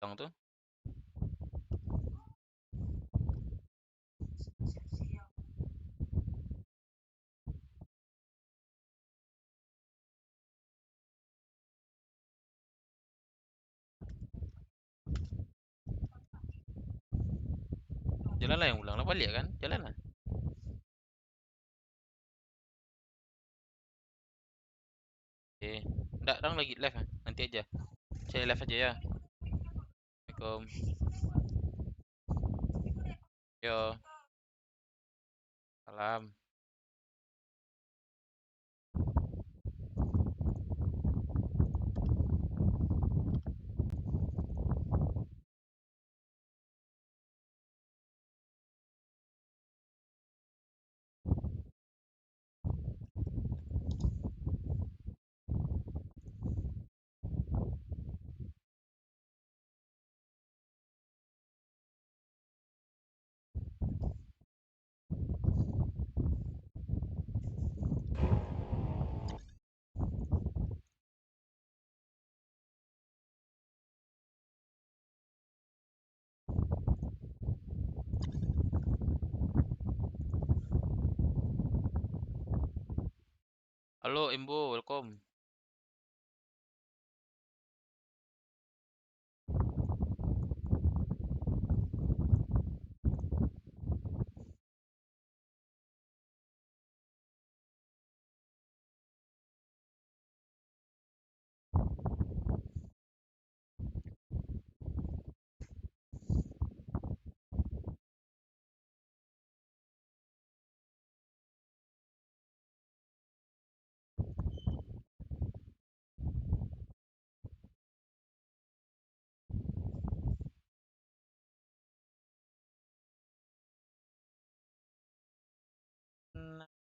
Yang tuh jalan lah yang ulang lah balik kan, jalan lah. Eh, enggak, dong lagi live ah. Nanti aja. Saya live aja ya. Assalamualaikum. Yo, salam. Halo Imbo, welcome.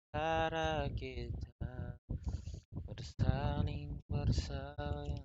Antara kita bersaling bersaling.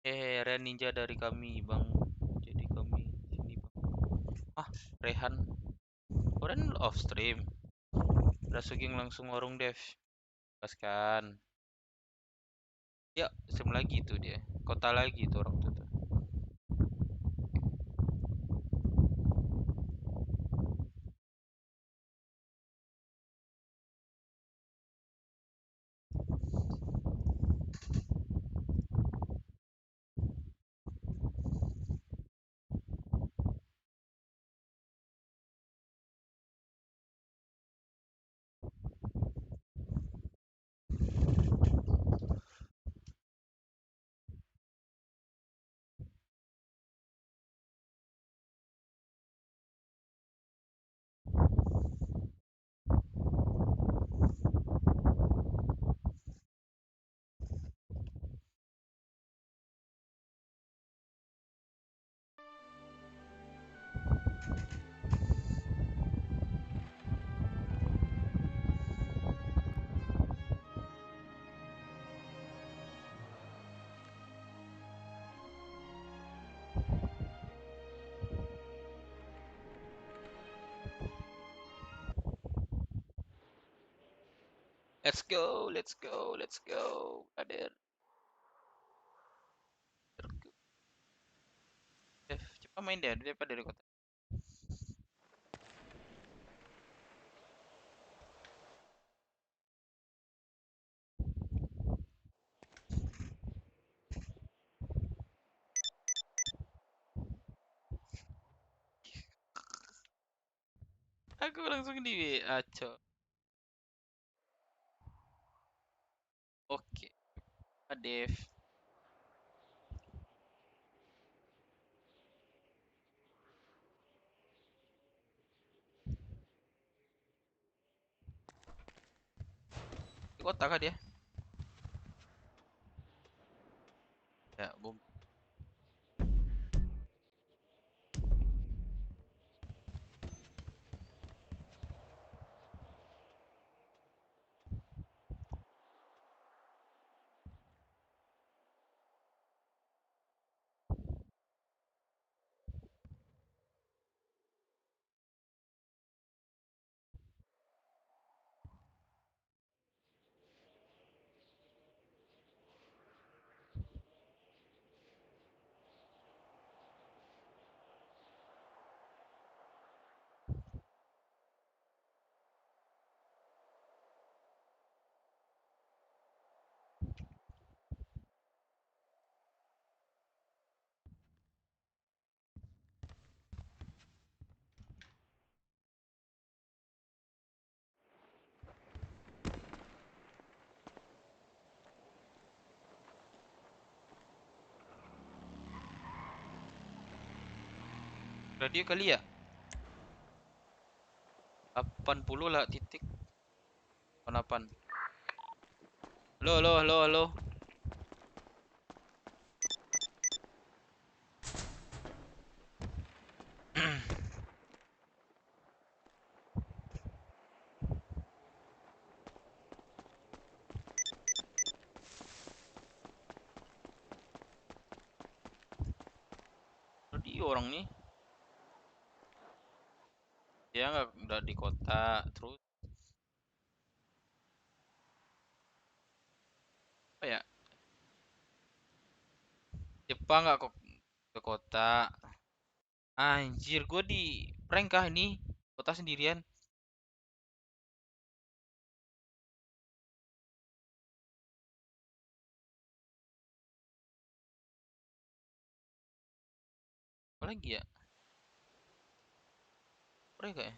Area ninja dari kami, Bang. Jadi kami sini, Bang. Ah, Rehan. Keren off stream. Rasuging langsung warung dev. Paskan. Ya, sim lagi tuh dia. Kota lagi tuh orang tuh. Let's go, let's go, let's go, brother. Dev, cepat main deh daripada dari kota. Aku langsung di WA, cok. Oke, Dev. Di kota kah dia? Ya, bom. Radio kali ya? 80 lah titik 8. Halo, halo, halo, halo. Radio orang nih. Dia nggak udah di kota, terus apa ya? Jepang nggak kok ke kota. Anjir, gue di prank kah ini? Kota sendirian. Apa lagi ya? Prank gak ya?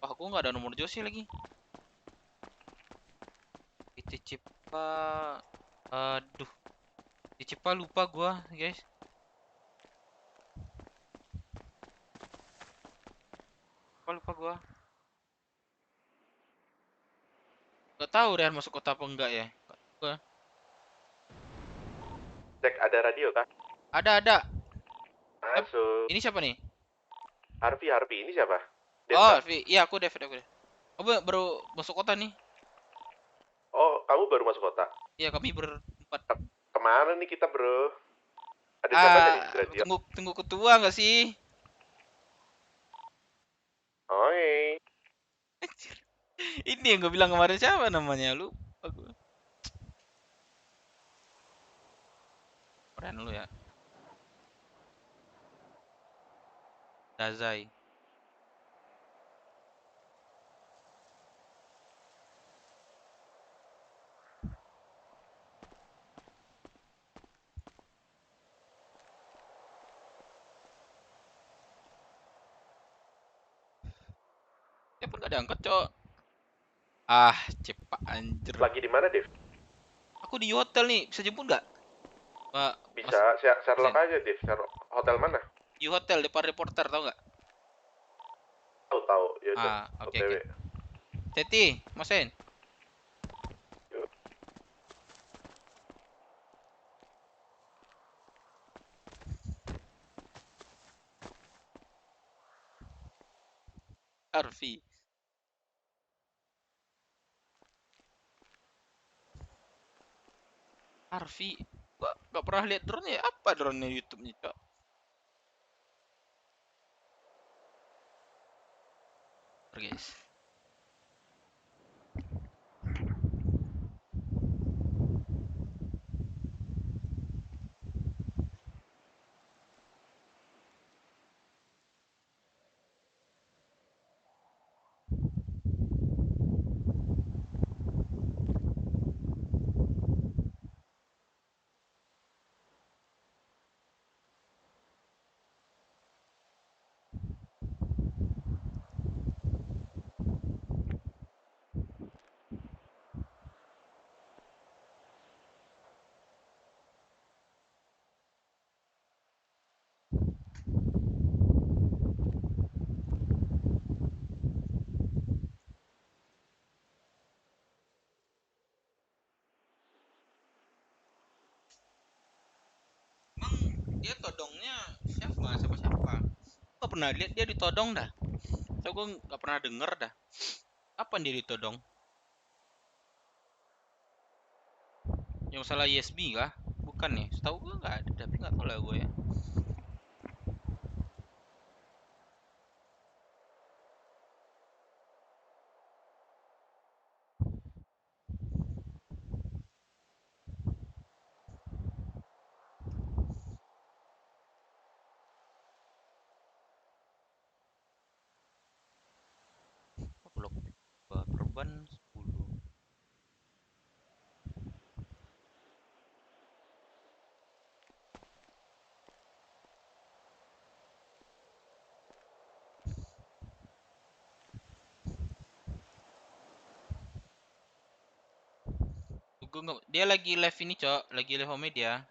Wah, aku nggak ada nomor Josie lagi. Itu Cipa. Aduh, di Cipa lupa gua, guys. Lupa gua. Gak tahu Rehan masuk kota apa enggak ya. Gua. Cek, ada radio kah? Ada. Masuk. Ini siapa nih? Harvey, ini siapa? Oh, Denta. iya aku Dev. Aku baru masuk kota nih. Oh, kamu baru masuk kota? Iya, kami berempat. Kemana nih kita, bro? Ada siapa aja nih di radio? Tunggu ketua nggak sih? Oi. Ini yang gue bilang kemarin siapa namanya? Lupa gue. Keren lu ya. Dazai. Dia pun gak diangkat, cok. Ah, cepat anjir. Lagi di mana, Dev? Aku di hotel nih, bisa jemput nggak? Pak, Bisa Sherlock aja, Dev. Hotel mana? di hotel depan reporter, tau nggak? Tahu. Ya udah. Oke. OTW. Teti, Masen. Yuk. Arfi. Gua gak pernah lihat drone-nya. Apa drone-nya YouTube-nya, cok? guys. Emang dia todongnya siapa? Gak pernah lihat dia ditodong dah. So gue gak pernah denger dah. Apa dia ditodong? Yang salah USB kah? Bukan nih. Setahu gue nggak ada, tapi nggak tahu lah gue ya. Blok perban 10. Dia lagi live ini, Cok. Lagi live home dia.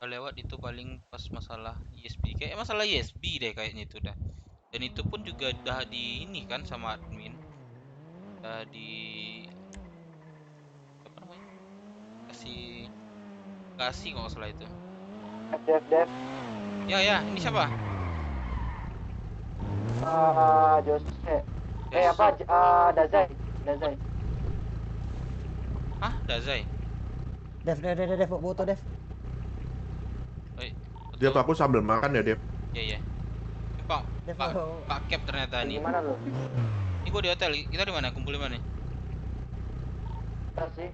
Lewat itu paling pas masalah USB. Kayak masalah USB deh kayaknya itu dah. Dan itu pun juga dah di ini kan sama admin. Dah di apa namanya? Kasih kalau nggak salah itu. Dev. Ya, ini siapa? Jose. Yes. Dazai. Hah, Dazai? Dev, foto Dev. Dia aku sambil makan ya, Dev. Iya. Pak Cap ternyata nih. Gimana lu? Ini gua di hotel. Kita di mana? Kumpul di mana? Sih.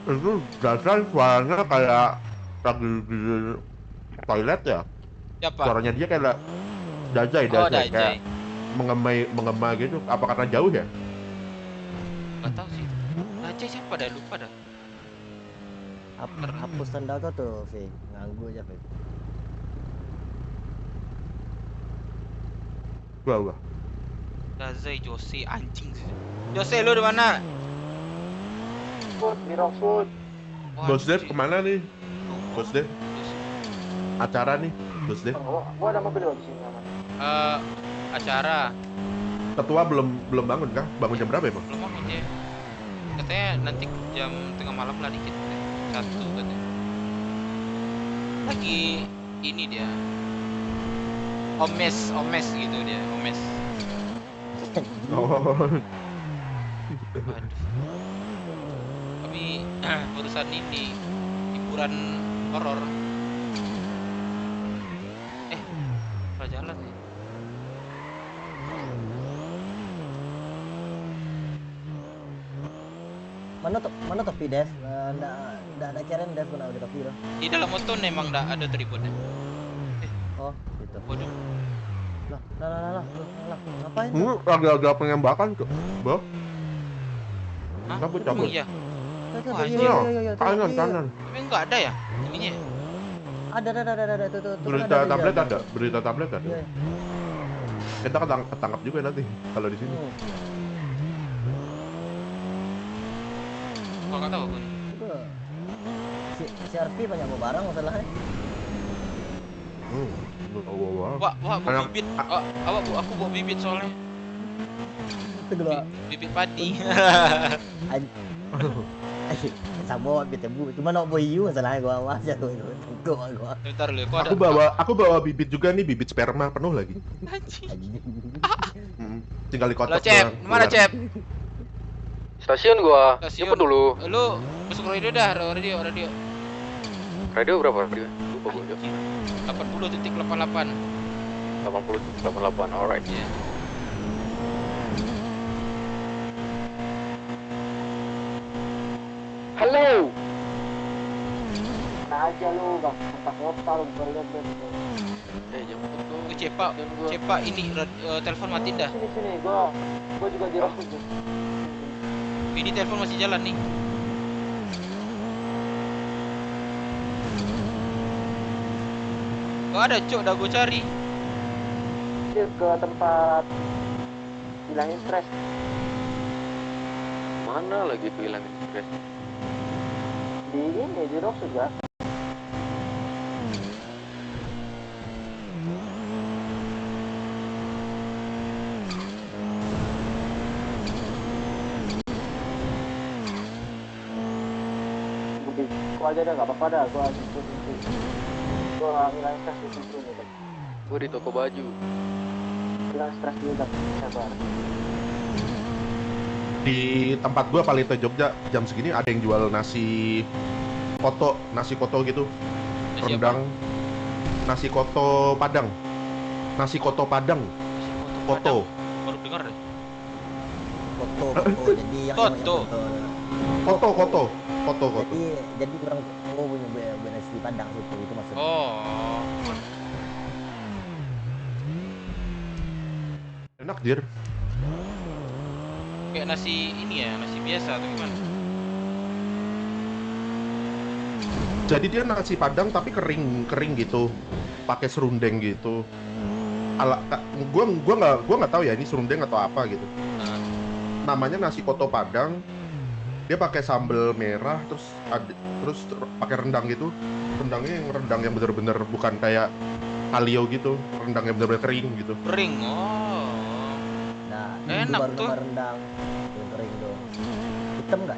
Itu dasar suaranya kayak lagi di toilet ya. Siapa? Suaranya dia kayak Dazai, Dazai. Kayak mengema gitu. Apa karena jauh ya? Gak tahu sih. Dazai siapa dah? Lupa dah. Hapus tanda kau tuh, V. Nganggu aja, V. Gua. Dazai, Jose, anjing sih. Jose, lu di mana? Di Rockfoot. Bos Dev kemana nih? Bos Dev, acara nih, Bos Dev. Gua ada mobil di sini. Acara. Ketua belum bangun kah? Bangun jam berapa ya, Bang? Belum bangun dia. Katanya nanti jam tengah malam lah dikit. 1 katanya. Lagi ini dia. Omes gitu dia, omes. Oh. Waduh. Kami urusan ini hiburan horor. Salah jalan nih. Mana topi Dev? Nggak ada keren Dev kena udah topi loh. Di dalam motor memang enggak ada tripodnya. Oh, gitu. Waduh. Lah. Ngapain? Ini agak-agak penembakan tuh, Bang. Hah? Cabut. Emang iya? Wah, Iya. Kanan. Tapi enggak ada ya ininya. Ada tuh. Berita tablet ada. Iya. Kita ketangkap juga nanti kalau di sini. Gua enggak tahu aku nih. Si Arfi banyak bawa barang masalahnya. Wah, bawa bibit. Aku bawa bibit soalnya. Itu dulu. Bibit padi. Sama bibit cuma nak bawa hiu masalahnya gua awas ya gua. Bentar lu, Aku bawa bibit juga nih, bibit sperma penuh lagi. Anjing. Tinggal dikotak. Cep, mana Cep? Stasiun gua. Stasiun. Jemput dulu. Lu masuk radio dah, radio. Radio berapa? Radio? Lupa gua. 80.88. 80.88, alright. Iya. Halo. Nah aja lu bang, entah kota lu lihat Jemput dong. Cepa ini telepon matiin dah. Sini gua juga di Rockwood. Ini telepon masih jalan nih. Gak ada cok, udah gue cari. Ke tempat hilangin stres. Mana lagi tuh hilangin stres? Di Rockwood ya. Gua aja dah, gak apa-apa dah, gua ngilangin stres di situ nih. Gue di toko baju. Hilang stres dulu dah, sabar. Di tempat gua Palito Jogja jam segini ada yang jual nasi koto gitu, Nasi rendang, nasi koto Padang, koto. Baru dengar deh. Foto, jadi yang Foto. Koto. Jadi kurang punya nasi di Padang situ itu maksudnya. Oh. Enak dir. Kayak nasi ini ya, nasi biasa atau gimana? Jadi dia nasi Padang tapi kering gitu, pakai serundeng gitu. Gua nggak tahu ya ini serundeng atau apa gitu. Namanya nasi koto Padang. Dia pakai sambal merah terus pakai rendang gitu. Rendangnya yang bener-bener bukan kayak kalio gitu, rendang yang bener-bener kering gitu. Kering. Oh. Nah, Enak baru tuh. nama rendang. Yang kering dong. Hitam nggak?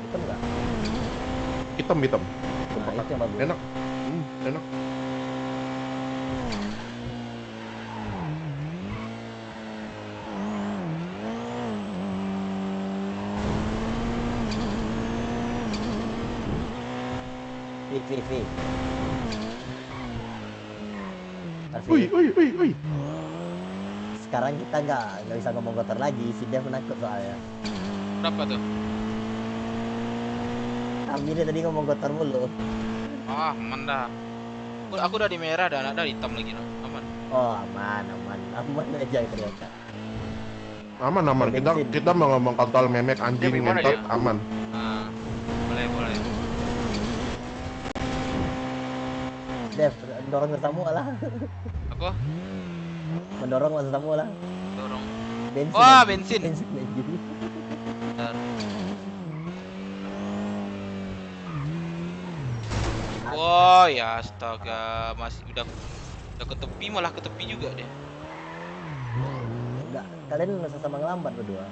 Hitam. Nah, itu yang bagus. Enak. Enak. V. Wih. Sekarang kita nggak bisa ngomong kotor lagi, si Dev menakut soalnya. Berapa tuh? Ambilnya tadi ngomong kotor mulu. Ah, aman dah. Aku udah di merah dan ada hitam lagi no. Aman. Oh aman aja ternyata. Aman. Kita mau ngomong kontol memek anjing Dia gimana ngentot dia? aman. Nah, boleh. Dev, dorong sesama lah. Apa? Mendorong sesama lah. Dorong. Bensin. Wah, lagi. bensin. Lagi. Bentar. Wah, ya astaga, masih udah ke tepi, malah ke tepi juga deh. Enggak, kalian sama ngelambat berdua.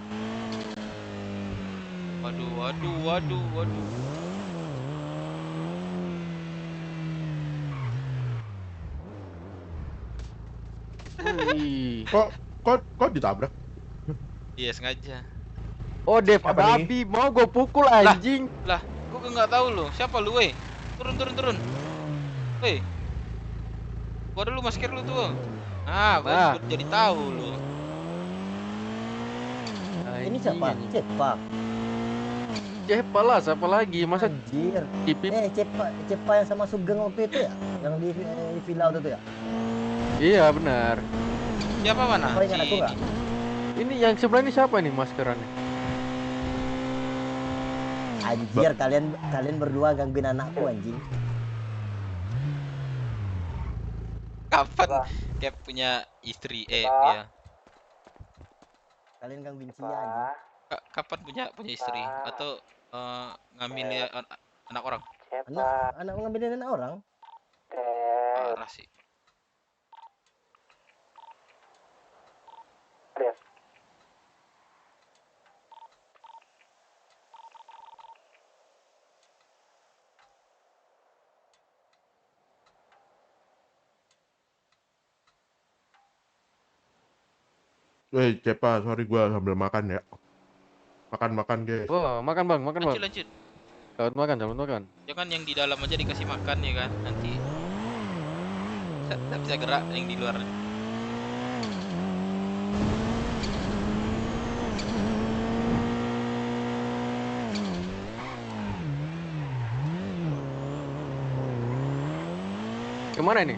Waduh. Wih. Kok ditabrak? Iya, sengaja. Oh, Dev, Apa ada nih? api. Mau gue pukul anjing. Lah, gua nggak tahu loh. Siapa lu, weh? Turun. Weh. Gua dulu masker lu tuh. Ah, baru jadi tahu lu. Ini siapa? Cepa lah, siapa lagi? Masa Anjir. Ipip? Cepa yang sama Sugeng waktu itu ya? Yang di villa waktu itu ya? Iya, benar. Siapa mana? Kau ingat aku nggak? Ini yang sebelah ini siapa nih maskerannya? Anjir, kalian berdua gangguin anakku anjing. Kapan Cap punya istri? Ya. Kalian gangguin Cia anjing. Kapan punya istri atau ngambil anak orang? Anak ngambilin anak orang? Parah sih. Cepa, sorry gua sambil makan ya. Makan guys. Oh, makan bang. Lanjut. Selamat makan. Jangan yang di dalam aja dikasih makan ya kan nanti. Tak bisa gerak yang di luar. Kemana ini?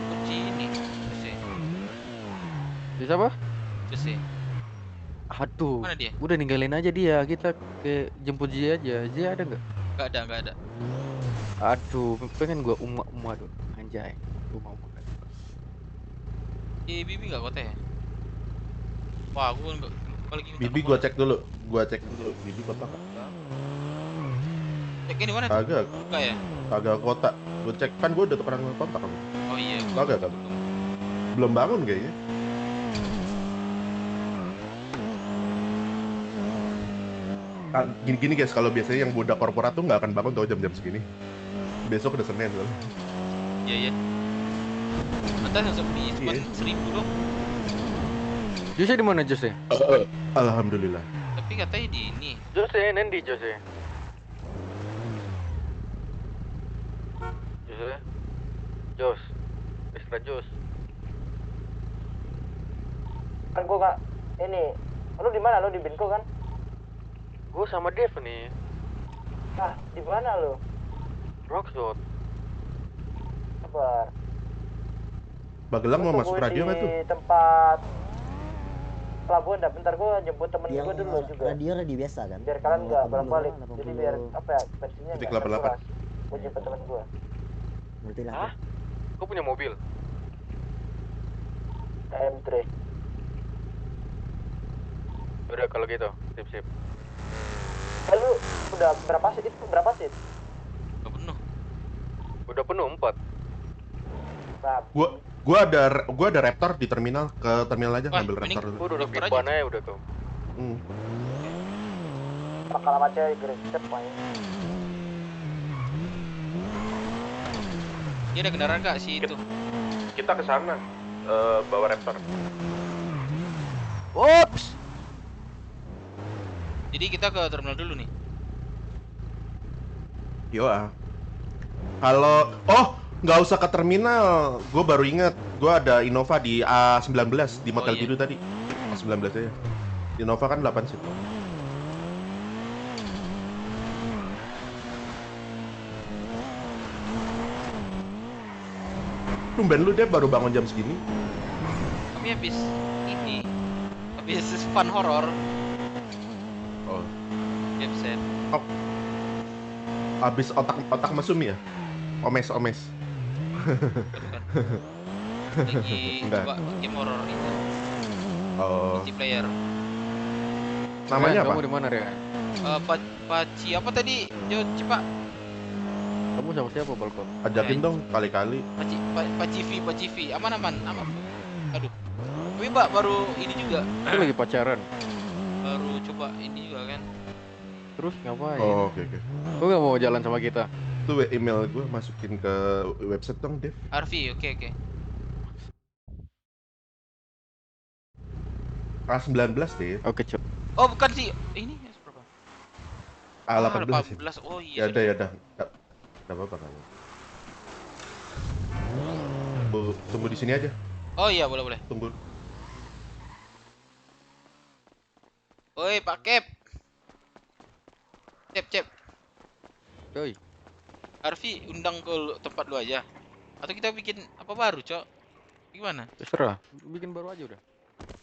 Kunci ini. Jose. Bisa apa? Jose. Aduh, Mana dia? udah ninggalin aja dia. Kita ke jemput Zia aja. Zia ada nggak? Nggak ada. Aduh, pengen gua umma tuh. Anjay. Umma. Bibi nggak kota ya? Wah, aku nggak lagi minta Bibi nomor. gua cek dulu. Bibi kota nggak? Cek ini mana? Kagak, Enggak ya? kagak kota. Gua cek kan gua udah tukeran kontak kan. Oh iya. Kagak. Belum bangun kayaknya. Gini guys, kalau biasanya yang budak korporat tuh nggak akan bangun tuh jam-jam segini. Besok udah Senin soalnya. Iya. Atas yang sepi cuma Iya. 1000 dong. Jose di mana Jose? Alhamdulillah. Tapi katanya di ini. Jose, Nendi Jose. Jose. Jos. Extra Jos. Kan gua nggak ini. Lu di mana? Lu di Binko kan? Gua sama Dev nih. Ah, di mana lu? Rockshot. Sabar. Bagelang mau masuk radio nggak tuh? Di tempat pelabuhan dah. Bentar gua jemput temen Yang gua dulu juga. radio biasa kan? Biar kalian nggak 80, bolak-balik. 80. Jadi biar apa ya? Versinya Titik nggak 88. terkuras. Gua jemput temen gua. Berarti lah. Hah? Kau punya mobil? KM3. Udah kalau gitu, sip. Lu udah berapa sih? Itu berapa sih? Nggak penuh. Udah penuh 4. Nah, Gua ada Raptor di terminal, ke terminal aja Wah, ngambil mending Raptor dulu. Gua udah Raptor lebih aja. aja udah tuh. Hmm. bakal sama cewek greget pokoknya. Ini ada kendaraan nggak sih itu? Kita ke sana bawa Raptor. Ops. Jadi kita ke terminal dulu nih. Yo Kalau nggak usah ke terminal, gue baru ingat, gue ada Innova di A19 di motel iya. biru tadi. A19 aja. Innova kan 8 seat. Tumben lu deh baru bangun jam segini. Kami habis fun horror. Oh, Absen. habis otak mesum ya? Omes. Lagi Enggak. coba game horror itu Oh, multiplayer. namanya apa? Kamu di mana, Rian? Paci apa tadi? Jo, cepat. Kamu sama siapa, Balkon? Ajakin dong kali-kali. Paci V. Aman. Aduh. Tapi Mbak baru ini juga. Aku lagi pacaran. Baru coba ini juga kan. Terus ngapain? Oh, oke. Kau gak mau jalan sama kita? Tuh email gue masukin ke website dong, Dev. Arfi, oke. A19 Dev. Oke, Cok. Oh, bukan sih. Ini berapa? A18 ya. 18. Oh Ya iya. udah. Gak apa-apa kan. Tunggu di sini aja. Oh iya, boleh. Tunggu. Oi, Pak Kep. Cep. Yoi. Arfi undang ke tempat lu aja. Atau kita bikin apa baru, Cok? Gimana? Terserah. Bikin baru aja udah.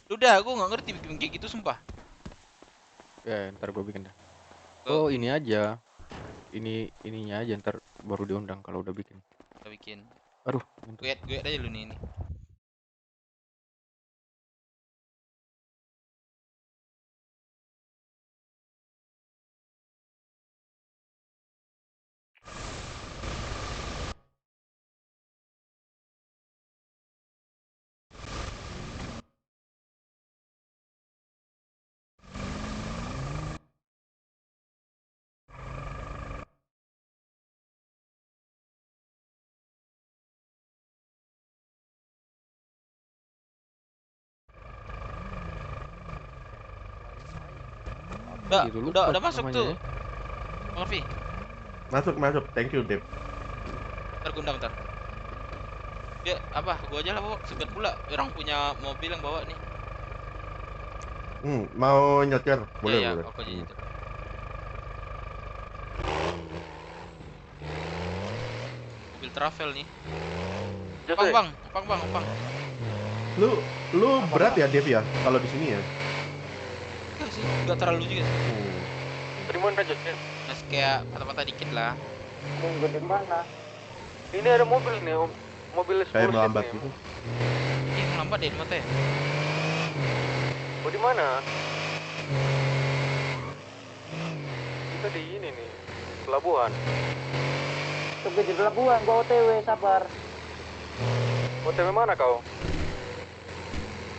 Udah, aku nggak ngerti bikin kayak gitu sumpah. Ya, ntar gue bikin dah. Oh. Oh, ini aja. Ininya aja ntar baru diundang kalau udah bikin. Kita bikin. Aduh, ngantuk. Gue aja lu nih ini. Gitu, lupa Udah masuk namanya tuh. ya. Bang Arfi, Masuk. Thank you, Dev. ntar gue undang ntar. Ya apa? Gua aja lah bawa. Sebat pula. Orang punya mobil yang bawa nih. Mau nyetir? Boleh, Ya, boleh. aku aja nyetir. Mobil travel nih. Opang. Lu berat ya, Dev ya? Kalau di sini ya? Enggak sih, enggak terlalu juga sih. Dari mana Justin? Masih kayak patah-patah dikit lah. Tunggu di mana? Ini ada mobil nih, mobil Kayak 10 melambat seat nih. gitu. Ih, lambat deh di mata ya. Oh di mana? Kita di ini nih, pelabuhan. Tunggu di pelabuhan, gua OTW, sabar. OTW mana kau?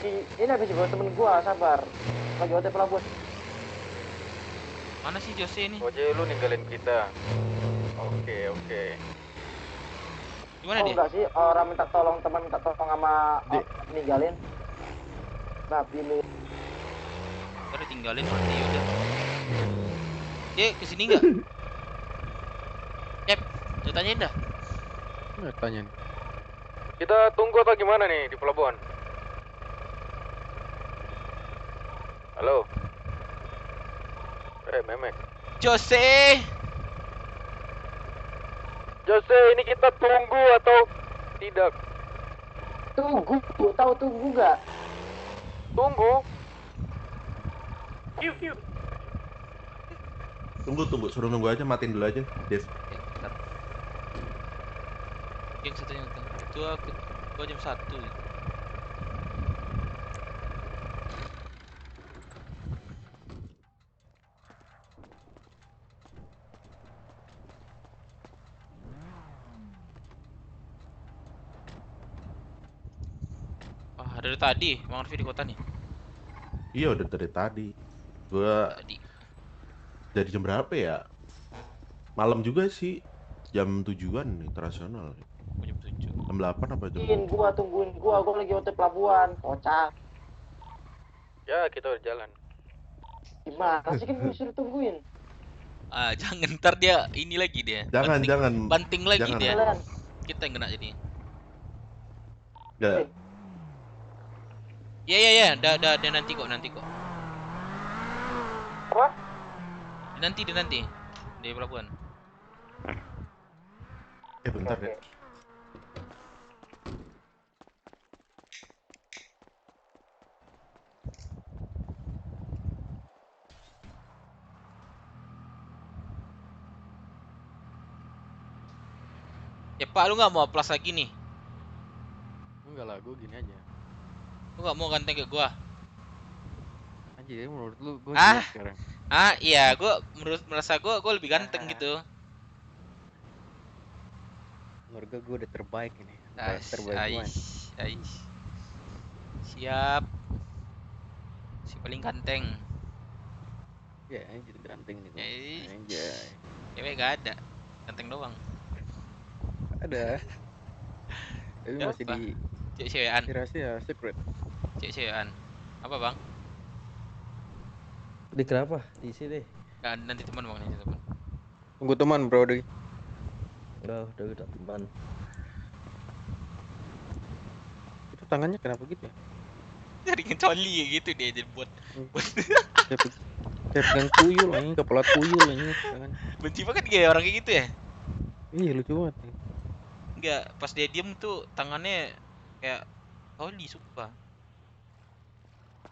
Ini habis bawa temen gua, sabar. Lagi OTW pelabuhan. Mana sih Jose ini? Oje lu ninggalin kita. Oke. Gimana Oh dia? enggak sih, orang minta tolong, teman minta tolong sama ninggalin. Nah, pilih. Tadi tinggalin berarti udah. Dia kesini enggak? Yep, ceritanya dah. Nggak tanya nih. Kita tunggu atau gimana nih di pelabuhan? Halo. Memek. Jose. Jose, ini kita tunggu atau tidak? Tunggu, tahu tunggu nggak? Tunggu. Tunggu, suruh nunggu aja, matiin dulu aja, Dev. Ya, bentar. Yang satunya datang. Gua jam 1. Wah, dari tadi Bang Arfi di kota nih. Iya, udah dari tadi. Gua Tadi. dari jam berapa ya? Malam juga sih. Jam 7-an internasional. Gua jam 7. Jam 8 apa jam? Tungguin gua lagi OTW pelabuhan, kocak. Ya, kita udah jalan. Gimana sih kan gua suruh tungguin? Ah, jangan ntar dia ini lagi dia. Jangan. Banting lagi Jangan. dia. Jalan. Kita yang kena jadi. Nggak. Ya, dah nanti kok. Apa? Nanti di pelabuhan. Bentar ya. Ya Pak, lu nggak mau plus lagi nih? Enggak lah, gue gini aja. Lu nggak mau ganteng kayak gua? Anjir, menurut lu gue Ah. jelek sekarang. Iya, gua merasa gua lebih ganteng gitu. Menurut gue udah terbaik ini. Terbaik gue. Ais. Siap. Si paling ganteng. Ya, anjir ganteng nih gue. Anjay. Cewek gak ada. Ganteng doang. Ada. Tapi Ada masih apa? di Cewek-cewekan. rahasia secret. Cewek-cewekan. Apa, Bang? Di kenapa? Diisi deh. Nah, nanti teman Bang, nanti teman. Tunggu teman, bro. Deh. Udah teman. Itu tangannya kenapa gitu ya? Jadi ngecoli gitu dia jadi buat Kayak pegang tuyul ini, kepala tuyul ini tangan. benci banget kayak orang kayak gitu ya. Iya lucu banget nih. Enggak, pas dia diem tuh tangannya kayak oli sumpah.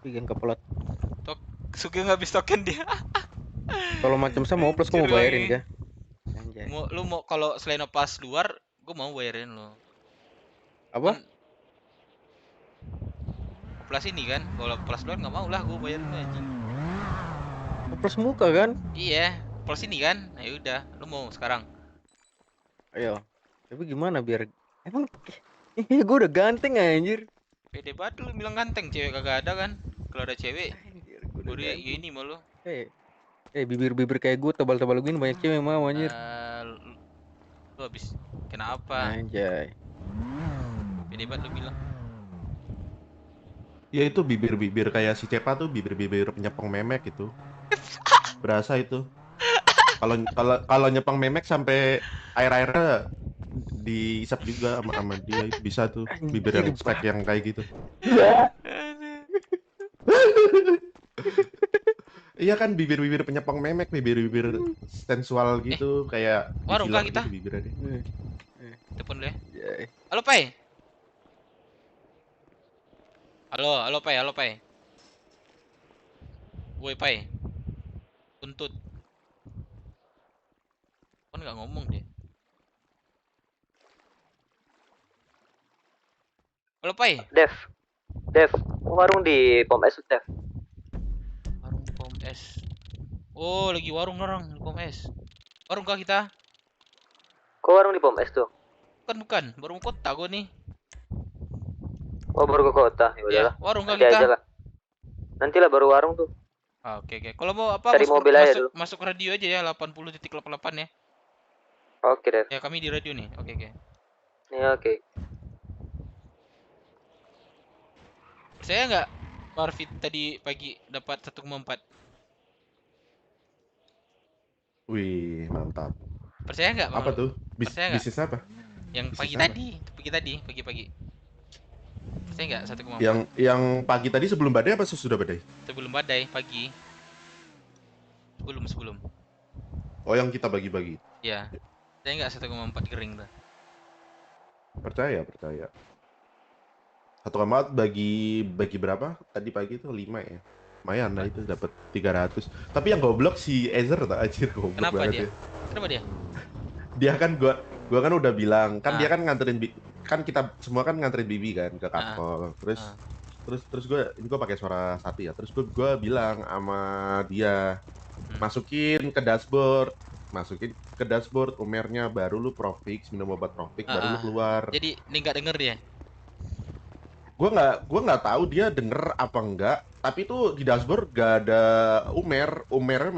Pegang kepala. Suka ngabis token dia. Kalau macam sama Oplos kamu Anjir bayarin lagi. kah? Anjay. Lu mau kalau selain pas luar, gue mau bayarin lo. Apa? Plus ini kan, kalau plus luar nggak mau lah, gue bayarin lo anjing. Oplos muka kan? Iya, plus ini kan, nah udah, lu mau sekarang? Ayo. Tapi gimana biar emang iya gue udah ganteng anjir. Pede banget lu bilang ganteng, cewek kagak ada kan? Kalau ada cewek, Anjir, gua udah udah ganteng. ini malu. Bibir-bibir kayak gue tebal-tebal gini banyak cewek yang mau anjir. Lu habis kenapa? Anjay. Pede banget lu bilang. Ya itu bibir-bibir kayak si Cepa tuh, bibir-bibir penyepong memek itu. Berasa itu. Kalau nyepong memek sampai air-airnya diisap juga sama dia bisa tuh bibir Anjir, yang stack yang kayak gitu. Iya kan bibir-bibir penyepong memek, bibir-bibir sensual gitu kayak di warung kah filler kita? gitu bibirnya. Telepon dulu ya. Ya. Halo, Pai. Halo, Pai. Woi, Pai. Tuntut. Kan nggak ngomong dia. Halo, Pai. Dev, warung di Pom Es, Dev. Warung Pom Es. Oh, lagi warung orang Pom Es. Warung kah kita? Kok warung di Pom Es tuh? Bukan. Baru kota gua nih. Oh, baru ke kota. Ya Ya, udahlah. warung kah Nanti aja kita? lah. Nantilah baru warung tuh. Ah, oke. Kalau mau apa Cari mobil aja dulu. masuk radio aja ya 80.88 ya. Oke, Dev. Ya, kami di radio nih. Oke. Ya, oke. Saya nggak Marvin tadi pagi dapat 1,4. Wih, mantap. Percaya nggak? Apa tuh? Percaya nggak? Bisnis apa? Yang Bisnis pagi apa? tadi. Percaya nggak 1,4? Yang pagi tadi sebelum badai apa sesudah badai? Sebelum badai pagi. Sebelum. Oh, yang kita bagi-bagi. Ya. Saya nggak 1,4 kering tuh. Percaya. 1,4 bagi berapa? Tadi pagi itu 5 ya. Lumayan lah itu dapat 300. Tapi yang goblok si Ezer tak anjir goblok Kenapa banget dia? ya. Kenapa dia? Dia kan gua kan udah bilang, kan Ah. dia kan nganterin kan kita semua kan nganterin Bibi kan ke kantor. Terus gua pakai suara Sati ya. Terus gua bilang sama dia, masukin ke dashboard Umernya, baru lu Profix, minum obat Profix, baru lu keluar. Jadi ini nggak denger dia. Gua nggak tahu dia denger apa enggak, tapi tuh di dashboard gak ada Umernya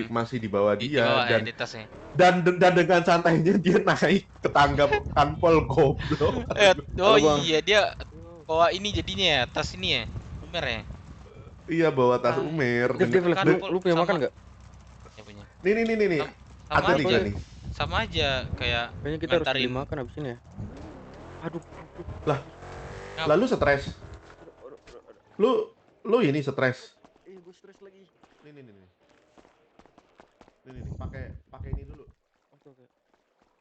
masih di bawah Di dia bawah, dan di tasnya. dan dengan santainya dia naik ke tangga kanpol goblok. Oh Bang. iya, dia bawa ini jadinya ya, tas ini ya. Umer ya. Iya, bawa tas Umer. Dev, Kan lu punya sama- makan nggak? Ya punya. Nih. Sama Ada aja. 3 nih. Sama aja kayak Kayaknya kita harus beli ngantarin. makan abis ini ya. Aduh. Lalu stres. Lu ini stres. Gue stres lagi. Nih. Pakai ini dulu. Oke.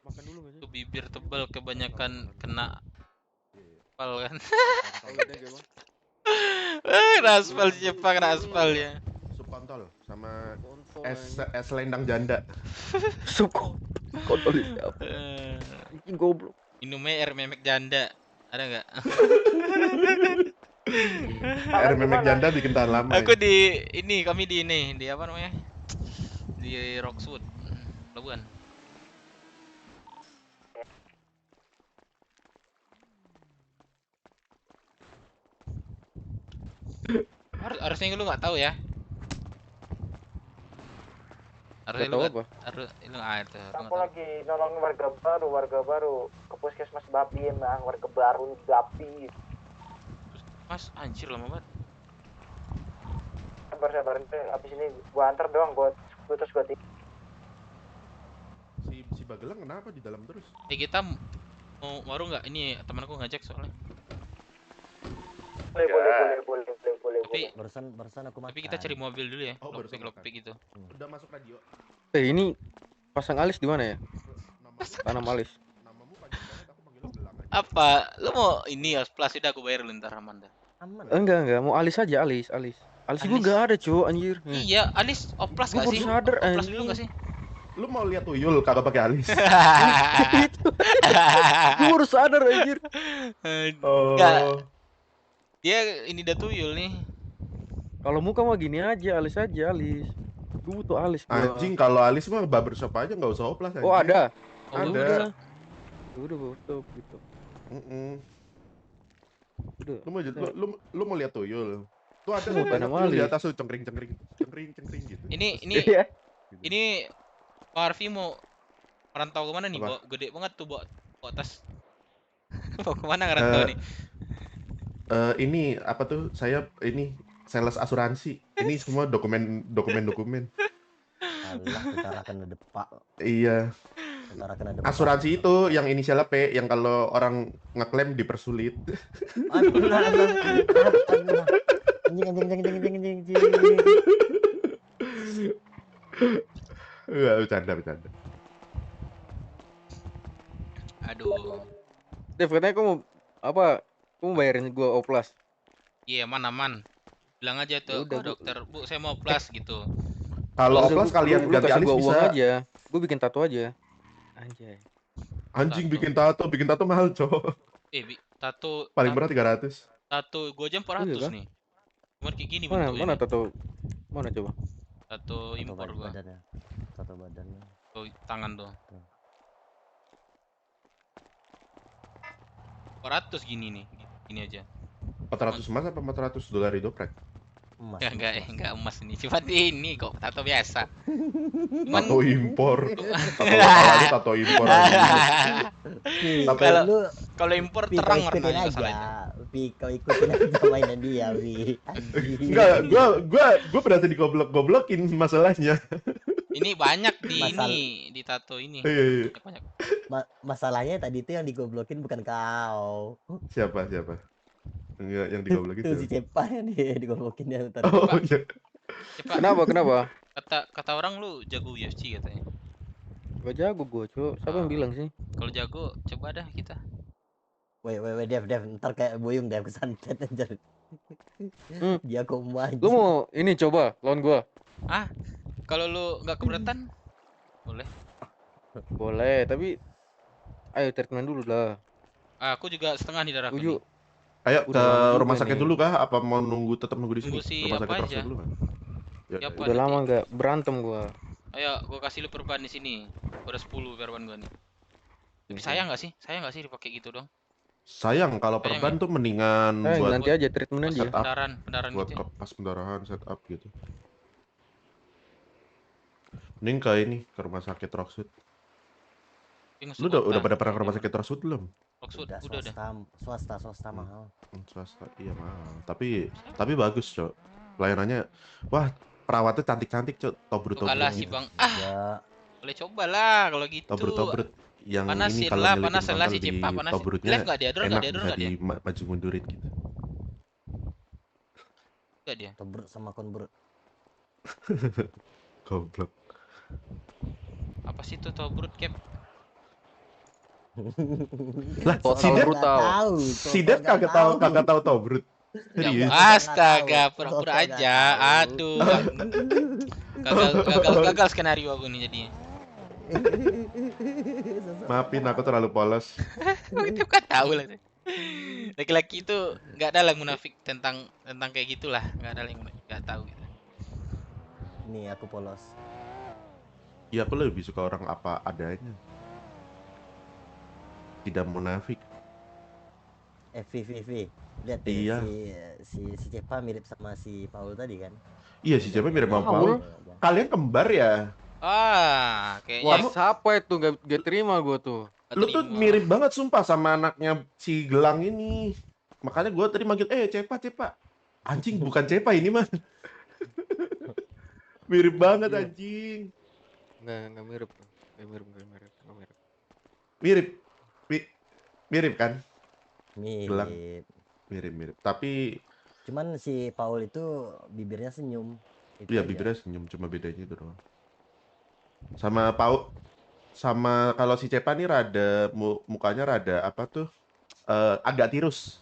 Makan dulu nggak sih? Tuh bibir tebal kebanyakan kena aspal kan. Kena aspal siapa kena aspal ya. Sup kontol sama es lendang janda. Sup kontol siapa? Anjing goblok. Minumnya air memek janda. Ada nggak? Air memek janda bikin tahan lama. Aku Ya. kami di apa namanya? Di Roxwood. Pelabuhan. Harusnya lu nggak tahu ya. Harusnya Nggak tahu apa? Lu nggak tahu. Aku lagi nolong warga baru ke puskesmas babi emang warga baru babi. Mas, anjir lama banget. Sabar abis ini gua antar doang gua terus gua Si Bagelang kenapa di dalam terus? Kita mau warung nggak? Ini temanku ngajak soalnya. boleh. Barusan aku makan. Tapi kita cari mobil dulu ya. Oh, barusan Lockpick gitu. Udah masuk radio. Ini pasang alis di mana ya? Tanam alis. Namamu panjang banget, aku panggil lo Belang aja. Apa? Lu mau ini plus udah aku bayar lu ntar Amanda. Aman. Enggak, mau alis aja, alis. Alis gue Alis? nggak ada, cuy, anjir. Iya, Alis oplas Gua nggak baru sih? sadar, Oplas anjing. dulu nggak sih? Lu mau lihat tuyul kagak pakai alis? Gue baru sadar, anjir. Oh. Nggak. Dia ini udah tuyul nih. Kalau muka mah gini aja, alis aja, alis. Gue butuh alis. gua. Anjing, kalau alis mah barbershop aja nggak usah oplas anjing. Oh, ada. Oh, Ada. Udah stop gitu. Udah. Lu mau lihat tuyul? Tuh ada Mau tuh tanam tuyul di alis. atas tuh cengkring gitu. Ini Iya. ini Pak Arfi mau merantau kemana nih? Apa? Bawa gede banget tuh bawa tas. Mau kemana ngerantau nih? Ini apa tuh? Saya ini sales asuransi. Ini semua dokumen. Allah, kita akan depak. Iya. Antara kena depan. Asuransi itu yang inisialnya P, yang kalau orang ngeklaim dipersulit. Aduh, anjing. Enggak, bercanda. Aduh. Dev, katanya kamu apa? Kamu bayarin gua oplas. Iya, aman. Bilang aja Ya tuh udah, ke dokter, "Bu, saya mau plus," gitu. Kalau Nggak usah, oplas kalian lu ganti kasih alis gua uang bisa. aja. Gua bikin tato aja. Anjay. Anjing Tato. bikin tato mahal, cowok. Paling murah 300. Tato gua aja Oh iya 400 kah? nih. Cuman kayak gini Mana bentuknya nih. tato? Mana coba? Tato impor gua. Badannya. Tato badannya. Tuh, tangan tuh. Tuh. 400 gini nih. Gini aja. 400 emas apa 400 dolar dompet? Emas. Enggak emas ini. Cuma ini kok tato biasa. Cuman Tato impor. Tato lokal aja tato impor aja. kalau impor Pi, kau terang ikutin warnanya aja. masalahnya. Pi, kau ikutin aja mainan dia, Pi. Enggak, gua berarti digoblok-goblokin masalahnya. Ini banyak di tato ini. Iya. Banyak. Masalahnya tadi itu yang digoblokin bukan kau. Siapa? Enggak, yang digoblokin Tuh si siapa? Cepa yang digoblokin dia tadi. Oh iya. Cepat. Kenapa? Kata orang lu jago UFC katanya. Gak jago gua, Cuk. Siapa yang bilang sih? Kalau jago coba dah kita. Weh, Dev, ntar kayak Boyung Dev kesantet anjir. Dia komo aja. Lu mau ini coba lawan gua? Kalau lu nggak keberatan, boleh. Boleh, tapi ayo treatment dulu lah. Aku juga setengah nih darahku Uju. nih. Ayo Udah ke lama juga rumah sakit nih. dulu kah? Apa mau tetap nunggu di sini? Tunggu si Rumah sakit apa terus aja. dulu kan? Ya, Siapa Udah nanti? lama nggak berantem gua. Ayo, gua kasih lu perban di sini. Udah 10 perban gua nih. Tapi sayang nggak sih dipakai gitu dong? Sayang kalau perban tuh mendingan buat nanti aja treatment aja. setup, Pendarahan buat gitu. pas pendarahan setup gitu. Mending ke ini, ke rumah sakit Rockwood. Lu udah pada pernah ke rumah sakit Rockwood belum? Udah. Swasta mahal. Swasta, iya mahal. Tapi bagus, Cok. Pelayanannya, wah, perawatnya cantik-cantik, Cok. Tobrut Kalah gitu. sih, Bang. Ya. Boleh cobalah kalau gitu. Tobrut yang ini Panasin kalau lah, nyelipin panasin lah si di Cepa, panasin. tobrutnya Live nggak dia? Drone enak nggak dia? bisa Drone nggak di dia? maju mundurin gitu. Nggak dia? Tobrut sama konbrut. Goblok. Apa sih itu tobrut, Cap? Lah, si Dev tahu. Si Dev kagak tahu tobrut. Serius. Astaga, pura-pura aja. Aduh. Gagal skenario aku nih jadinya. Maafin aku terlalu polos. Itu kan tahu lah. Laki-laki itu nggak ada yang munafik tentang kayak gitulah, nggak ada yang nggak tahu gitu. Nih aku polos. Iya, aku lebih suka orang apa adanya. Tidak munafik. VV. Lihat deh, Iya. si Cepa mirip sama si Paul tadi kan. Iya, si Cepa mirip sama Paul. Kalian kembar ya? Kayaknya. Wah, siapa itu gak terima gua tuh. Lu tuh mirip banget sumpah sama anaknya si Gelang ini. Makanya gua tadi manggil, Cepa. Anjing, bukan Cepa ini mah. Mirip banget anjing. Nggak mirip. Mirip kan? Mirip. Tapi cuman si Paul itu bibirnya senyum. iya, bibirnya senyum, cuma bedanya itu doang. Sama Paul, sama kalau si Cepa nih rada mukanya rada apa tuh? Agak tirus.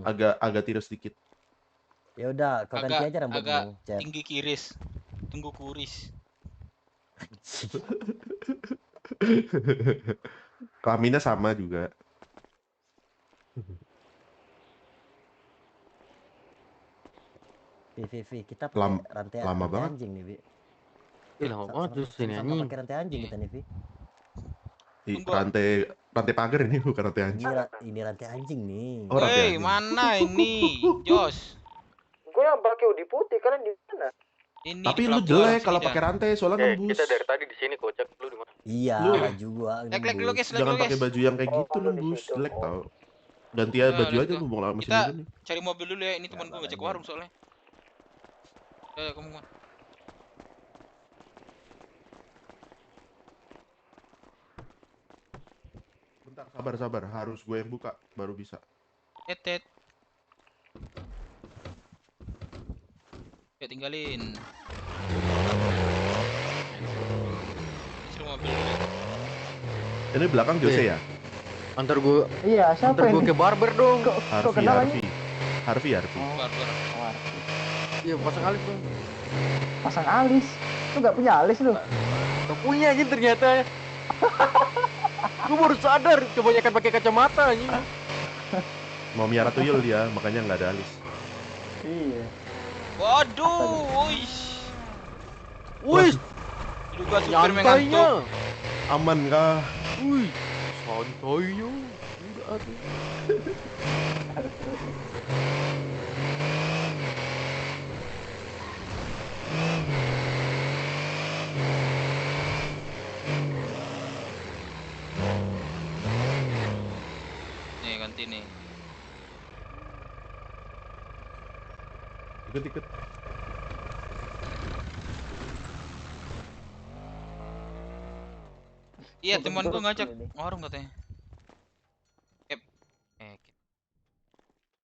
Agak tirus dikit. Ya udah, kau ganti aja rambutmu. Agak tinggi kiris. Tunggu kuris. Kelaminnya sama juga. Vi, kita pakai rantai anjing nih, Vi. Lama banget tuh sini anjing. Pakai rantai anjing kita nih, Vi. Rantai pagar ini bukan rantai anjing. Ini rantai anjing nih. Oh, rantai anjing. Mana ini, Jos? Gue yang pakai hoodie putih, kalian di mana? Ini tapi lu jelek kalau pakai rantai, soalnya nembus. Kita dari tadi di sini kocak, lu di mana? Iya, baju gua. Jangan pakai baju yang kayak gitu, nembus. Jelek tau. Ganti baju aja ngomong sama mesin kita ini. Cari mobil dulu ya, ini teman gua ngecek warung soalnya. Kamu. Bentar, sabar. Harus gue yang buka, baru bisa. Etet. Ya tinggalin. Suruh mobil. Ini belakang Jose ya? Antar gue Iya, siapa antar gue ini? ke barber dong. Kok Harvey. kenal ini? Harvey. Barbar. Iya, pasang alis dong. Pasang alis. Lu nggak punya alis lu? Gak punya anjing ternyata. Gue baru sadar kebanyakan pakai kacamata anjing. Mau miara tuyul dia, makanya nggak ada alis. Iya. Waduh, wis. Wih, Juga supir nyantainya. mengantuk. Aman kah? Wih, santainya. Udah tuh. Nih ganti nih. Ikut. Iya, Kok teman bentuk gua ngajak ini? warung katanya. Gitu.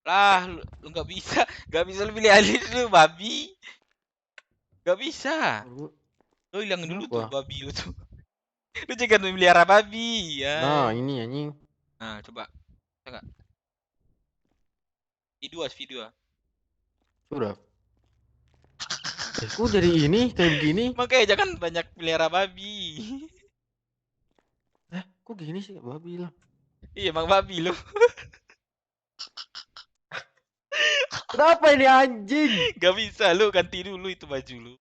Lah, lu nggak bisa, lu pilih alis lu, babi. Gak bisa. Lu hilang dulu tuh Kenapa? babi lu tuh. Lu jangan memelihara babi ya. Nah, ini anjing. Nah, coba. Bisa nggak? V2. Sudah. Kok jadi ini kayak begini? Makanya jangan banyak pelihara babi. Kok gini sih babi lah. Iya, emang babi lu. Kenapa ini anjing? Gak bisa, lu ganti dulu itu baju lu.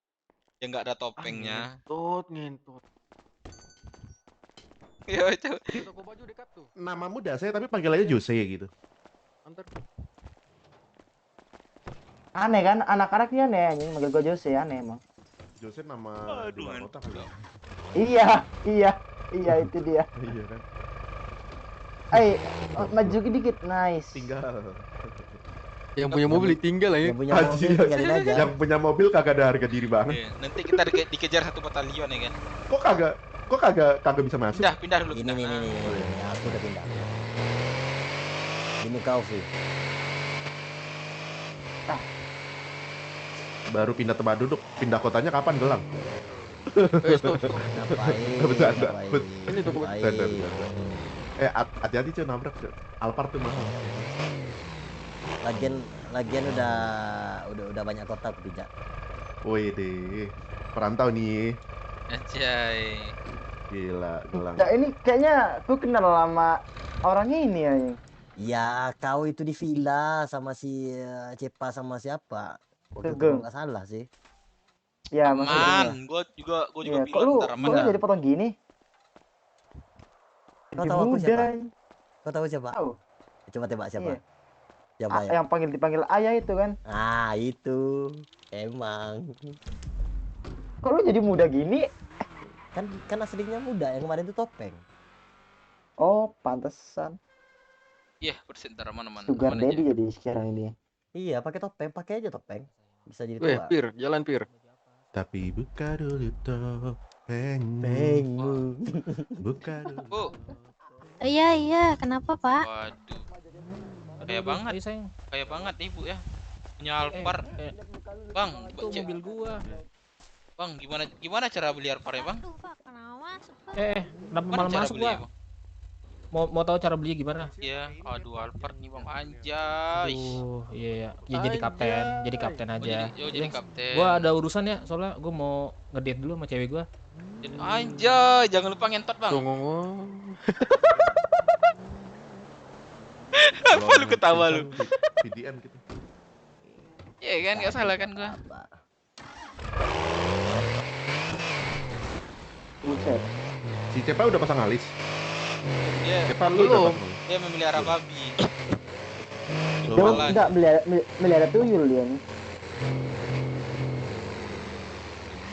Yang nggak ada topengnya. Ngentot. Ya, coba. Toko baju dekat tuh. Namamu Dase tapi panggilannya Jose gitu. Antar. Aneh kan? Anak-anak ini aneh anjing. Manggil gua Jose aneh emang. Jose nama di Aduh, luar kota kali. Iya itu dia. Iya kan. Maju dikit, nice. Tinggal. Yang punya mobil tinggal aja. Yang punya Haji, mobil tinggalin aja. Yang punya mobil kagak ada harga diri banget. Iya, nanti kita dikejar satu batalion ya kan. Kok kagak bisa masuk? Pindah dulu. Ini nih, aku udah pindah. Ini kau sih. Baru pindah tempat duduk, pindah kotanya kapan Gelang? Stop. Ngapain? Bercanda. Ini tuh Bercanda. Hati-hati cuy nabrak cuy. Alphard tuh mahal. Lagian udah banyak kota aku pijak. Woi deh, perantau nih. Anjay. Gila, Gelang. Nah, ini kayaknya gue kenal sama orangnya ini ya. Ya kau itu di villa sama si Cepa sama siapa? Waktu itu Gegeng. kalau nggak salah sih. Ya, maksudnya. Aman, gua juga Iya, kok bilang lu ntar aman kok lu dah. jadi potong gini? Kau Masih tahu aku muda. siapa? Kau tahu siapa? Tahu. Coba tebak siapa? Iya. Siapa ya? Yang dipanggil ayah itu kan. Ah itu emang Kok lu jadi muda gini? kan aslinya muda, yang kemarin itu topeng. Oh, pantesan. Iya, persen ntar aman. Sugar aman aja. daddy jadi sekarang ini. Iya pakai topeng, pakai aja topeng bisa jadi Weh, tua. Pir, jalan Pir. Tapi buka dulu topengmu. Pengmu. Buka dulu. Bu, Iya, kenapa Pak? waduh. Kayak banget ibu ya. Punya Alphard. Bang, Itu mobil gua. Bang, gimana cara beli Alphard ya, Bang? Aduh, Pak, kenapa masuk Pak? Kenapa Gimana malah cara masuk beli gua? ya, Bang? Mau tahu cara beli gimana? Iya, aduh Alphard nih, Bang. Anjay. Iya. Ya jadi kapten aja. Jadi kapten. Gua ada urusan ya, soalnya gua mau ngedate dulu sama cewek gua. Anjay, jangan lupa ngentot, Bang. Apa lu ketawa lu? VDN gitu. Iya kan, nggak salah kan gua. Buset. Si Cepa udah pasang alis. Dia Cepa lu udah pasang alis. dia memelihara babi. Dia Malah. enggak melihara tuyul dia nih.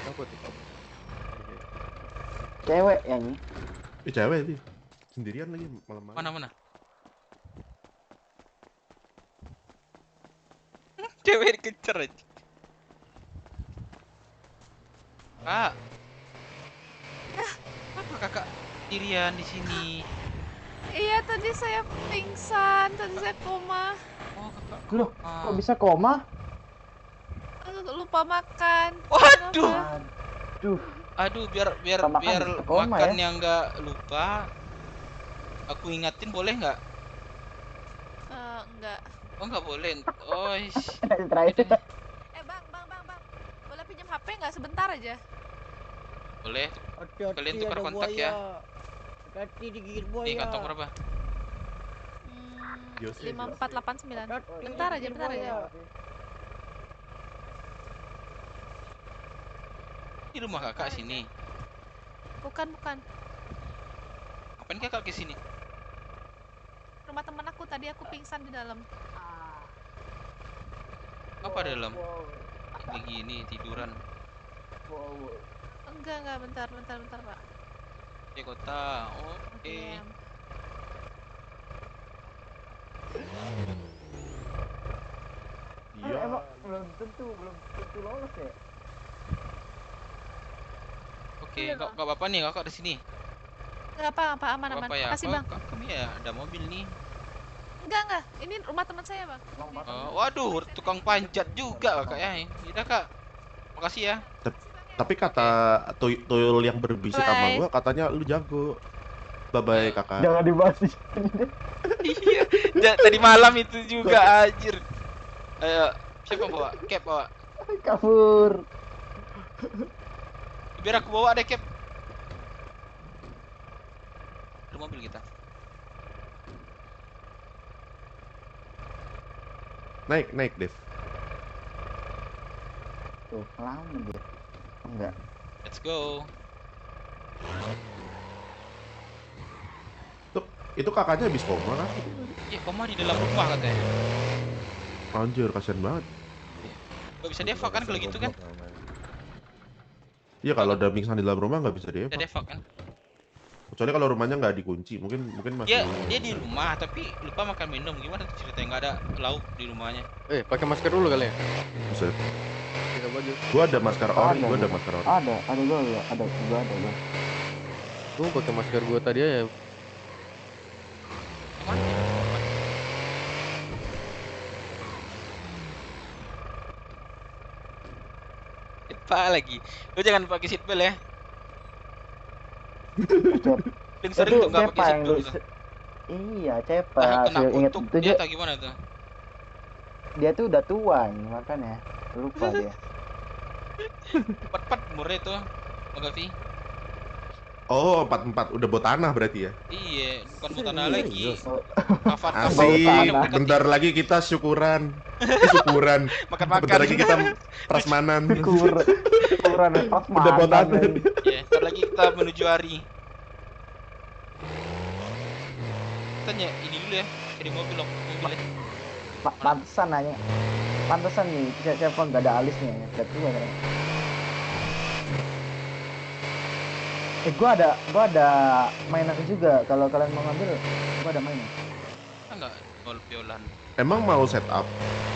Apa tuh? Cewek yang ini. Cewek dia. Sendirian lagi malam-malam. Mana? Cewek dikejar aja. Kak. Apa kakak sendirian di sini? Iya, tadi saya pingsan, tadi saya koma. Oh, kakak. Loh, kok bisa koma? Lupa makan. Waduh. Aduh, Aduh, biar Lupa makan biar bisa koma makan ya? yang nggak lupa. Aku ingatin boleh nggak? Enggak. Oh, nggak boleh. Oh, terakhir. Bang. Boleh pinjam HP nggak sebentar aja? boleh. Kalian Hati-hati tukar ada kontak buaya. ya. Hati digigit Nih, buaya. kantong berapa? Yose, 5489. Hati-hati Bentar aja, digigit bentar aja. buaya. Di rumah kakak sini. Bukan. Ngapain kakak ke sini? Rumah teman aku, tadi aku pingsan di dalam. Apa dalam? Lagi ini tiduran. Enggak, bentar, Pak. Di kota. Oh, oke. Iya. Iya. Emang belum tentu lolos ya. Oke, nggak apa-apa nih kakak di sini. Enggak apa, aman. Nggak apa ya? Makasih, Bang. Kami ya ada mobil nih. Enggak. Ini rumah teman saya, Bang. Waduh, tukang panjat juga kakak ya. Yaudah kak. Makasih ya. Tapi kata tuyul yang berbisik sama Bye. gua katanya lu jago. Bye-bye kakak. Jangan dibahas di sini deh. Iya. Tadi malam itu juga anjir. Ayo, siapa bawa? Cap bawa. Kabur. Biar aku bawa deh cap. Ada mobil kita. Naik, Dev. Tuh, lama dia. Enggak. Let's go. Itu kakaknya habis koma kan? Ya, koma di dalam rumah katanya. Anjir, kasihan banget. Gak bisa devak kan kalau gitu kan? Iya, kalau udah pingsan di dalam rumah nggak bisa Bisa dievak. devak kan? Kecuali kalau rumahnya nggak dikunci, mungkin masih. Dia di rumah tapi lupa makan minum. Gimana tuh ceritanya? Nggak ada lauk di rumahnya. Pakai masker dulu kali ya. Buset. Pakai baju. Gua ada masker ori, gua ada masker ori. Ada gua. Gua pakai masker gua tadi ya. Apa lagi? Lu jangan pakai seatbelt ya. Dan sering tuh nggak pakai seatbelt tuh. Iya, Cepa. Kena Ingat kutuk itu dia atau gimana tuh? dia tuh udah tua nih, makanya lupa dia. Cepat umurnya tuh. Magavi. Oh, 44 udah bawa tanah berarti ya. Iya, bukan mau tanah lagi. Oh, Kafan Asik, bentar lagi kita syukuran. Syukuran. makan. Bentar lagi kita prasmanan. Kurang pas Udah bawa tanah. Ya, ntar lagi kita menuju hari. Tanya ini dulu ya, cari mobilnya. Pantesan nanya. Pantesan nih, siapa nggak ada alisnya ya. Udah tua kan. Gua ada mainan juga. Kalau kalian mau ngambil, gua ada mainan. Enggak, gol-piolan. Emang mau setup?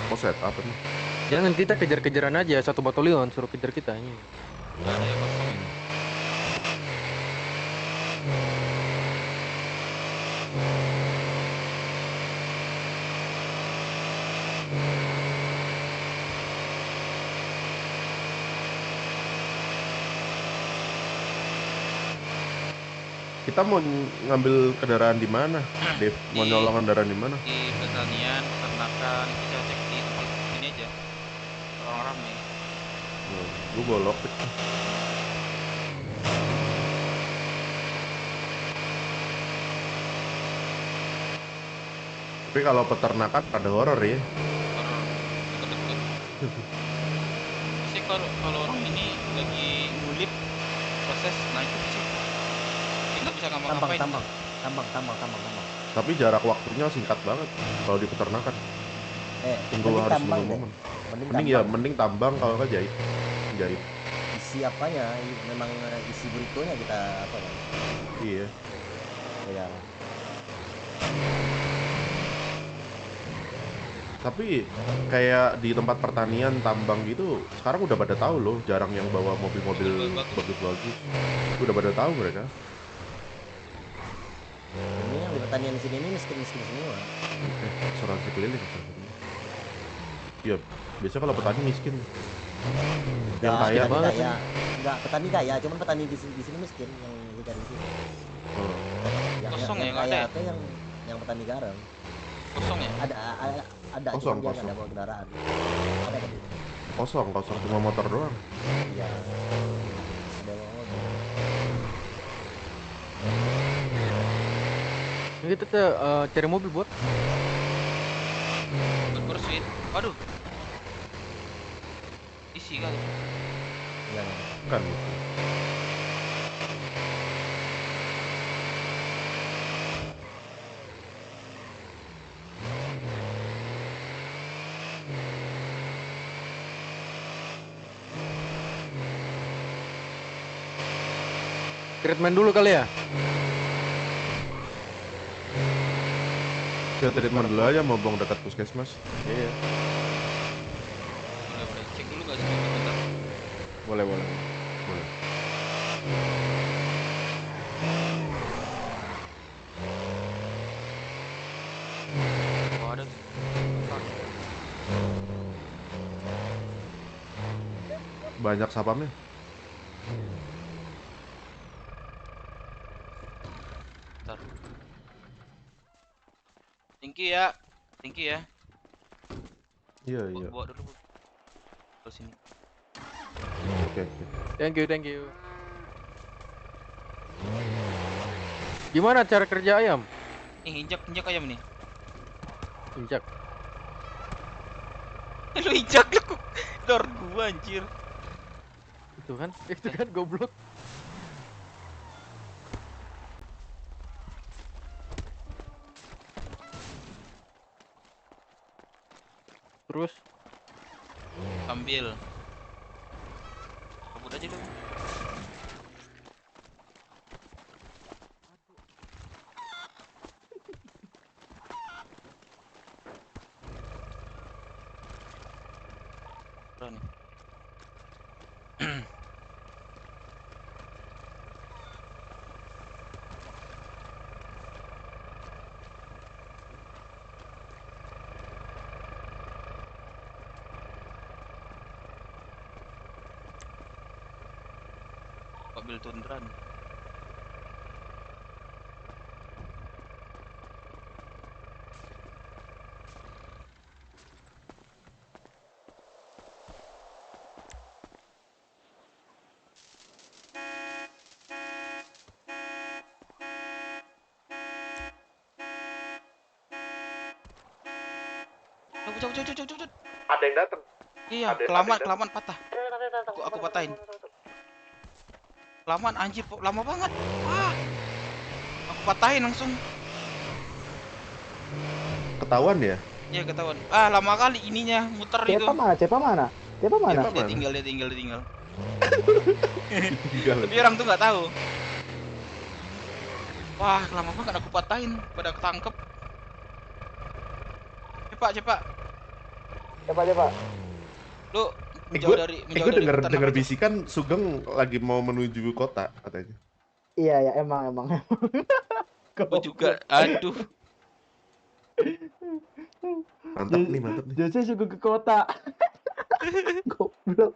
Mau setup nih? Jangan, kita kejar-kejaran aja satu batalion, suruh kejar kita ini. Nggak ada ya kosong ini. Kita mau ngambil kendaraan di mana, Dev? Mau Di- nyolong kendaraan di mana? Di pertanian, peternakan, bisa cek di tempat ini aja. Orang ramai. Gue bolok. Tapi kalau peternakan ada horor ya. Orang deket-deket. Pasti kalau orang ini lagi ngulik proses, nah itu bisa. Kita bisa ngapa-ngapain. Tambang. Tapi jarak waktunya singkat banget kalau di peternakan. Tunggu Mending harus tambang nunggu deh. momen. Mending Mending tambang kalau nggak jahit. Jahit. isi apanya, memang isi burrito-nya kita apa kan? Iya. Ya. Tapi kayak di tempat pertanian tambang gitu sekarang udah pada tahu loh, jarang yang bawa mobil-mobil bagus-bagus. Udah pada tahu mereka. Ini yang di pertanian di sini ini miskin-miskin semua. Asuransi keliling. Iya, biasanya kalau petani miskin. Yang Enggak, kaya petani banget kaya. Enggak, petani kaya, cuman petani di sini miskin yang kita di sini. Oh. Kosong ya, Yang nggak ada kaya ya? tuh yang petani garam. Kosong ya? Ada cuman Kosong, dia nggak kosong. ada bawa kendaraan. Ada tadi. Kosong cuma motor doang. Iya. Ada bawa mobil. Ini kita cari mobil buat. Buat pursuit. Waduh. Isi kali. Enggak. Kan. Treatment dulu kali ya. Ya treatment dulu aja mumpung dekat puskesmas. Iya. Boleh. Cek dulu gak sih bentar. Boleh. Boleh. Oh, ada tuh. Banyak sapamnya. Bentar. Thank you ya. Iya, iya. Bawa dulu ke sini. Oke. Thank you. Gimana cara kerja ayam? Injak ayam nih. Injak. Lu injak lu. Dor gua anjir. Itu kan goblok. Terus Ambil. Kabut aja lu. Berani. Mobil tundra nih. Cepet. Ada yang datang. Iya, Ada- kelamaan patah. Aku patahin. Kelamaan anjir, lama banget. Ah. Aku patahin langsung. Ketahuan ya? Iya ketahuan. Ah, lama kali ininya muter itu. Cepa mana? Cepa Dia mana? tinggal. Tinggal. Tapi orang tuh nggak tahu. Wah, lama banget aku patahin pada ketangkep. Cepat. Cepa. Lu Gue menjauh dari peternak dengar aja. bisikan Sugeng lagi mau menuju kota katanya. Iya, emang. Gue juga. Aduh. Mantap nih. Jose juga ke kota. Goblok.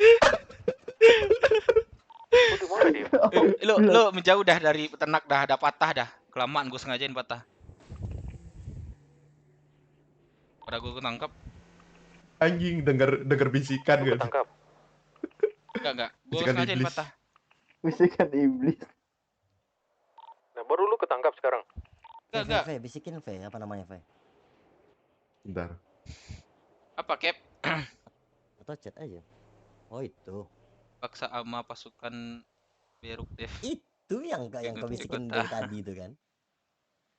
Lu menjauh dah dari peternak dah, ada patah dah. Kelamaan gue sengajain patah. Pada gue ketangkep. Anjing dengar bisikan gitu. Ketangkap. Enggak. Gue Bisikan sengajain iblis. patah. Bisikan iblis. Nah, baru lu ketangkap sekarang. Enggak. Ve, bisikin Ve, apa namanya Ve? Bentar. Apa, Cap? Atau chat aja. Oh itu. Paksa sama pasukan Beruk Dev. Itu yang kau bisikin Ikut, dari tadi itu kan.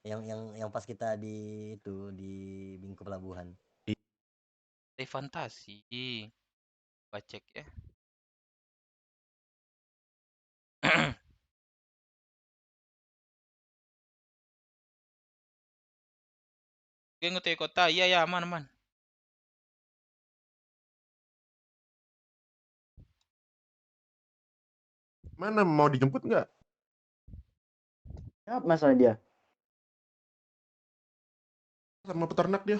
Yang pas kita di Bingko Pelabuhan. Fantasi. Bacek ya. Gue ngeteh kota. Iya, aman. Mana mau dijemput nggak? Apa masalah dia? sama peternak dia.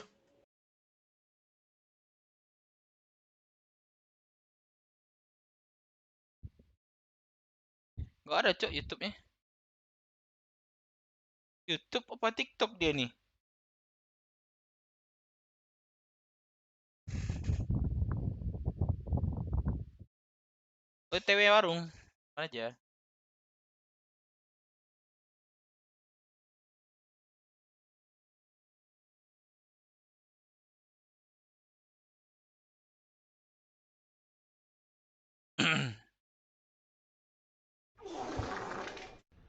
Gak ada cok YouTube-nya. YouTube apa TikTok dia nih? OTW warung. Mana aja?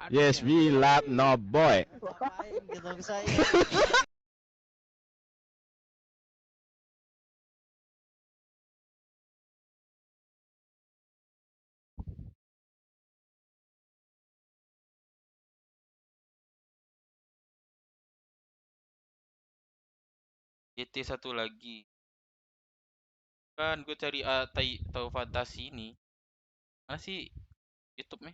Yes, we love no boy. Ngapain gitu ke saya? GT satu lagi. Kan gue cari tahu fantasi ini. Mana sih YouTube-nya?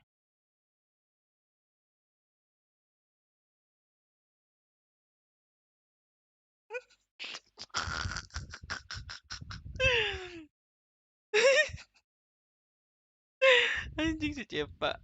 Anjing si Cepa.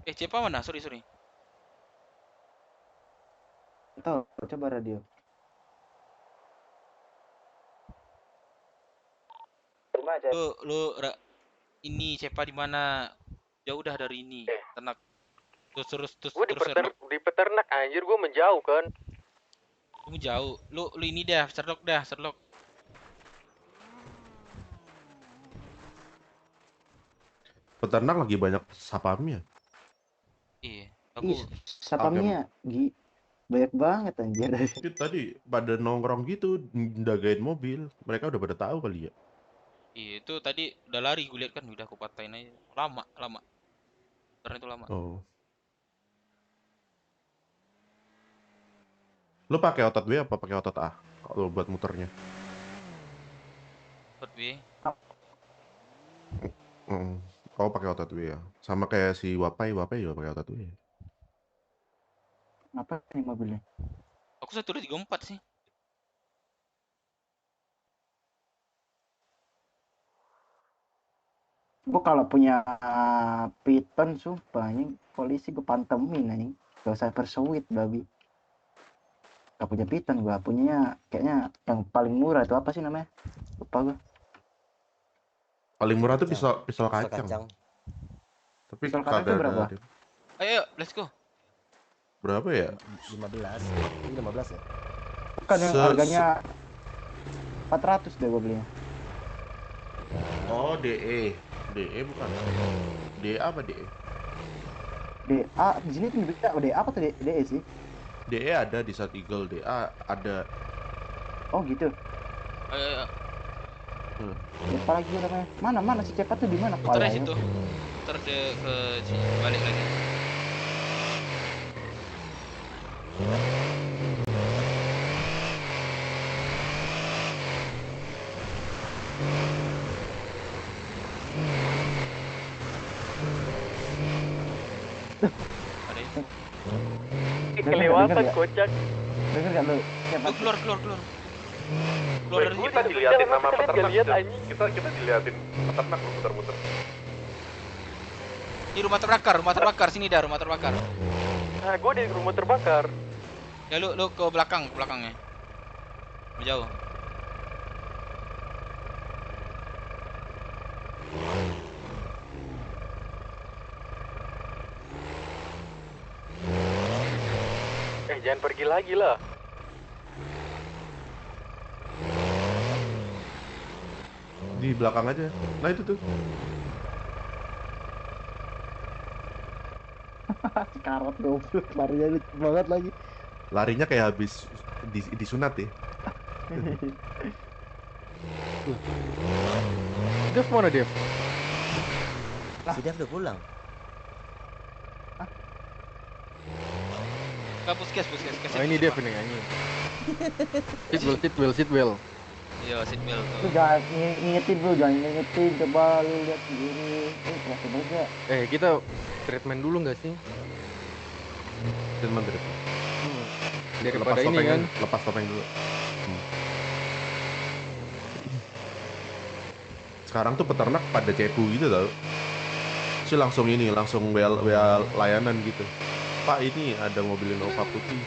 Cepa mana? Sorry. Tahu, coba radio. Rumah aja. Ini Cepa di mana? Jauh dah dari ini. Ternak. Terus Gue di peternak anjir, gue menjauh kan. Kamu jauh. Lu ini dah, Sherlock. Peternak lagi banyak sapamnya. Iya. Ih, sapamnya banyak banget anjir. Itu tadi pada nongkrong gitu, ndagain mobil. Mereka udah pada tahu kali ya. Iya, itu tadi udah lari gue lihat kan, udah aku patahin aja. Lama. Karena itu lama. Oh. Lu pakai otot W apa pakai otot A kalau buat muternya? Otot W. Oh, pakai otot W ya. Sama kayak si Wapai juga pakai otot W. Apa nih mobilnya? Aku 1.34 sih. Gue kalau punya piton sumpah ini polisi gue pantemin anjing. Gak usah persuit babi. Gak punya piton gue, punyanya kayaknya yang paling murah itu apa sih namanya? Lupa gue. Paling murah tuh pistol kacang. Tapi pistol kacang itu berapa? Ayo, let's go. Berapa ya? 15. Ini 15 ya? Bukan yang harganya 400 deh gue belinya. Oh, DE bukan. DE apa DE? DA di sini tuh bisa DA apa tuh DE sih? DE ada di Sat Eagle, DA ada. Oh gitu. Ayo. Apa lagi namanya? Mana si Cepat tuh di mana? Putar aja situ. Putar ke balik lagi. Kelewatan kocak. Dengar gak lu? Keluar. Keluar dari kita diliatin nama peternak. Kita diliatin peternak muter-muter. Di rumah terbakar sini dah, rumah terbakar. Nah, gue di rumah terbakar. Ya lu ke belakangnya. Jauh. Jangan pergi lagi lah. Di belakang aja. Nah itu tuh. Karat goblok, larinya lucu banget lagi. Larinya kayak habis disunat ya. Dev mana Dev? Si Dev udah pulang. Enggak, puskes. Oh ini Dev ini anjing. Seat belt. Iya, seat belt Lu tuh. jangan ingetin bro, jangan ingetin, coba lu lihat sendiri. Kerasa banget. Kita treatment dulu nggak sih? Treatment. Daripada ini kan. Lepas topeng dulu. Sekarang tuh peternak pada cepu gitu tau. Si langsung WA layanan gitu. Pak, ini ada mobil Innova putih.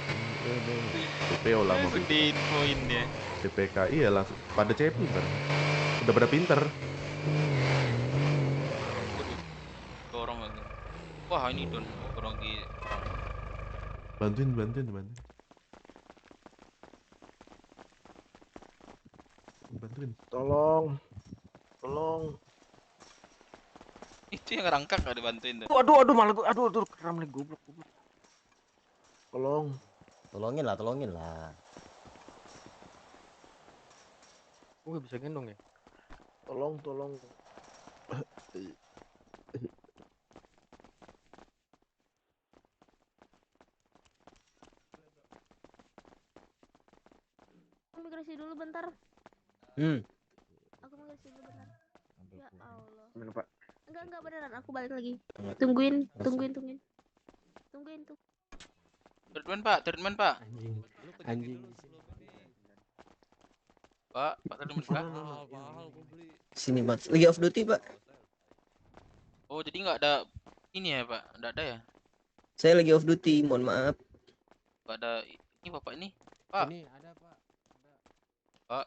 DPO lah mobil. Di poin dia. DPK, iya langsung pada cepu kan. Udah pada pinter. Dorong aja. Wah, ini Don dorong di Bantuin. Tolong. itu yang rangkak gak dibantuin tuh. Aduh malah gua keram nih goblok. Tolong. Tolongin lah. Gua bisa gendong ya. Tolong. Migrasi dulu bentar. Hmm. Aku migrasi dulu bentar. Ya Allah. Mana Pak? Enggak beneran, aku balik lagi. Tungguin. Treatment, Pak. Anjing. Pak, treatment, Pak. Sini Mas. Lagi off duty, Pak. Oh, jadi nggak ada ini ya, Pak? Nggak ada ya? Saya lagi off duty, mohon maaf. Nggak ada ini Bapak ini. Pak. Ini ada, Pak. Pak.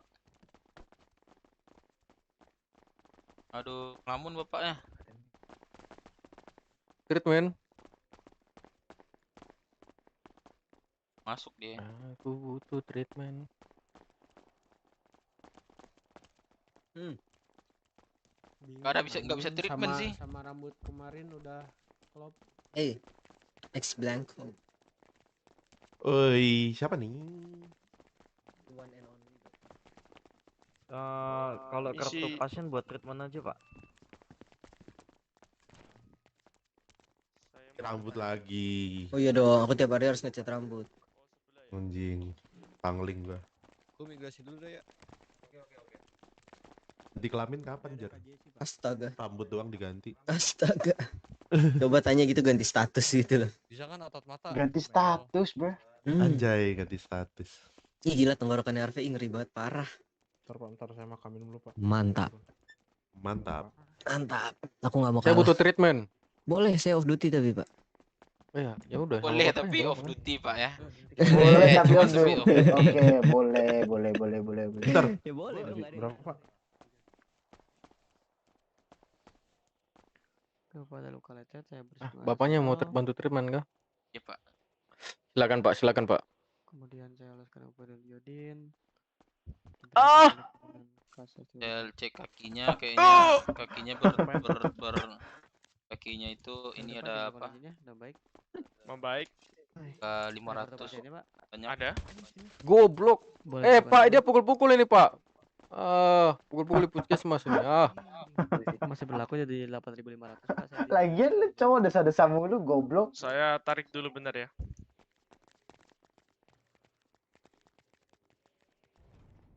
Aduh, ngelamun Bapaknya. Treatment. Masuk dia. Aku butuh treatment. Nggak bisa treatment sih. Sama rambut kemarin udah klop. Ex Blanco. Oi, siapa nih? One and only. Kalau kartu pasien buat treatment aja, Pak. Rambut lagi. Oh iya dong, aku tiap hari harus ngecat rambut. Anjing. Pangling gua. Gua migrasi dulu dah ya. Oke. Di kelamin kapan, Jar? Astaga. Rambut doang diganti. Astaga. Coba tanya gitu ganti status gitu loh. Bisa kan otot mata. Ganti status, bro. Anjay, ganti status. Ih gila tenggorokan RVI ngeri banget parah. Ntar saya makamin dulu, Pak. Mantap. Aku nggak mau kalah. Saya butuh treatment. Boleh, saya off duty tapi Pak. Ya udah. Boleh tapi off duty, Pak ya. Boleh tapi off Tapi duty. Oke, boleh. Bentar. Ya boleh dong. Berapa, Pak? Kepada luka lecet saya bersihkan. Bapaknya mau bantu treatment kah? Iya, Pak. Silakan Pak. Kemudian saya oleskan kepada iodin. Saya cek kakinya, kayaknya kakinya itu ini ada apa? Udah baik. Membaik. 500 banyak. Ada. Goblok. Boleh Pak, dia pukul-pukul ini, Pak. Pukul-pukul di puskesmas ini. Masih berlaku jadi 8.500, Pak. Lagian lu cowok desa-desa mulu goblok. Saya tarik dulu bentar ya.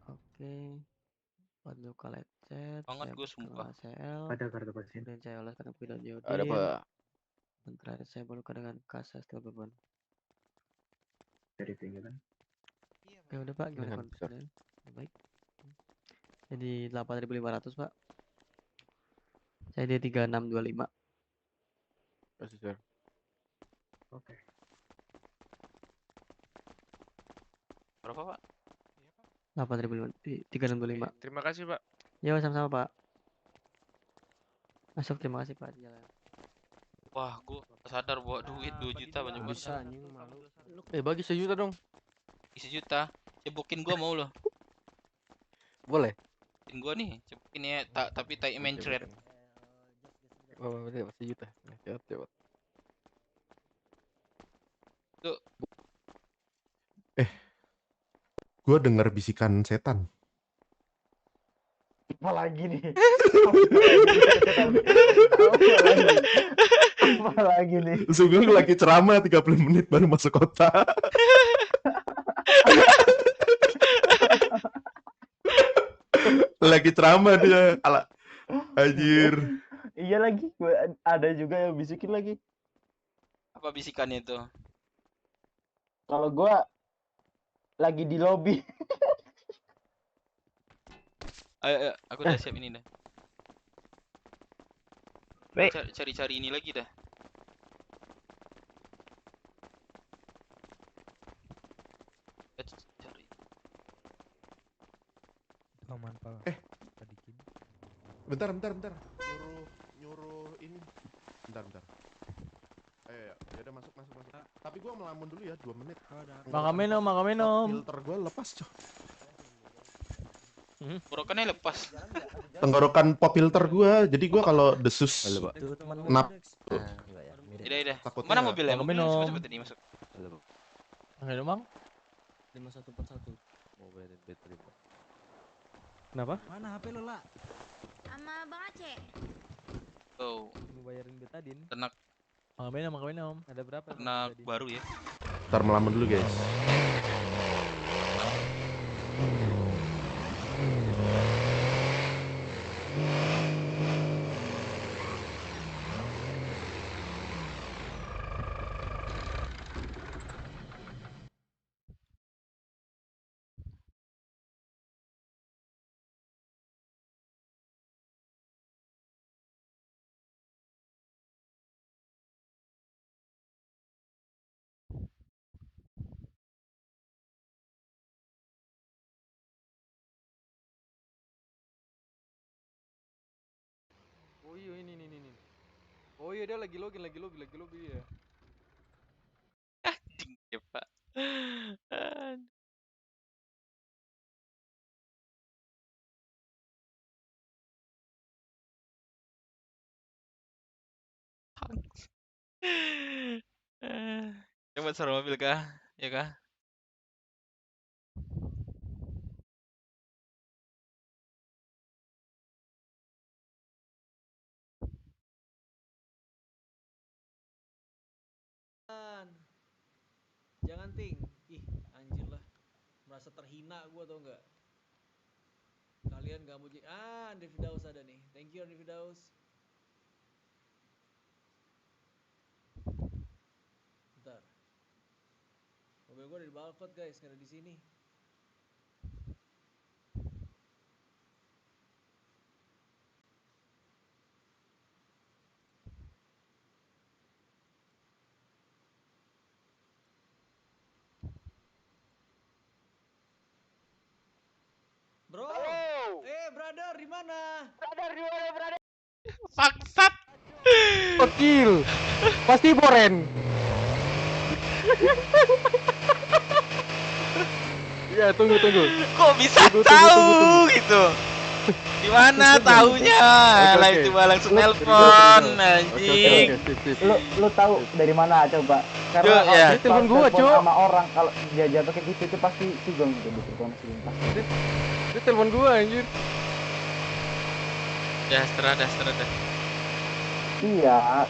Oke. Buat luka lecet. Banget gue sumpah. Ada kartu pasien. Dan saya oleskan kepada iodin. Ada, Pak. Dan terakhir saya berluka dengan kasar setelah beban. Dari pinggiran. Ya udah Pak, gimana kondisinya? Baik. Jadi 8.500, Pak. Saya di 3625. Kasih, Sir. Oke. Berapa, Pak? 3625. Terima kasih, Pak. Ya, sama-sama, Pak. Masuk, terima kasih, Pak. Jalan. Wah, gua sadar bawa duit 2 juta banyak banget. Bisa anjing malu. Bagi 1 juta dong. 1 juta. Cebokin gua mau loh. Boleh. Cebokin gua nih, cebokin ya, tapi tai mencret. Oh, dia 1 juta. Cepat. Tuh. Gua dengar bisikan setan. Apalagi nih? Apalagi nih? Sugeng lagi ceramah 30 menit baru masuk kota. Lagi ceramah dia. Ala anjir. Iya lagi, ada juga yang bisikin lagi. Apa bisikannya itu? Kalau gua lagi di lobi. Ayo, aku udah siap ini dah. Cari-cari ini lagi dah. Cari. Aman, Pak. Bentar. Nyuruh ini. Bentar. Ayo, ya udah masuk. Tapi gua melamun dulu ya 2 menit. Makan minum. Filter gua lepas, Cok. Borokannya lepas. Tenggorokan pop filter gua, jadi gua kalau desus nap. Udah. Takutnya Mana mobilnya? makan Mobilnya minum. cepet ini masuk. Ayo Bang. 5141. Mau bayarin battery, Pak. Kenapa? Mana HP lo, lah? Sama Bang Aceh. Tuh, Mau bayarin betadin. ternak Makan minum. Ada berapa? baru ya. Ntar melamun dulu, guys. Oh iya ini. Oh iya dia lagi lobby ya. Ya, Pak. Coba suruh mobil kah? Ya kah? Jangan ting. Ih, anjir lah. Merasa terhina gua tau enggak? Kalian gak mau Andi Firdaus ada nih. Thank you Andi Firdaus. Bentar. Mobil gua ada di balkon guys, gak ada di sini. Bro. Brother di mana? Brother? Bangsat. Gokil. Pasti Boren. Ya, tunggu. Kok bisa tahu gitu? Di mana tahunya? Lah itu langsung telepon anjing. Lu tahu dari mana coba? Karena Ya. dia telepon gua, Cuk. Sama orang kalau dia jatuh kayak gitu itu pasti Sugeng gitu telepon selintas. Dia telepon gua anjir. Ya, serada. Iya,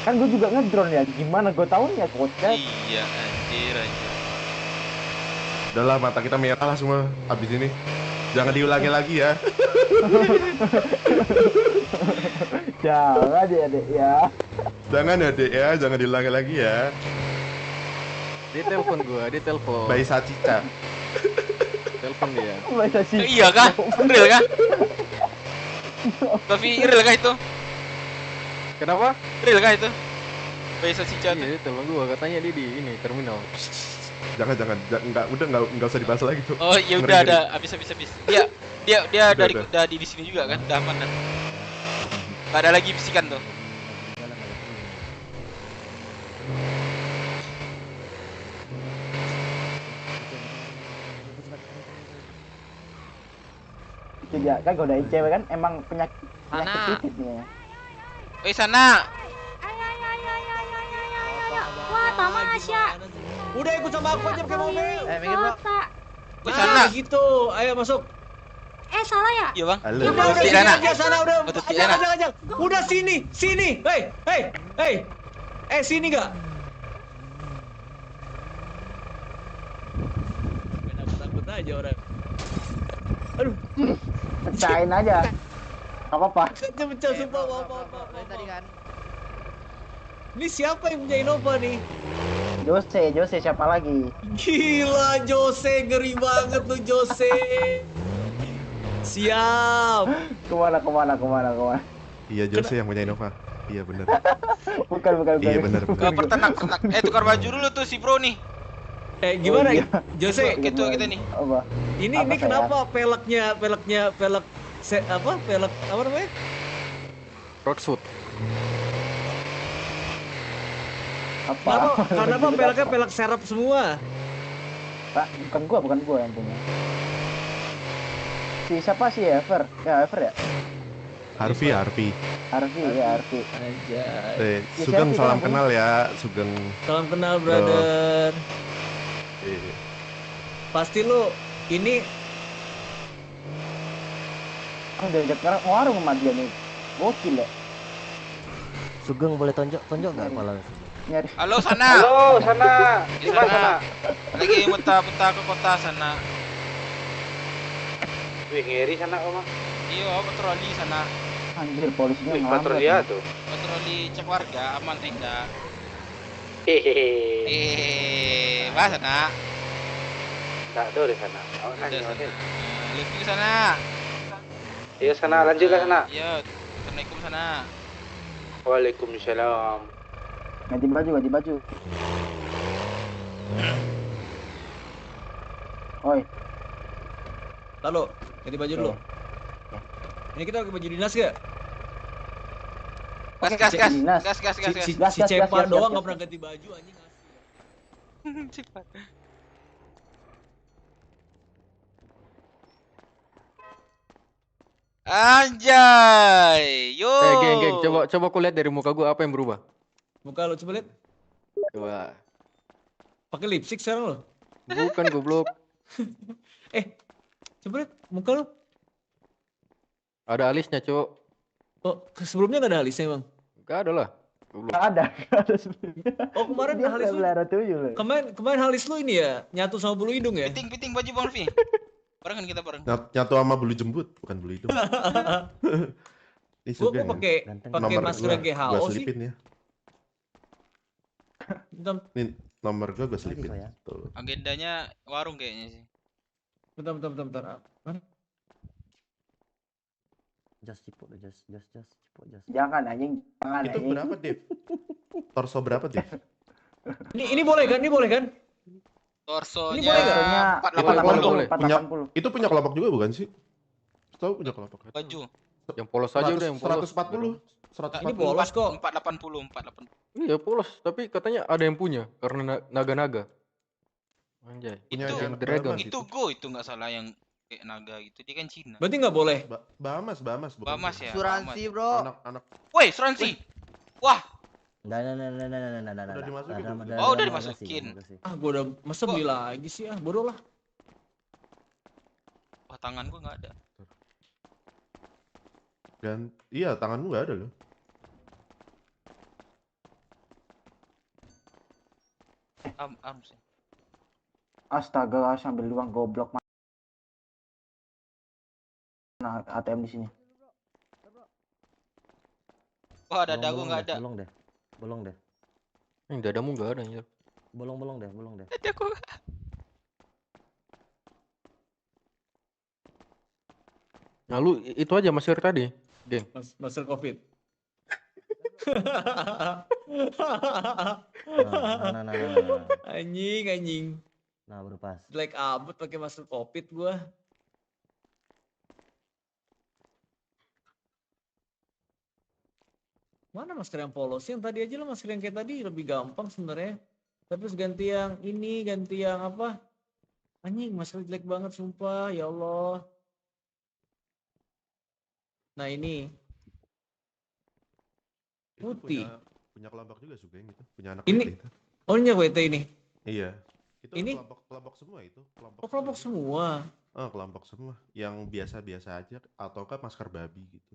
kan gua juga ngedrone ya. Gimana gua tahunya, kocak? Iya, anjir. Udahlah, mata kita merah lah semua abis ini. Jangan diulangi lagi ya. Jangan ya, Dek ya. Jangan ya, Dek ya. Jangan diulangi lagi ya. Dia telepon gua, Bayi Sacica. Telepon dia. Masa sih? Iya kah? Real kah? Tapi real kah itu? Kenapa? Real kah itu? Bayi Sacica Iya, dia telepon gua, katanya dia di ini terminal. Jangan, enggak usah dibahas lagi tuh. Oh, ya udah ada habis. Dia udah di sini juga kan, udah aman kan. Gak ada lagi bisikan tuh. Itu dia kan godain cewek kan emang penyakit titiknya. Sana. Wah, tamasya. Udah ikut sama aku aja pakai mobil. Minggir, Bro. Sana. Gitu. Ayo masuk. salah ya? Iya bang. Halo. Udah Tuti sini sana. aja sana udah. Oh, Tuti Ajak, sana. ajak. Udah sini. Hei. Sini gak? Takut aja orang. Aduh, Pecahin aja. Gak apa-apa. pecah sumpah. Dari tadi kan. Ini siapa yang punya Innova nih? Jose siapa lagi? Gila Jose, ngeri banget tuh Jose. Siap. Kemana? Iya Jose yang punya Innova. Iya bener. Bukan. Iya bener. Ke peternak. Tukar baju dulu tuh si bro nih. Gimana? Oh, iya. Jose, Gitu kita nih. Apa? ini Apa, kenapa pelek apa namanya? Rockswood. Apa? Kenapa peleknya pelek serap semua? Pak, bukan gua yang punya. Si siapa sih Ever? Ya Ever ya? Harvey. Harvey. Aja. Sugeng Selfie salam dong, kenal ya, Sugeng. Salam kenal brother. Iya. Pasti lu ini Diajak warung sama dia nih. Gokil ya. Sugeng boleh tonjok nggak kepala? Nyari. Halo sana. Di sana. Lagi muta-muta ke kota sana. Wih, ngeri sana Oma. Iya, patroli sana. Anjir polisinya Wih, ngelambat patroli nih. tuh. Patroli cek warga aman tenda. Hehehe. Mas sana. Tak ada di sana. Oh, Ada nanya. sana. Lebih ke sana. Iya sana, lanjut ke sana. Iya, Assalamualaikum sana. Waalaikumsalam. Ganti baju. Oi, lalu ganti baju dulu. Ini kita pakai baju dinas gak? Gas. Si Cepa doang nggak pernah ganti baju anjing asli. Cepat. Anjay, yo. Geng, coba aku lihat dari muka gua apa yang berubah. Muka lo coba lihat. Coba. Pakai lipstick sekarang lo. Bukan goblok. Coba lihat muka lo. Ada alisnya, Cok. Oh, sebelumnya nggak ada alisnya bang? Gak ada lah. Goblok. nggak ada sebenarnya. Oh kemarin Dia halis lu. pelihara tuyul loh. Kemarin halis lu ini ya nyatu sama bulu hidung ya? Piting baju Bang Raffi. Barengan kita bareng. Nyatu sama bulu jembut, bukan bulu hidung. Ini Gua Sugeng. pakai Nomor masker gua GHO sih. selipin ya. Bentar, Nih nomor gua selipin. Lagi, ya? Tuh. Agendanya warung kayaknya sih. bentar. Mana? Jos cipok. Jangan anjing, jangan Itu anjing. berapa, Dev? Torso berapa, Dev? Ini boleh kan? Ini boleh kan? Torsonya Ini boleh nggak? Torsonya 480. 480. Itu punya kelompok juga bukan sih? Tahu punya kelompok. baju. Yang polos aja udah yang polos. 140. Ini bolos kok. 480. Iya polos, tapi katanya ada yang punya karena naga-naga. Anjay. Punya Itu- yang Dragon. Bahamas Itu Go itu nggak salah yang kayak naga gitu. Dia kan Cina. Berarti nggak boleh. Bahamas bukan. Bahamas ya. Asuransi, Bahamas. bro. Anak-anak Woi, asuransi. Wah, Nah. Udah dimasukin belum? Oh, udah dimasukin. Ah, gua udah masa beli lagi sih ah, bodoh lah. wah tangan gua nggak ada. dan iya tanganmu nggak ada loh. Arms ya. Astaga, sambil luang goblok. Nah, ATM di sini. Wah, ada dagu nggak ada. Bolong deh. Dadamu nggak ada anjir. Bolong deh. Dagu. Nah lu itu aja masker tadi, geng. Masker COVID. Nah. Anjing. Nah, berpas. Jelek amat pakai masker COVID gua. Mana masker yang polos? Yang tadi aja lah masker yang kayak tadi lebih gampang sebenarnya. Tapi terus ganti yang ini, ganti yang apa? Anjing, masker jelek banget sumpah, ya Allah. Nah ini Itu putih. punya kelompok juga Sugeng itu, punya anak Ini- WT itu. Oh ini yang WT ini. Iya. Itu Ini- kelompok semua itu, Oh kelompok semua. Oh, kelompok semua. Yang biasa-biasa aja ataukah masker babi gitu.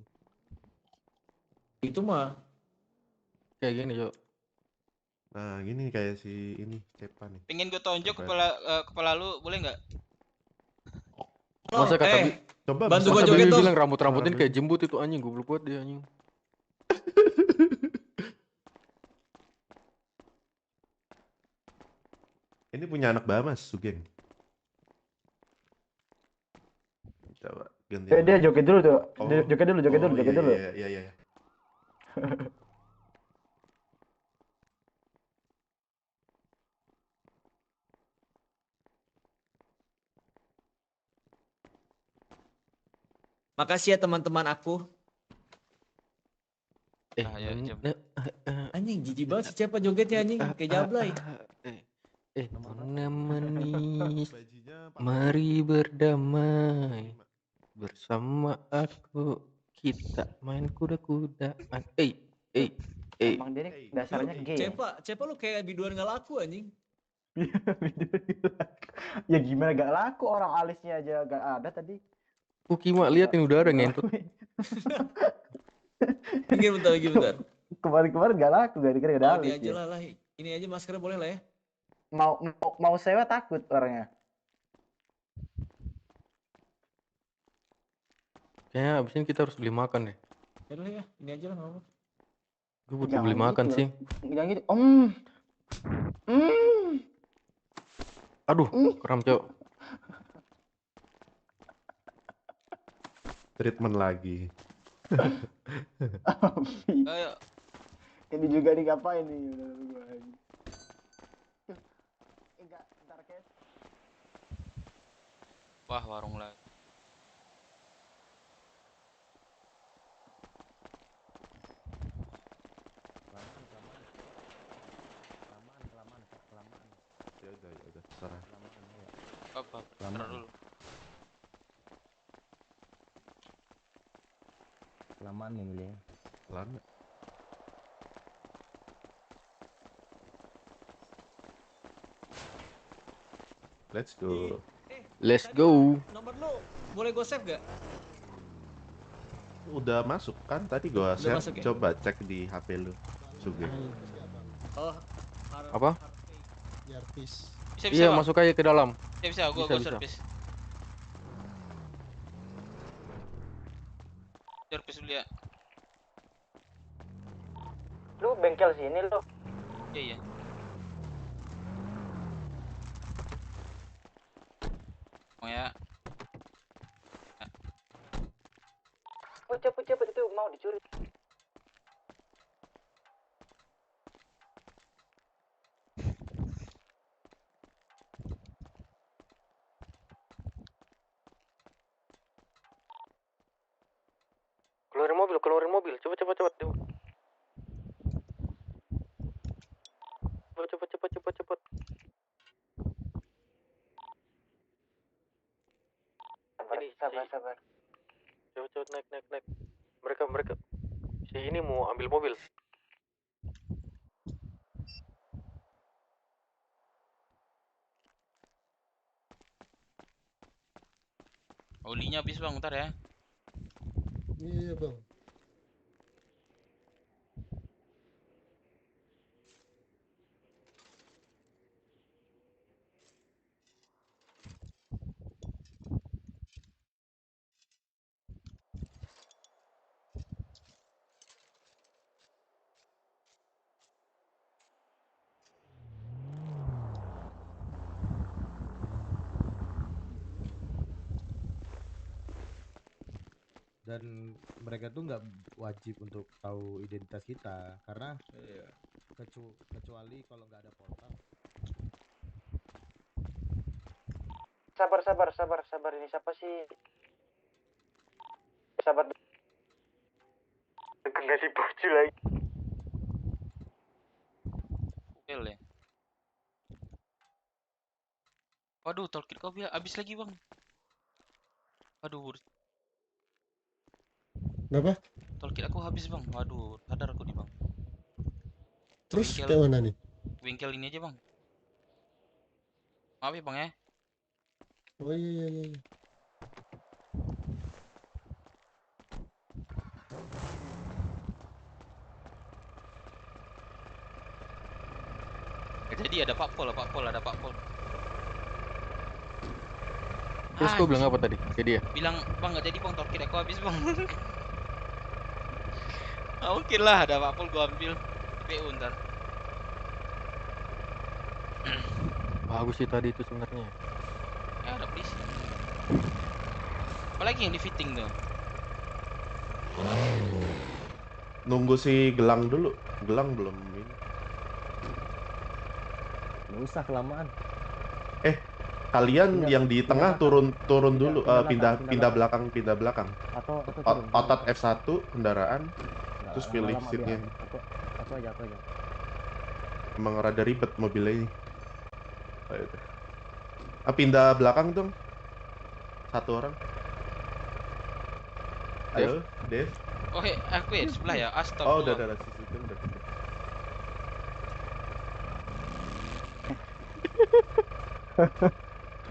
Itu mah Kayak gini, Cok. Nah, gini kayak si ini Cepa nih. Pengen gue tonjok Coba. kepala lu, boleh nggak? Masa kata Coba bantu bisa. gua masa joget Baby dong. bilang rambut-rambutin kayak jembut itu anjing, goblok banget dia anjing. Ini punya anak Bamas, Sugeng. Coba ganti. Dia joget dulu tuh. Oh. Joget dulu. Iya. Makasih ya teman-teman aku. Anjing jijik banget si Cepa jogetnya anjing kayak Jablay. Menemani, mari berdamai bersama aku, kita main kuda-kudaan. Emang dia nih dasarnya gay. Cepa lu kayak biduan gak laku anjing. Ya gimana gak laku, orang alisnya aja gak ada tadi. Kima liatin udara ngentut. Lagi bentar. Kemarin gak laku gara-gara gak ada alis. Ini aja lah. Ini aja maskernya boleh lah ya. Mau sewa takut orangnya. Kayaknya abis ini kita harus beli makan deh. Yaudah ya, ini aja lah nggak apa-apa. Gue butuh beli makan sih. Jangan gitu. Aduh, kram Cok. Treatment lagi. Ayo. Ini juga nih ngapain nih? Wah, warung lagi. Ya udah, serah. Apa? Bentar dulu. Kelamaan nih milih. Lama. Let's go. Let's go. Nomor lu boleh gue save gak? Udah masuk kan tadi gua share. Masuk, ya? Coba cek di HP lu, Sugeng. Oh, Apa? Yarpis. Bisa, Iya, Bang. masuk aja ke dalam. Bisa, gua servis. Servis dulu ya. Lu bengkel sini lu. Iya. Oh ya. Cepet itu mau dicuri. Keluarin mobil. Cepet. Cepet. Sabar. Cepet naik. Mereka. Si ini mau ambil mobil. Olinya habis Bang, ntar ya. Iya Bang. Dan mereka tuh nggak wajib untuk tahu identitas kita karena kecuali kalau nggak ada portal. Sabar, ini siapa sih? Sabar. Kena dipuji lagi. Ya. Waduh, toolkit kau habis lagi Bang. Waduh. Kenapa? Toolkit aku habis Bang. Waduh, sadar aku nih Bang. Terus kayak mana nih? Bengkel ini aja Bang. Maaf ya Bang ya. Oh iya. Iya, ada Pak Pol, ada Pak Pol. Terus kau bilang apa tadi ke dia? Bilang, bang nggak jadi bang, torkit aku habis bang. Nggak mungkin lah, ada Pak Pol gua ambil. PU ntar. Bagus sih tadi itu sebenarnya. Ya ada polisi. Apalagi yang di fitting tuh. Nunggu si Gelang dulu. Gelang belum ini. Nggak usah kelamaan. Kalian yang di tengah turun dulu, pindah belakang. Atau Otot F1 kendaraan, terus pilih seatnya. Aku aja. Emang rada ribet mobilnya ini. Pindah belakang dong. Satu orang. Ayo, Dev. Oh, aku ya di sebelah ya. Astagfirullah. Oh, udah sisi udah.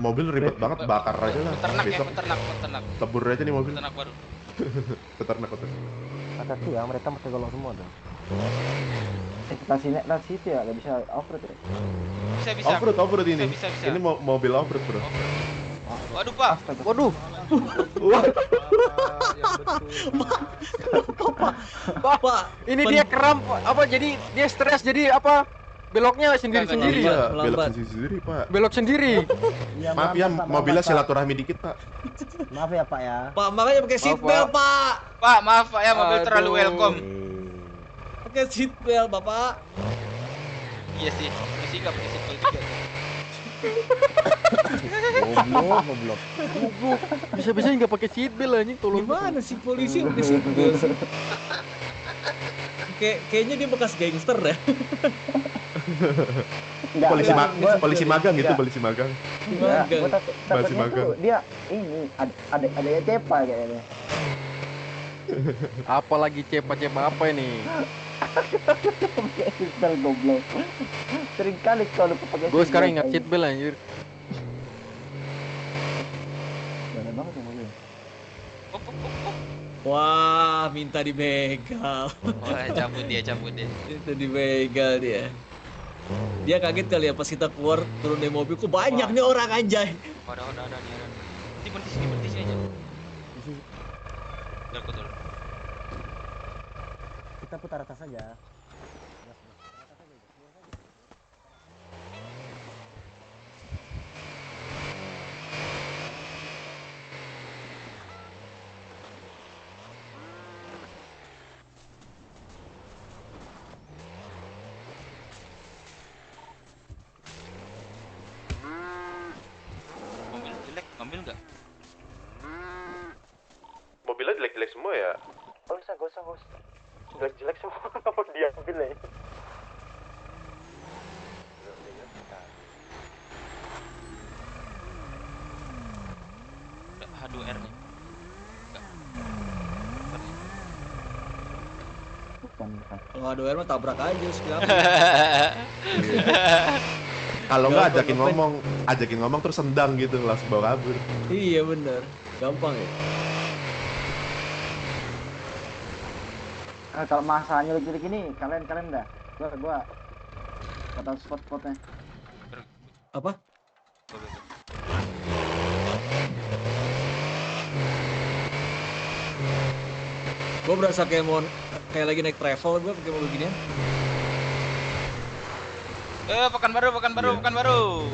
Mobil ribet banget, bakar aja lah. Besok peternak. tebur aja nih mobil. Peternak baru. Peternak. hati-hati ya, mereka mesti golong semua dong. Nasi itu ya, nggak bisa off-road ya? Bisa. Off-road ini. Bisa. Ini mobil off-road, bro. Waduh, Pak. Waduh. Bapak, Ini dia keram apa? Jadi dia stres, jadi apa? Beloknya sendiri-sendiri. Iya, belok sendiri, Pak. Belok sendiri. Ya, Maaf ya, mobilnya silaturahmi dikit, Pak. Maaf ya, Pak ya. Pak, makanya pakai seatbelt, Pak. Pak, maaf Pak ya, mobil terlalu welcome. Pakai seatbelt, Bapak. Iya sih, polisi nggak pakai seatbelt juga. Goblok. Bisa-bisa nggak pakai seatbelt anjing, tolong. Gimana sih polisi pakai seatbelt sih? Kayaknya dia bekas gangster ya. Polisi magang gitu, polisi magang. Gue takutnya tuh dia ini ada cepa kayaknya. Apalagi cepa-cepa apa ini? Seatbelt goblok. Sering kali kalau pakai. Gue sekarang ingat seatbelt anjir. Banyak banget yang mobil. Wah, minta dibegal. Wah, cabut dia. Minta dibegal dia. Dia kaget kali ya pas kita keluar turun dari mobil, kok banyak nih orang anjay. Ada nih. Berhenti sini aja. Betul. Kita putar atas saja. Mobil jelek, ngambil nggak? Mobilnya jelek-jelek semua ya? Gak usah. Jelek semua, apa diambil ya? H2R nih. Bukan. Kalau ada mah tabrak aja sekilas. Kalau nggak ajakin ngomong terus sendang gitu, langsung bawa kabur. Iya bener, gampang ya. Kalau masalahnya nyulik ini kalian dah. Gua nggak tahu spot-spotnya. Apa? Gue berasa kayak lagi naik travel gue pakai mobil ginian. Pekan baru.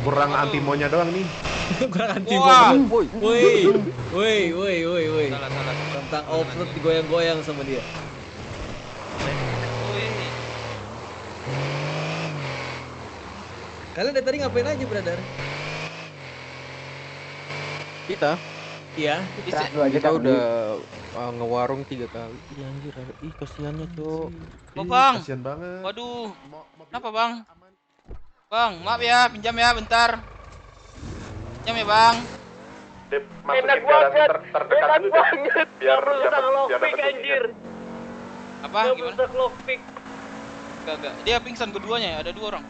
Kurang antimonya doang nih. Kurang anti Wah. Woi. Salah. Tentang off-road digoyang-goyang sama dia. Kalian dari tadi ngapain aja, brother? Kita Iya. kita udah ngewarung 3 kali. Iya anjir, kasihannya, Cok. Oh, Bang. Kasian banget. Waduh. Kenapa, Bang? Bang, maaf ya, pinjam ya bentar. Pinjam ya, Bang. Enak banget, enak banget. Biar rusak lockpick anjir. Apa? Gimana? Rusak lockpick. Gak. Dia pingsan keduanya ya, ada 2 orang.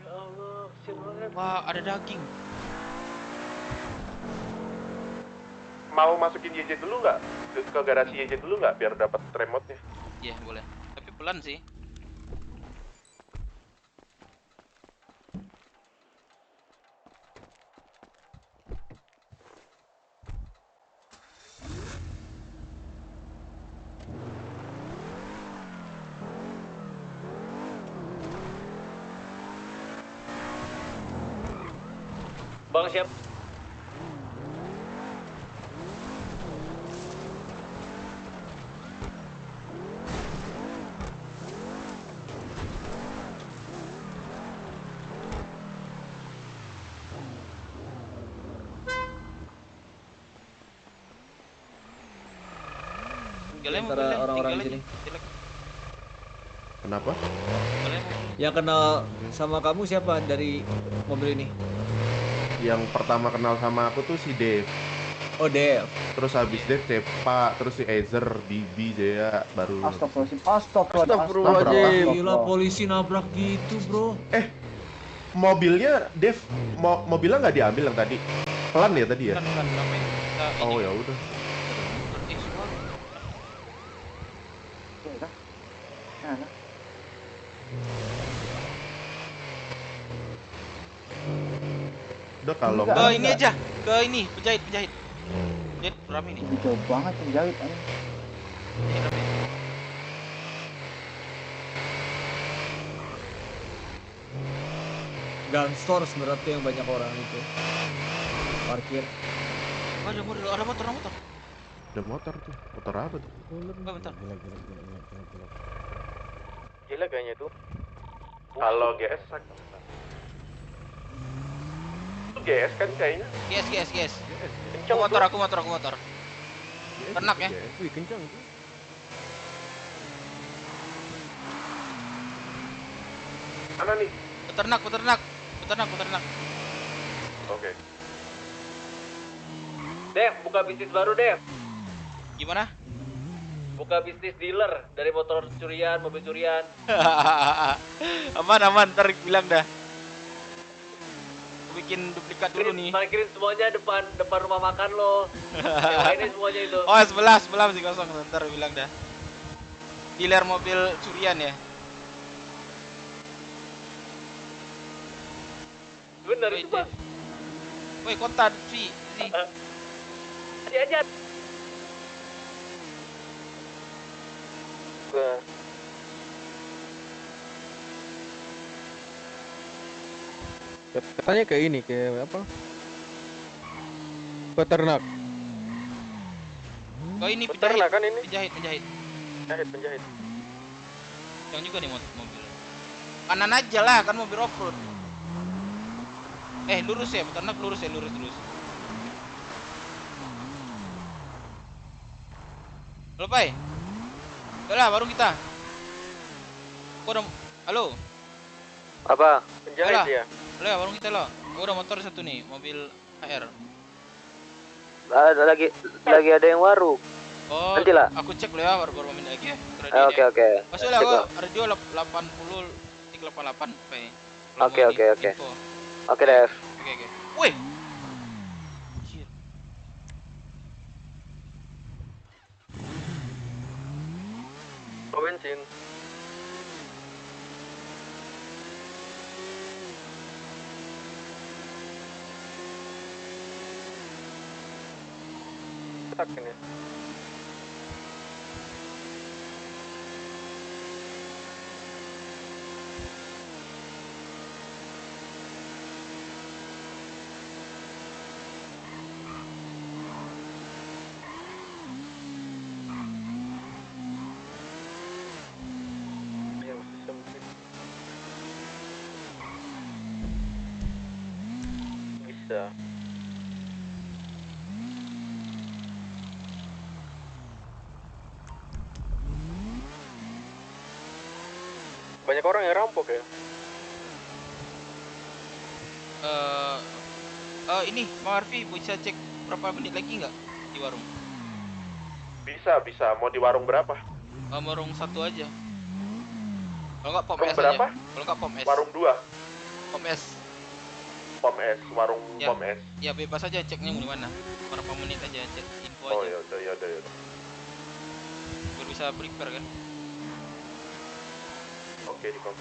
Ya Allah, kasian banget. Wah, ada daging. Mau masukin YJ dulu nggak? Ke garasi YJ dulu nggak? Biar dapat remote-nya. Iya, boleh. Tapi pelan sih. Bang siap. Antara orang-orang di sini. Kenapa? Yang kenal sama kamu siapa dari mobil ini? Yang pertama kenal sama aku tuh si Dev. Oh, Dev. Terus habis Dev Cepa, terus si Ezer, Bibi, Jaya, baru. Astagfirullahaladzim. Gila, polisi nabrak gitu, bro. Mobilnya Dev, mobilnya nggak diambil yang tadi. Pelan ya tadi ya? Oh ya udah. Udah kalau ke ini aja, ke ini penjahit. Penjahit rame nih. Jauh banget penjahit anjing. Gun store sebenarnya tuh yang banyak orang itu. Parkir. Ada motor. Ada motor tuh. Motor apa tuh? Bentar. Gila kayaknya tuh. Kalau GS GS kan kayaknya. GS. Aku motor. Ternak ya. Wih, kencang tuh. Mana nih? Peternak. Oke. Dev, buka bisnis baru, Dev. Gimana? Buka bisnis dealer dari motor curian, mobil curian. aman, ntar bilang dah. Bikin duplikat dulu nih. Parkirin semuanya depan rumah makan lo. Yang lainnya semuanya itu. Oh, sebelah masih kosong, ntar bilang dah. Dealer mobil curian ya. Bener itu, Bang. Woi, kontan si. Aja. Katanya kayak ini, kayak apa? Peternak. Oh, ini Peternak kan ini? penjahit. Penjahit. Yang juga nih mobil. Kanan aja lah, kan mobil off-road. Lurus ya, peternak lurus. Halo, Pai. Udah lah, warung kita. Halo. Apa? Penjahit ya? Halo ya, warung kita lo. Udah motor satu nih, mobil HR. Lagi ada yang warung. Oh, nanti lah. Aku cek lo ya, baru main lagi ya. Oke. Masuk lah, gua radio 80 388 Pai. Oke. Oke, Dev. Oke. Woi. Bensin. Tak ini. Bisa. Banyak orang yang rampok ya? Ini Bang Arfi bisa cek berapa menit lagi nggak di warung? Bisa. Mau di warung berapa? Warung satu aja. Kalau nggak pom Warung es berapa? aja. Kalau nggak pom es. Warung 2. Pom es. Warung Ya. pom es. Ya bebas aja ceknya mau di mana. Berapa menit aja cek info Oh aja. ya udah. Biar bisa prepare kan. Oke, di kom.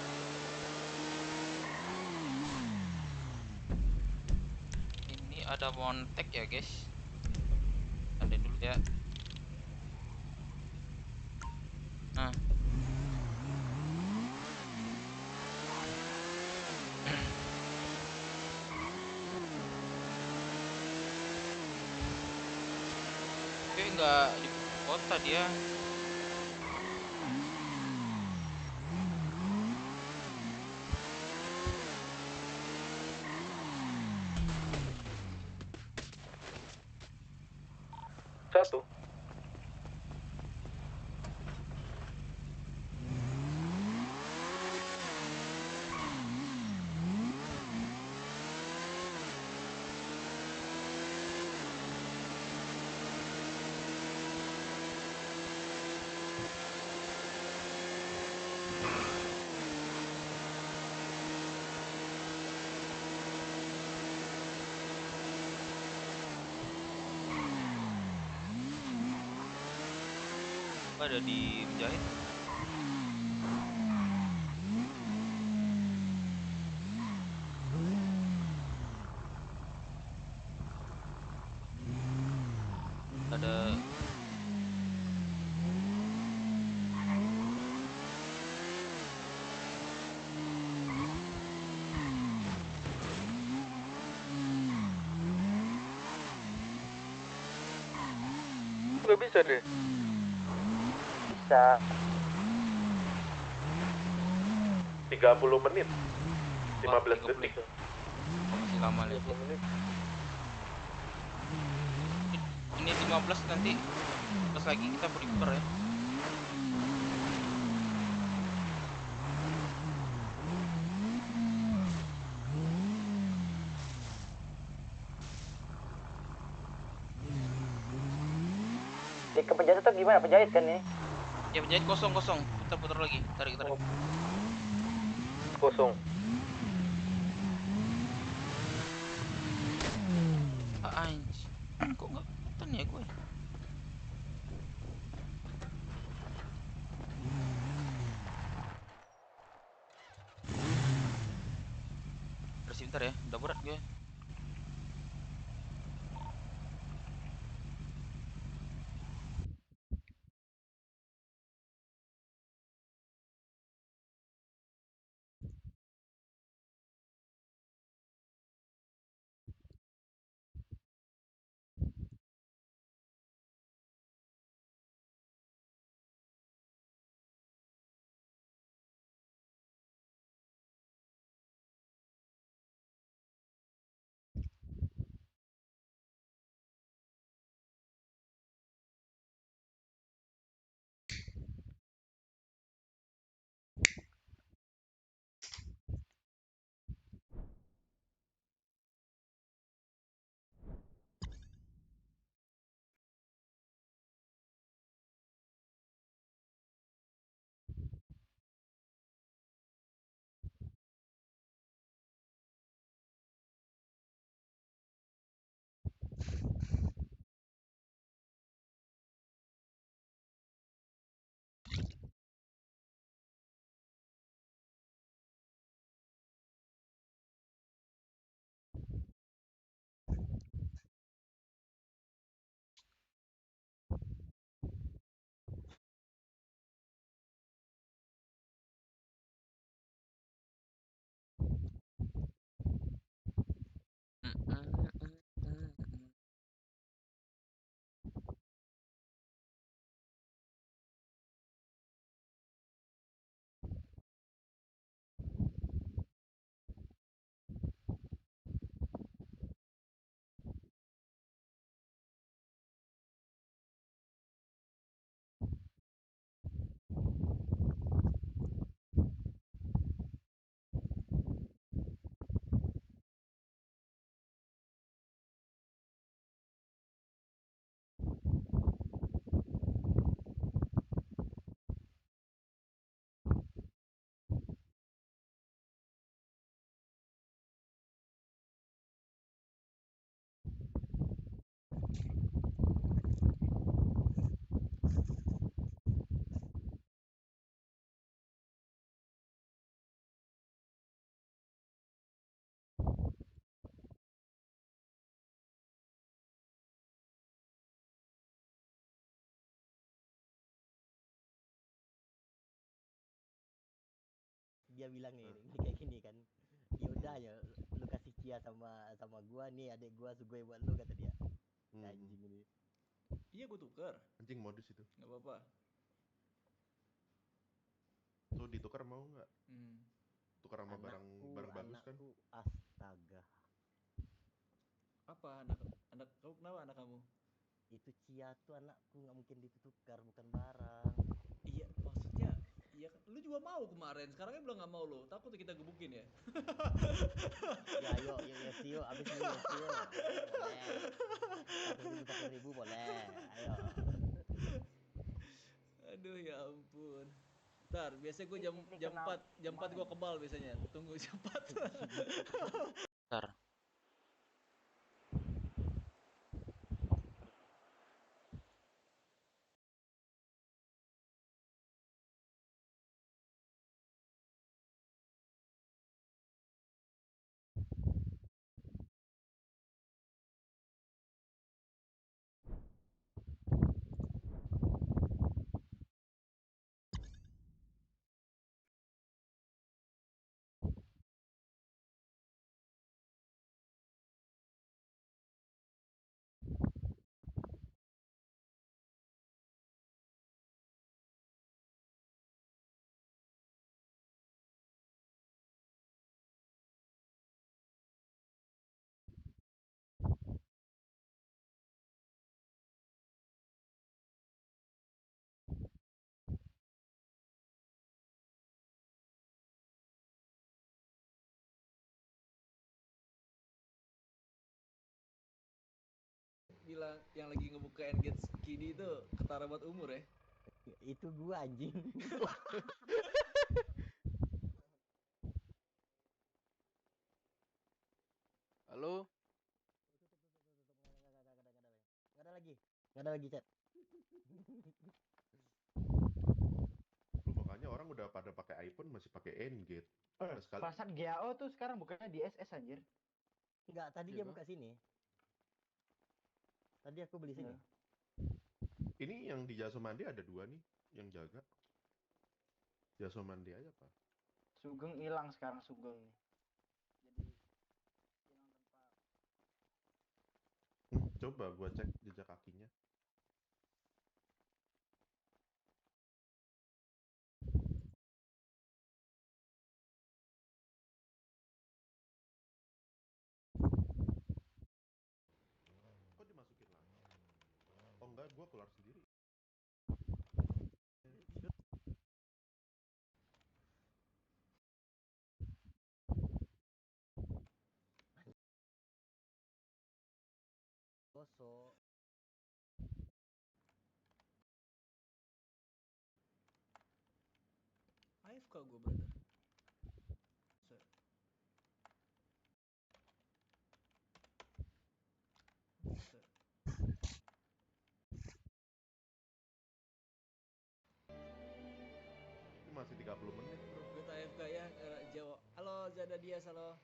Ini ada montek ya guys. Ada dulu ya. Nah. nggak di kota dia. Satu. Ada di Menjahit. Ada Nggak bisa deh. Bisa. 30 menit. 15 30 detik. ya. Masih lama nih. 30 menit. Ini 15 nanti pas lagi kita prepare ya. Di ke penjahit tuh gimana? Penjahit kan nih? Ya Menjahit kosong. Kita putar lagi. Tarik. Kosong. Anjir. Kok nggak kelihatan ya gue? Bersih bentar ya. Udah berat gue. Dia bilang nih kayak gini kan, ya udah ya lu kasih Cia sama gua nih, adek gua sugoi buat lu, kata dia. Anjing ini. Iya gue tuker. Anjing modus itu. Nggak apa-apa. Tuh ditukar mau nggak? Tukar sama barang bagus kan? Astaga. Apa anak kamu kenapa anak kamu? Itu Cia tuh anakku, nggak mungkin ditukar, bukan barang. Iya maksudnya iya lu juga mau kemarin, sekarang kan bilang nggak mau lo, takut kita gebukin ya. Ya yuk Sio, abis ini Sio, boleh 1.000 boleh, ayo. Aduh ya ampun. Ntar biasanya gue jam 4 gue kebal biasanya, tunggu jam 4. Ntar. Bilang yang lagi ngebuka Engage Kini itu ketara buat umur ya. Itu gua anjing. Halo? Nggak ada lagi chat. Lu makanya orang udah pada pakai iPhone masih pakai Engage. Perasaan GAO tuh sekarang bukannya di SS anjir. Enggak, tadi dia buka sini. Tadi aku beli sini. Ini yang di Jasomandi ada 2 nih yang jaga. Jasomandi aja Pak. Sugeng hilang sekarang Sugeng nih. Jadi hilang tanpa. Coba gua cek jejak kakinya. Kok dimasukin lagi? Oh enggak, gua keluar sendiri. Gosok. AFK gue brother. Ini masih 30 menit bro. Gue AFK ya, Jawa. Halo Zada Dias, halo.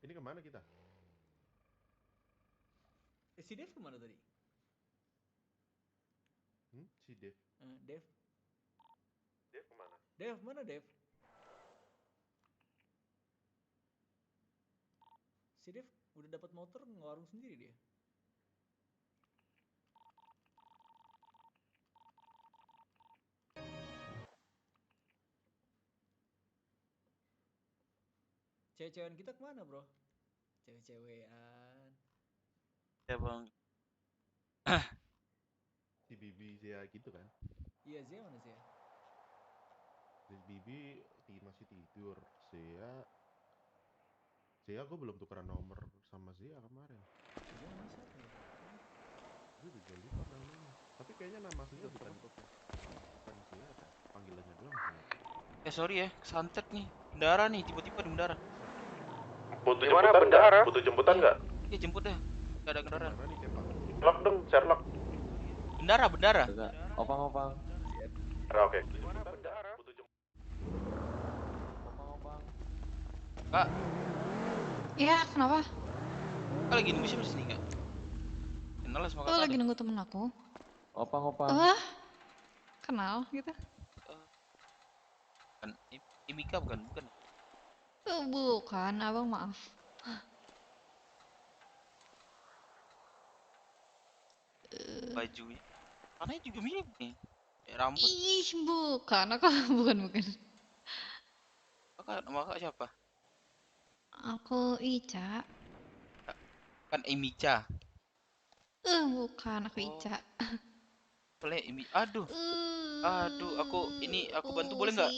Ini kemana kita? Si Dev kemana tadi? Si Dev. Dev. Dev kemana? Dev, mana Dev? Si Dev udah dapat motor ngewarung sendiri dia. Cewek-cewekan kita kemana bro? Cewek-cewekan. Ya bang. Si Bibi Zia gitu kan? Iya Zia mana Zia? Si Bibi masih tidur. Zia gue belum tukeran nomor sama Zia kemarin. Zia mana siapa ya? Gue juga lupa namanya. Tapi kayaknya nama Zia bukan Zia, panggilannya doang Zia. Sorry ya, kesantet nih. Bendara nih, tiba-tiba di bendara. Butuh jemputan nggak? Butuh jemputan nggak? Iya jemput deh. Gak ada kendaraan. Mana nih Kepang? Lock dong, share lock. Bendara. Opang. Oke. Gimana bendara? Butuh jemputan. Opang. Kak. Iya, kenapa? Kak lagi nunggu siapa sini kak? Kenal lah sama kakak. Lagi nunggu temen aku. Opang. Kenal gitu. Kan Imika bukan? Bukan, abang maaf. Bajunya. Warnanya juga mirip nih. Kayak rambut. Ih, bukan. Aku bukan. Nama kakak siapa? Aku Ica. Kan Emicha. Bukan. Aku Oh, Ica. boleh Aduh, aku bantu boleh nggak?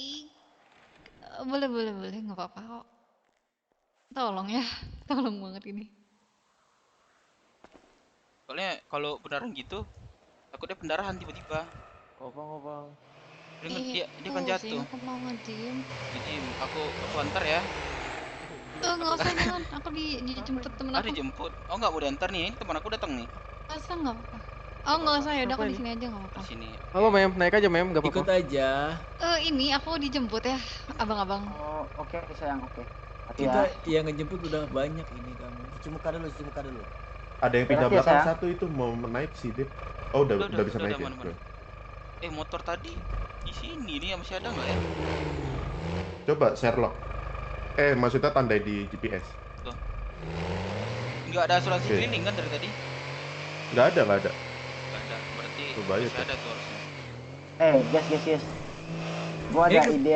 Boleh, nggak apa-apa kok. Tolong ya, tolong banget ini. Soalnya kalau beneran gitu, takutnya pendarahan tiba-tiba. Opang. Dia kan jatuh. Aku mau nge-gym. Jadi aku antar ya. Nggak usah, jangan. Aku dijemput temen aku. Dijemput. Oh, nggak mau diantar nih. Ini teman aku datang nih. Masa nggak apa-apa? Oh, nggak usah, yaudah aku di sini aja nggak apa-apa. Di sini. Halo Mem, naik aja Mem, gak apa-apa. Ikut aja. Ini aku dijemput ya, abang-abang. Oh, oke sayang, oke. Kita yang ngejemput udah banyak ini kamu. Cuci muka dulu. Ada yang pindah Beres ya, belakang sayang? satu itu mau naik sih, Dip. Oh, udah bisa naik ya. aman. Motor tadi di sini nih masih ada nggak ya? Coba Sherlock. Maksudnya tandai di GPS. Tuh. Nggak ada asuransi Oke. keliling kan dari tadi? Nggak ada. Nggak ada. Berarti Coba aja, masih Cek. ada tuh harusnya. Guys. Gua ada ide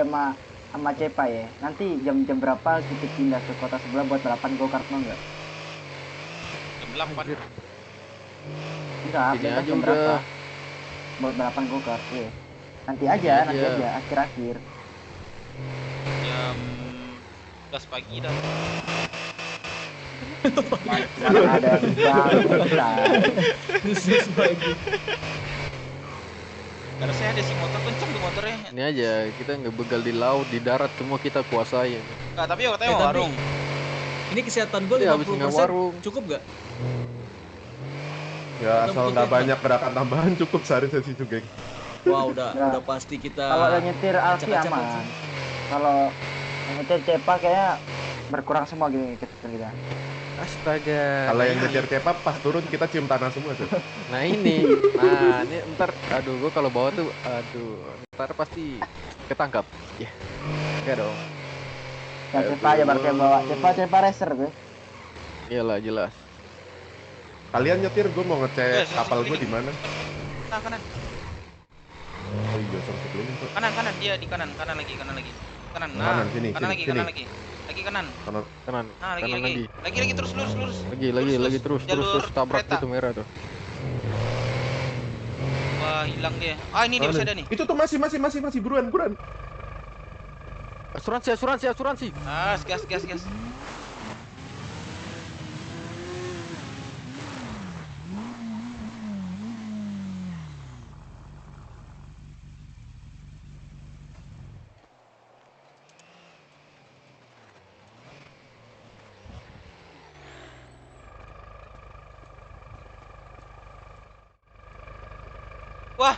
sama Cepa ya. Nanti jam berapa kita pindah ke kota sebelah buat balapan go-kart mau nggak? Jam 8. Enggak, Ini bebas aja jam udah. berapa? Buat balapan go-kart, ya. Nanti aja, akhir-akhir. Jam 11 pagi dah. Mana ada yang bangun, Khusus pagi. Karena saya ada si motor kenceng tuh motornya. Ini aja, kita ngebegal di laut, di darat semua kita kuasai. Nggak, tapi katanya mau tapi- warung. Ini kesehatan gue Iya, habis nggak 50% warung. cukup gak? Ya Atau asal butuh nggak treatment? banyak gerakan tambahan cukup sehari sesi itu, geng. Wah udah Ya. udah pasti kita. Kalau yang nyetir Alfi acak-acakan aman. sih. Kalau yang nyetir Cepa kayaknya berkurang semua gini kita. Astaga. Kalau yang nyetir Cepa pas turun kita cium tanah semua tuh. Nah ini ntar, aduh gua kalau bawa tuh, ntar pasti ketangkap. Ya, enggak dong. Ya Cepa aja baru kayak bawa Cepa racer tuh. Iyalah jelas. Kalian nyetir, gue mau ngecek sesi kapal gue keliling. di mana. Kanan. Oh iya, sampai keliling tuh. Kanan dia di kanan lagi. Kanan. Kanan, sini, kanan sini, lagi, sini. kanan lagi. Lagi kanan. Kanan. Nah, Kanan lagi. Lagi terus lurus. Lagi terus Jalur tabrak kereta. itu merah tuh. Wah, hilang dia. Ah, ini dia masih ada nih. Itu tuh masih buruan. Asuransi. Ah, gas. Wah,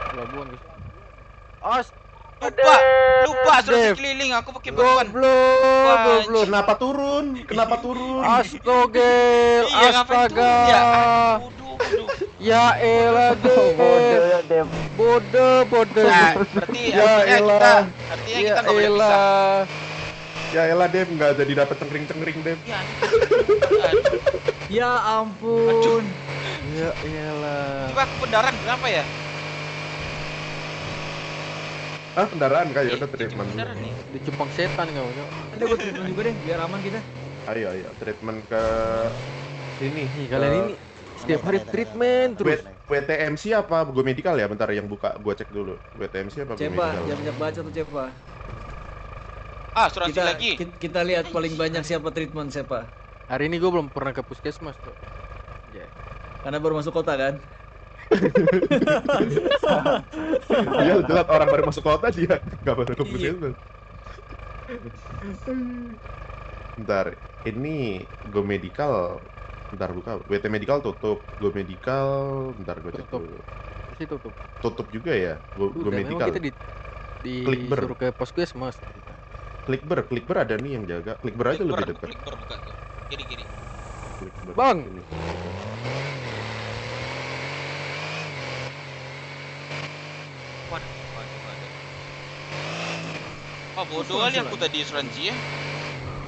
Pelabuhan guys. lupa asuransi Dev. keliling. Aku pakai bantuan. Goblok. Kenapa turun? Astaga. Iya, ngapain Astaga. turun ya? Bodoh. Ya elah deh. Bodoh. Nah, berarti Ya elah. artinya kita nggak boleh pisah. Ya elah, Dev, nggak jadi dapet cengkring, Dev. Ya, Ya ampun. Ya elah. tiba aku pendaran kenapa ya? Ah, kendaraan kayak udah treatment dulu. Pendaran nih. Di Jepang setan kamu. Ada gue treatment juga deh biar aman kita. Ayo, treatment ke sini. Nih kalian ini setiap hari treatment terus. WTMC apa Go Medical ya? Bentar yang buka, gua cek dulu. WTMC apa Go Cepa, Medical? jangan banyak baca tuh Cepa. Ah, asuransi lagi. Kita lihat paling banyak siapa treatment siapa. Hari ini gue belum pernah ke puskesmas tuh. Ya. Karena baru masuk kota kan. Iya, jelas orang baru masuk kota dia nggak baru ke puskesmas. Bentar, ini Go Medical. Bentar buka. WT Medical tutup. Go Medical, bentar gue cek Tutup. dulu. Pasti tutup. Tutup juga ya? Go Udah, memang Medical. kita Klikber. disuruh ke puskesmas. Klikber ada nih yang jaga. Klikber aja lebih dekat. Klik buka tuh. Kiri. Klikber. Bang. Ini. Waduh. Oh bodoh kali aku tadi asuransi ya.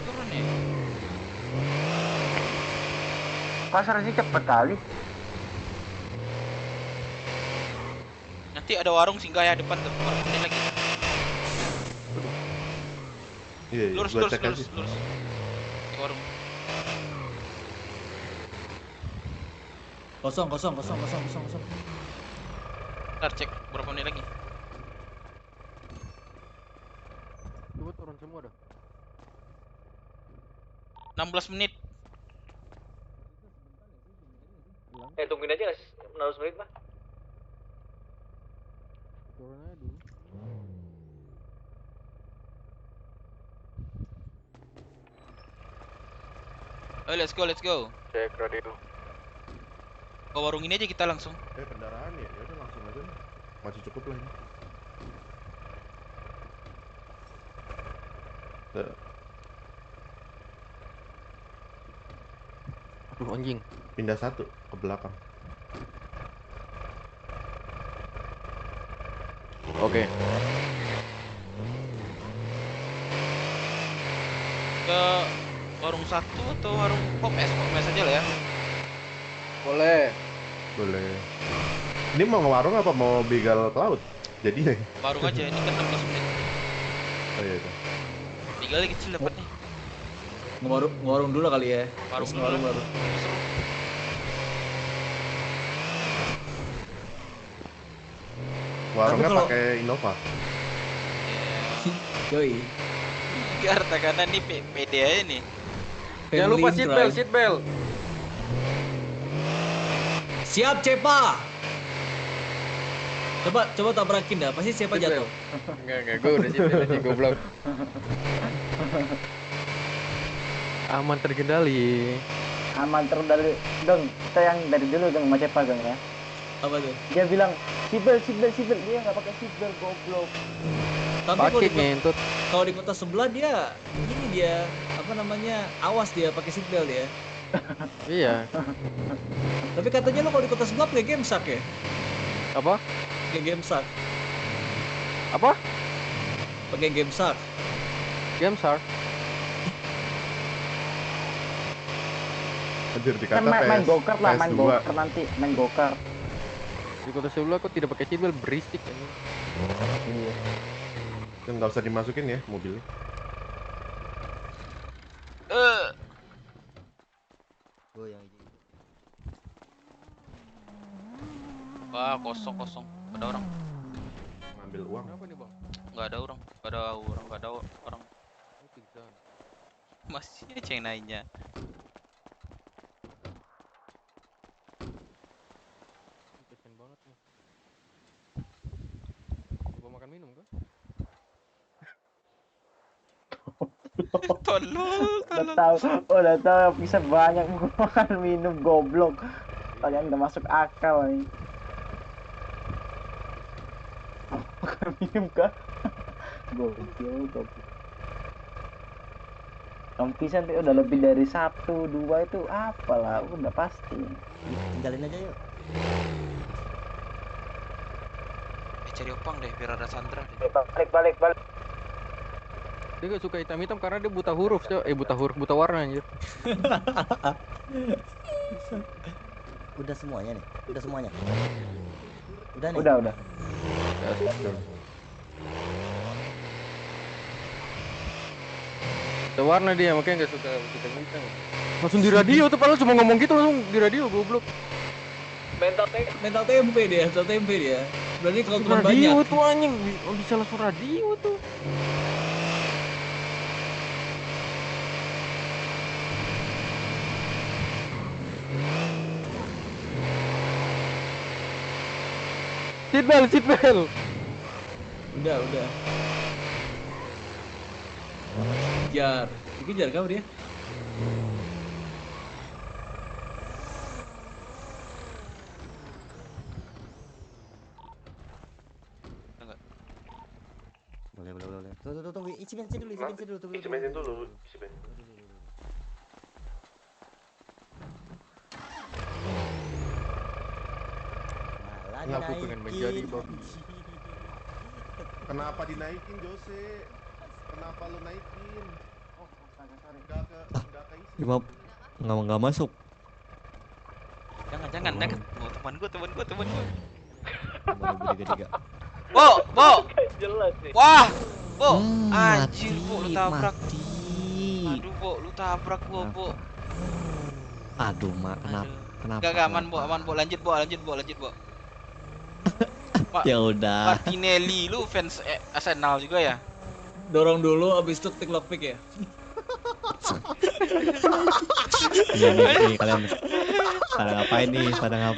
Turun ya. Pasar sih cepet kali. Nanti ada warung singgah ya depan tuh. Warung ini lagi. Iya, Lurus gua lurus cek lurus aja. lurus. Di warung. Kosong. Ntar cek berapa menit lagi. Coba turun semua dah. 16 menit. Tungguin aja 16 menit, Pak. Turun aja dulu. Ayo let's go. Cek radio. Ke warung ini aja kita langsung. Kendaraan ya, udah langsung aja lah. Masih cukup lah ini. Aduh anjing. Pindah satu ke belakang. Oke. Ke warung satu atau warung Popes aja lah ya. Boleh. Ini mau ngewarung apa mau begal ke laut? Jadi Warung aja, ini kan 16 menit. Oh iya itu. Begalnya kecil dapat nih. Ngewarung dulu kali ya. Warung Terus dulu ngewarung lah. baru. Warungnya kalau- pakai Innova. Yoi. Biar tekanan nih pede aja nih. Jangan lupa Family in seat crime. belt. Siap, Cepa. Coba tabrakin dah. Pasti Cepa Seat jatuh. Enggak, gue udah seat belt aja goblok. Aman terkendali. Aman terkendali. Dong, kita yang dari dulu dong sama Cepa dong ya. Apa tuh? Dia bilang seatbelt. Dia nggak pakai seatbelt, goblok. Tapi Pakai ngentut. kalau di kota sebelah dia apa namanya, awas dia pakai seatbelt ya. Iya. Tapi katanya lo kalau di kota sebelah pakai game sak ya? Apa? Pakai game sak. Apa? Pakai game sak. Game shark. Anjir dikata Kan main PS, go-kart lah, main PS2. go-kart nanti, main go-kart. Di kota sebelah aku tidak pakai seat belt, berisik anjing. Iya. Kan nggak usah dimasukin ya mobilnya. Oh yang ini. Wah, kosong. Ada orang. Ngambil uang. Kenapa nih, Bang? Nggak ada orang. Oh, pingsan. Masih aja yang nanya. Kasian banget nih. Coba makan minum kan? Tolong. Udah tahu bisa banyak makan minum, goblok. Kalian udah masuk akal nih. Makan minum kah? Goblok. Kampisan tuh udah lebih dari 1, 2 itu apalah, udah pasti. Tinggalin aja yuk. Cari opang deh biar ada Sandra deh. Balik. Dia gak suka hitam-hitam karena dia buta huruf, buta warna anjir. Udah semuanya nih. Udah semuanya. Udah nih. Udah. Buta warna dia, makanya gak suka hitam-hitam. Langsung di radio tuh, padahal cuma ngomong gitu langsung di radio, goblok. Mental tempe dia. Berarti kalau teman banyak. Radio tuh anjing, bisa langsung radio tuh. Seat belt. Udah. Dikejar kamu dia. Boleh. Tunggu, isi bensin dulu. Isi bensin dulu. Malah Aku pengen menjadi babi. Kenapa dinaikin Jose? Kenapa lu naikin? Oh, astaga, sorry. Nggak ke isi. Lima nggak masuk. Jangan. Oh, teman gua. Mana Budi ketiga? Bo. Jelas sih. Wah, Bo. Anjir, Mati, Bo, lu tabrak. mati. Aduh, Bo, lu tabrak gua, Bo. Aduh, Mak, kenapa? Kenapa? Enggak, aman, Bo. Lanjut, Bo. Ya udah. Martinelli, lu fans Arsenal juga ya? Dorong dulu abis itu klik lockpick ya. Iya nih kalian. Pada ngapain nih kalian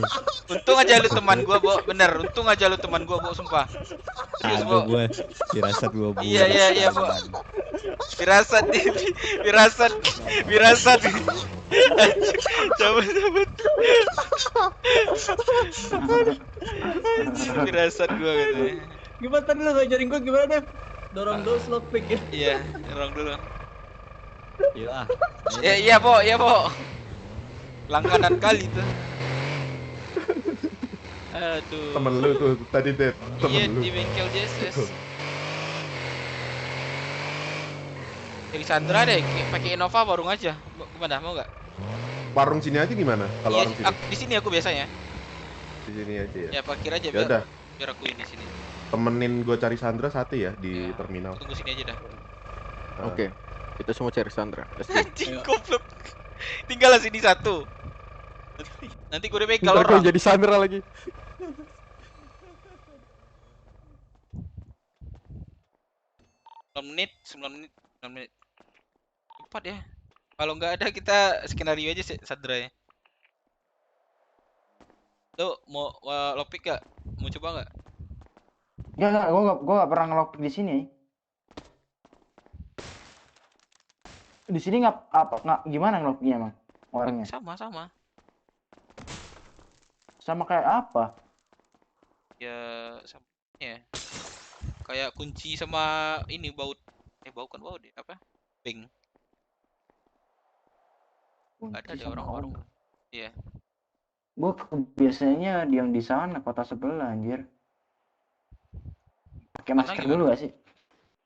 nih? Untung aja lu teman gua, Bo. Bener, untung aja lu teman gua, Bo, sumpah. Serius, Bo. Gue firasat gue buat. Iya, Bo. Firasat. Cabut. Firasat gua katanya. Gimana tadi lo ngajarin gue gimana Dev? Dorong dulu lockpick ya. Iya, dorong dulu. Iya. Iya, Bo. Langganan kali tuh. Aduh. Temen lu tuh tadi Dep. Iya, Temen lu. di bengkel JSS. Dari Sandra deh, pakai Innova warung aja. Gimana, mau nggak? Warung sini aja gimana? Kalau Iya, warung sini? di sini aku biasanya. Di sini aja ya. Ya parkir aja Ya udah. biar aku di sini. Temenin gue cari Sandra satu ya di terminal. Tunggu sini aja dah. Oke. Kita semua cari Sandra. Anjing goblok. Tinggal sini satu. Nanti gue udah begal Ntar orang. gue jadi Sandra lagi. 9 menit. Cepat ya. Kalau nggak ada kita skenario aja Sandra ya. Lo mau lockpick gak? Mau coba nggak? Enggak, gua nggak pernah ngelockpick di sini. Di sini nggak gimana ngelockpicknya emang orangnya? Sama. Sama kayak apa? Ya sama ya. Kayak kunci sama ini baut. Baut deh apa? Ping. Ada orang-orang. Iya. Gua biasanya diam di sana kota sebelah anjir. Pakai masker dulu gak sih?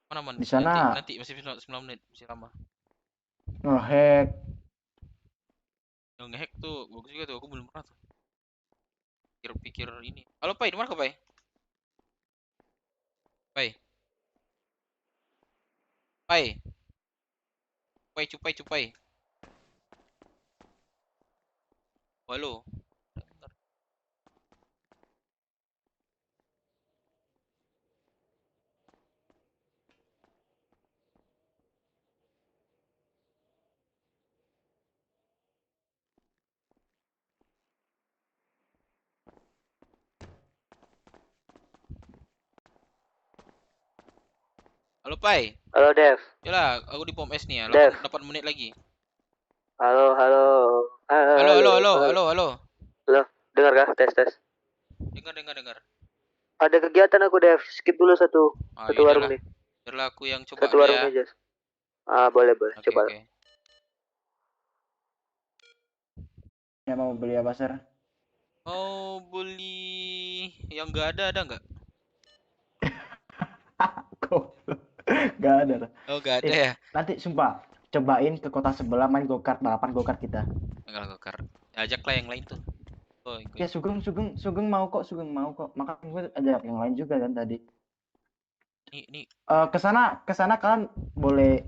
Mana? Di sana Nanti masih 9 menit, masih lama. ngehack. Ngehack tuh bagus juga tuh, aku belum pernah tuh. Pikir ini. Halo Pai, di mana kau Pai? Cupai. Halo. Halo Pai. Halo Dev. Yalah, aku di pom es nih ya. Dev. 8 menit lagi. Halo. Halo. Dengar kah? Tes. Dengar. Ada kegiatan aku Dev. Skip dulu satu warung nih. Biarlah aku yang coba Satu warung ya. aja. Boleh. Coba. Okay. Ya mau beli apa Sir? Mau beli yang nggak ada nggak? Gak ada. Oh nggak ada ya? Nanti sumpah cobain ke kota sebelah main balapan go-kart kita. Enggak go-kart. Ajaklah yang lain tuh. Oh, Ya Sugeng mau kok. Makanya gue ajak yang lain juga kan tadi. Nih. Kesana kalian boleh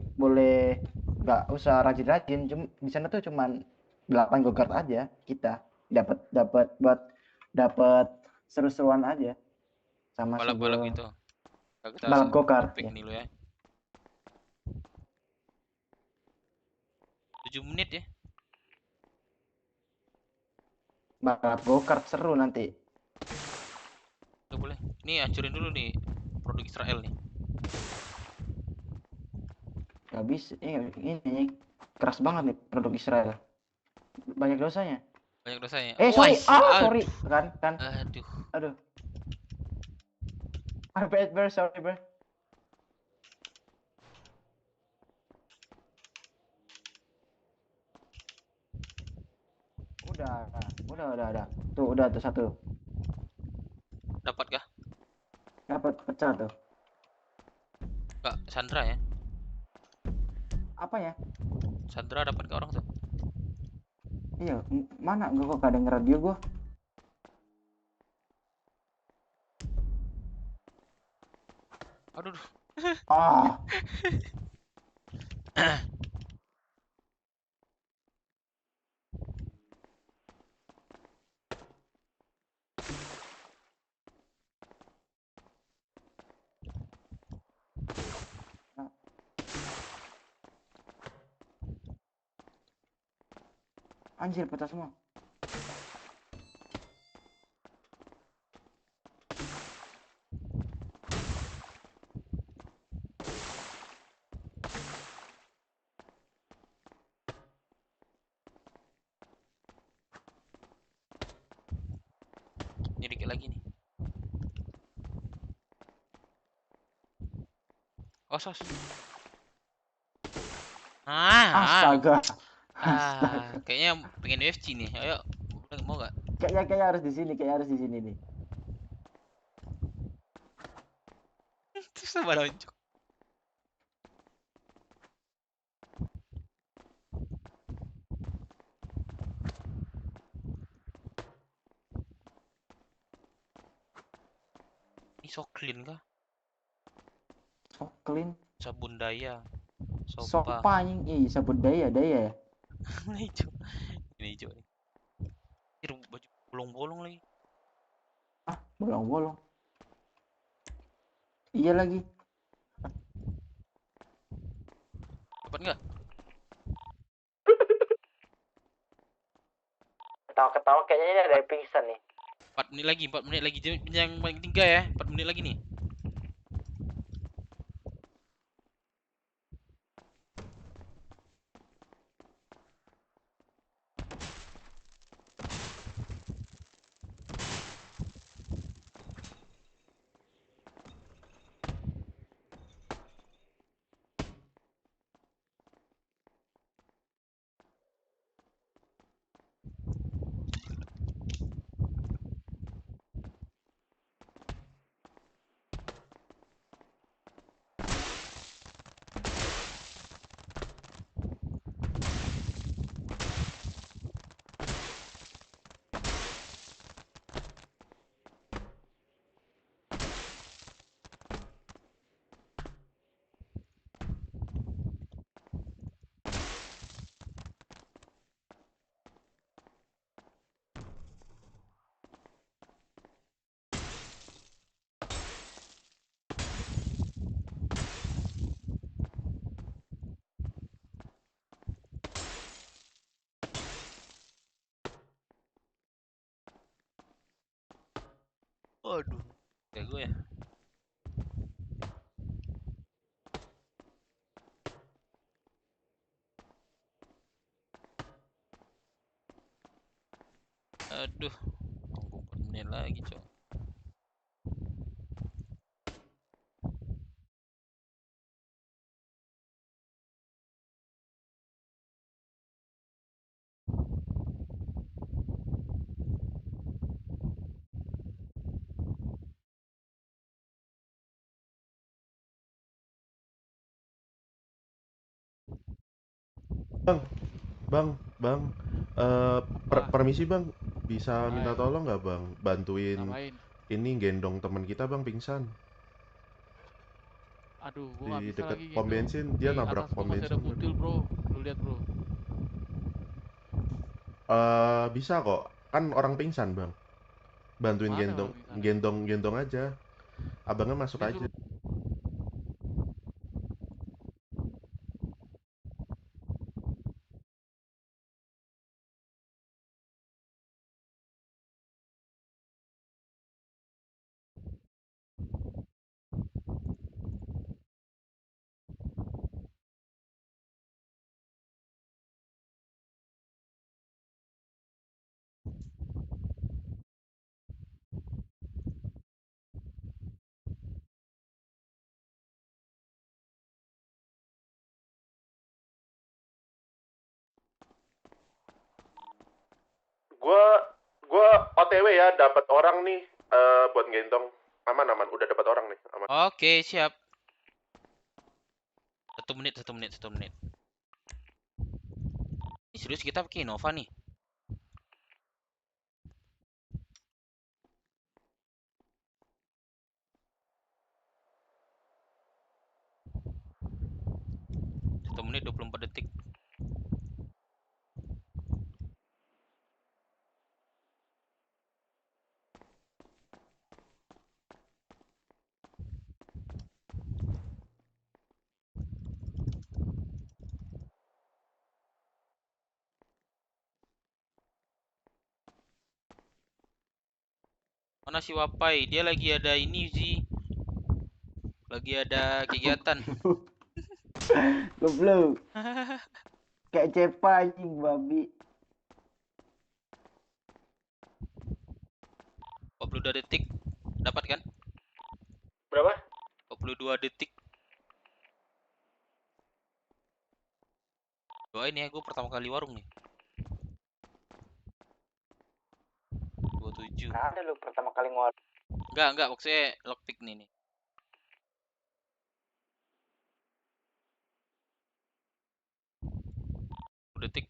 nggak usah rajin-rajin. Di sana tuh cuman 8 go-kart aja kita dapat seru-seruan aja sama balap itu. Balap go-kart ya. Nih lo ya. 7 menit ya. Balap go-kart seru nanti. Udah boleh. Nih hancurin dulu nih produk Israel nih. Gak bisa, ini keras banget nih produk Israel. Banyak dosanya. Sorry. Sorry. Kan. Aduh. Sorry, bro. Udah. Tuh, udah tuh satu. Dapat kah? Dapat pecah tuh. Kak, Sandra ya? Apa ya? Sandra dapat ke orang tuh? Iya, mana gua kok kadang radio gua. Aduh. Ah. Anjir, pecah semua. Ini dikit lagi nih. Sos. Astaga. Kayaknya pengen UFC nih. Ayo, mau gak? Kayaknya harus di sini, nih. Terus sama lonjok. Ini so clean kah? So clean. Sabun daya. Sopa anjing. Ih, sabun daya ya. Ini hijau. Ini hijau nih. Baju bolong-bolong lagi. Ah, bolong-bolong. Iya lagi. Dapat nggak? Ketawa-ketawa kayaknya ini ada yang pingsan nih. 4 menit lagi. Yang paling 3 ya. 4 menit lagi nih. Waduh. Kayak gue ya. Aduh. Tunggu 4 menit lagi, cok. Bang, permisi bang, bisa minta tolong nggak bang, bantuin ini gendong teman kita bang pingsan. Aduh, gua nggak Di bisa deket lagi pom gitu. bensin, dia Di nabrak atas pom gua masih ada bensin. kutil, bro. Lu lihat, bro. Bisa kok, kan orang pingsan bang. Bantuin Mana gendong, orang pingsan? gendong aja. Abangnya masuk Dia aja. suruh Gua OTW ya, dapat orang nih buat gendong. Aman, udah dapat orang nih. Aman. Oke, siap. 1 menit. Ini serius kita pakai Innova nih. Satu menit 24 detik. Mana si Wapai? Dia lagi ada ini sih. Lagi ada kegiatan. Goblok. Kayak cepa anjing babi. 42 detik. Dapat kan? Berapa? 22 detik. Doain ya, gue pertama kali warung nih. 27. Ada lu pertama kali ngor. Enggak, maksudnya lockpick nih. Detik.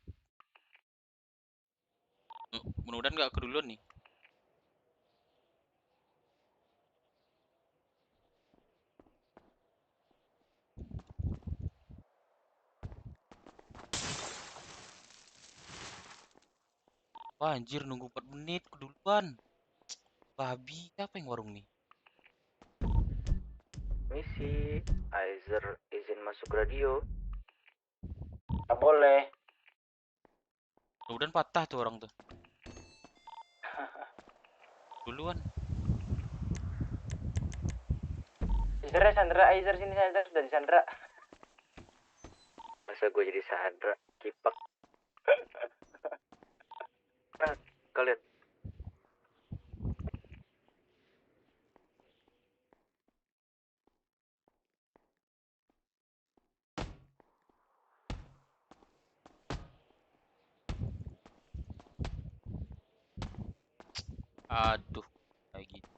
Mudah-mudahan nggak keduluan nih. Wah anjir, nunggu 4 menit keduluan. Babi, siapa yang warung nih? Misi, Aizer izin masuk radio. Gak boleh. Mudah-mudahan patah tuh orang tuh. Duluan. Sandra, Aizer sini Sandra, sudah di Sandra. Masa gue jadi Sandra, kipak. Kalian. Aduh, kayak gitu.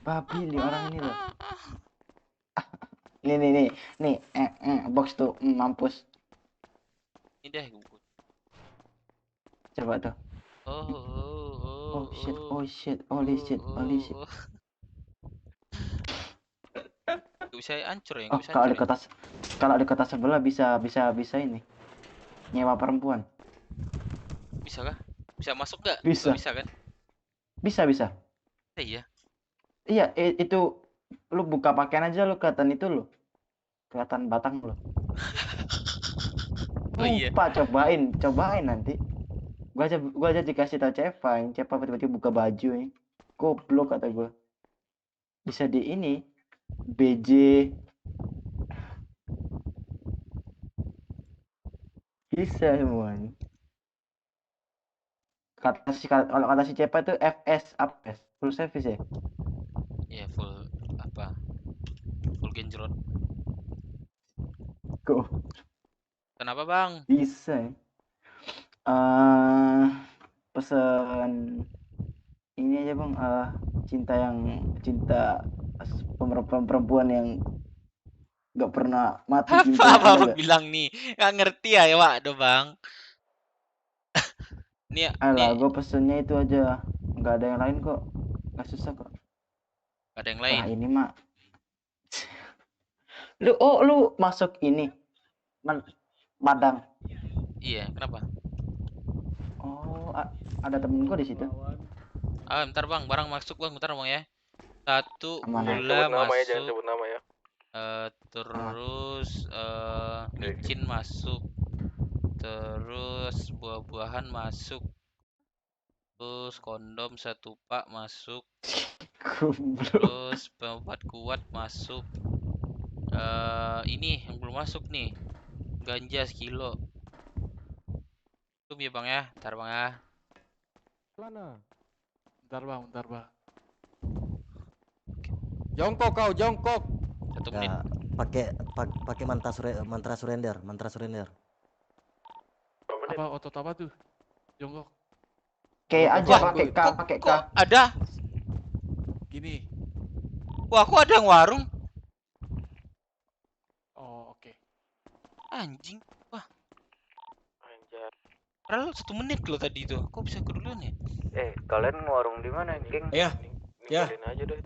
Babi nih orang ini loh. Nih, box tuh, mampus. Ini deh gue. Coba tuh. Oh shit, holy shit. Gak bisa hancur ya, Oh, gak bisa kalau hancur di kota sebelah bisa ini. Nyewa perempuan. Bisa kah? Bisa masuk gak? Bisa. Gak bisa kan? Bisa. Iya. Iya, itu lu buka pakaian aja lu kelihatan itu lu. Kelihatan batang lu. Oh iya. Pak, cobain nanti. Gua aja dikasih tau Cepa tiba-tiba buka baju ini. Goblok kata gua. Bisa di ini BJ. Bisa semuanya. Kalau kata si Cepa itu FS apa? Full service ya? Iya, full genjrot. Kok Kenapa bang? bisa ya? Pesan ini aja bang, cinta perempuan yang gak pernah mati cinta. Apa bilang nih? Gak ngerti ya Pak, do bang. Nih, gue pesennya itu aja, nggak ada yang lain kok, nggak susah kok. Gak ada yang lain. Wah ini mah, lu masuk ini, Madang. Iya, kenapa? Oh, ada temen gue di situ. Bentar bang, barang masuk bang, bentar bang ya. Satu Mana? gula masuk. Jangan sebut nama ya. Terus micin masuk. Terus buah-buahan masuk. Terus kondom 1 pak masuk. Terus obat kuat masuk. Ini yang belum masuk nih. Ganja 1 kilo. Itu ya bang ya, bentar bang ya. Mana? Bentar bang. Jongkok kau, jongkok. 1 menit. Pakai mantra surrender. Apa otot apa tuh? Jongkok. Kayak aja Wah, pakai K, pakai K. kok ada? Gini. Wah, kok ada yang warung? Oh, oke. Anjing. Wah, Anjay. padahal 1 menit loh tadi itu. Kok bisa keduluan ya? Kalian warung di mana, geng? Ya. Ya. Ninggalin aja deh.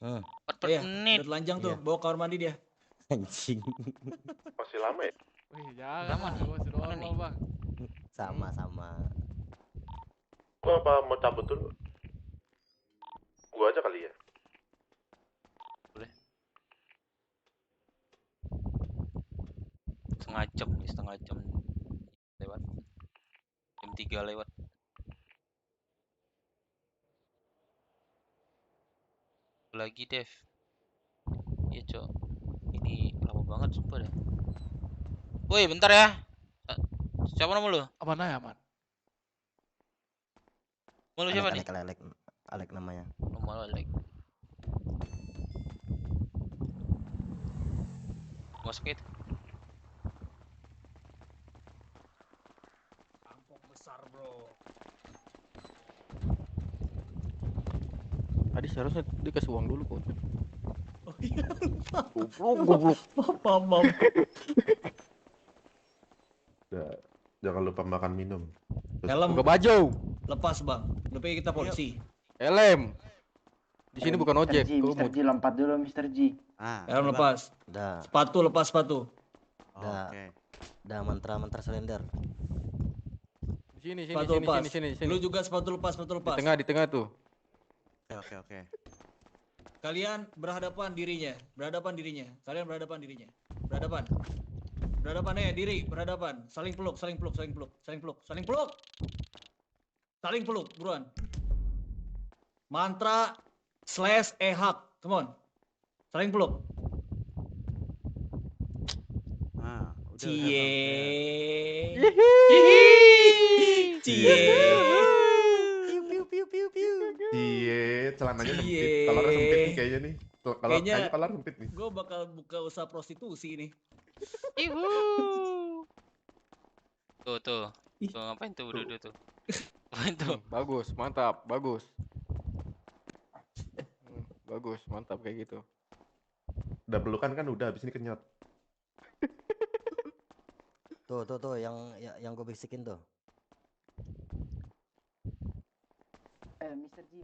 4 Iya, menit. udah telanjang tuh, Iya. bawa kamar mandi dia. Anjing. Masih lama ya? Wih, jangan Lama lah, nih. gua sudah Mana normal, nih? Bang. Sama-sama. Gua apa mau cabut dulu? Gua aja kali ya. Boleh. Setengah jam nih, setengah jam lewat. Jam 3 lewat. Lagi, Dev. Iya, Cok. Ini lama banget sumpah dah. Woi, bentar ya. Siapa nama lu? Aman aja, aman. Mau lu siapa nih? Alek namanya. Nama lu Alek. Masuk itu. Kampung besar, bro. Tadi seharusnya dikasih uang dulu kok. Oh iya. Goblok. Pam. Jangan lupa makan minum. Helm Buka baju. lepas, Bang. Lebih kita polisi. Helm. Di sini bukan ojek. Mr. G, lompat dulu Mr. G. Helm lepas. Udah. Sepatu lepas sepatu. Udah mantra silinder. Sini. Sepatu lepas. Lu juga sepatu lepas. Di tengah tuh. Oke. Kalian berhadapan dirinya. Kalian berhadapan dirinya. Berhadapan diri, berhadapan. Saling peluk. Saling peluk, buruan. Mantra / hug. Come on. Saling peluk. Cie. Iya, celananya sempit. Kolornya sempit nih kayaknya nih. Kayaknya kolor sempit nih. Gue bakal buka usaha prostitusi nih. Ihu. Tuh. Ngapain tuh udah tuh? Ngapain tuh? Bagus, mantap, bagus. Bagus, mantap kayak gitu. Udah pelukan kan udah, habis ini kenyot. Tuh yang gue bisikin tuh. Mr. G.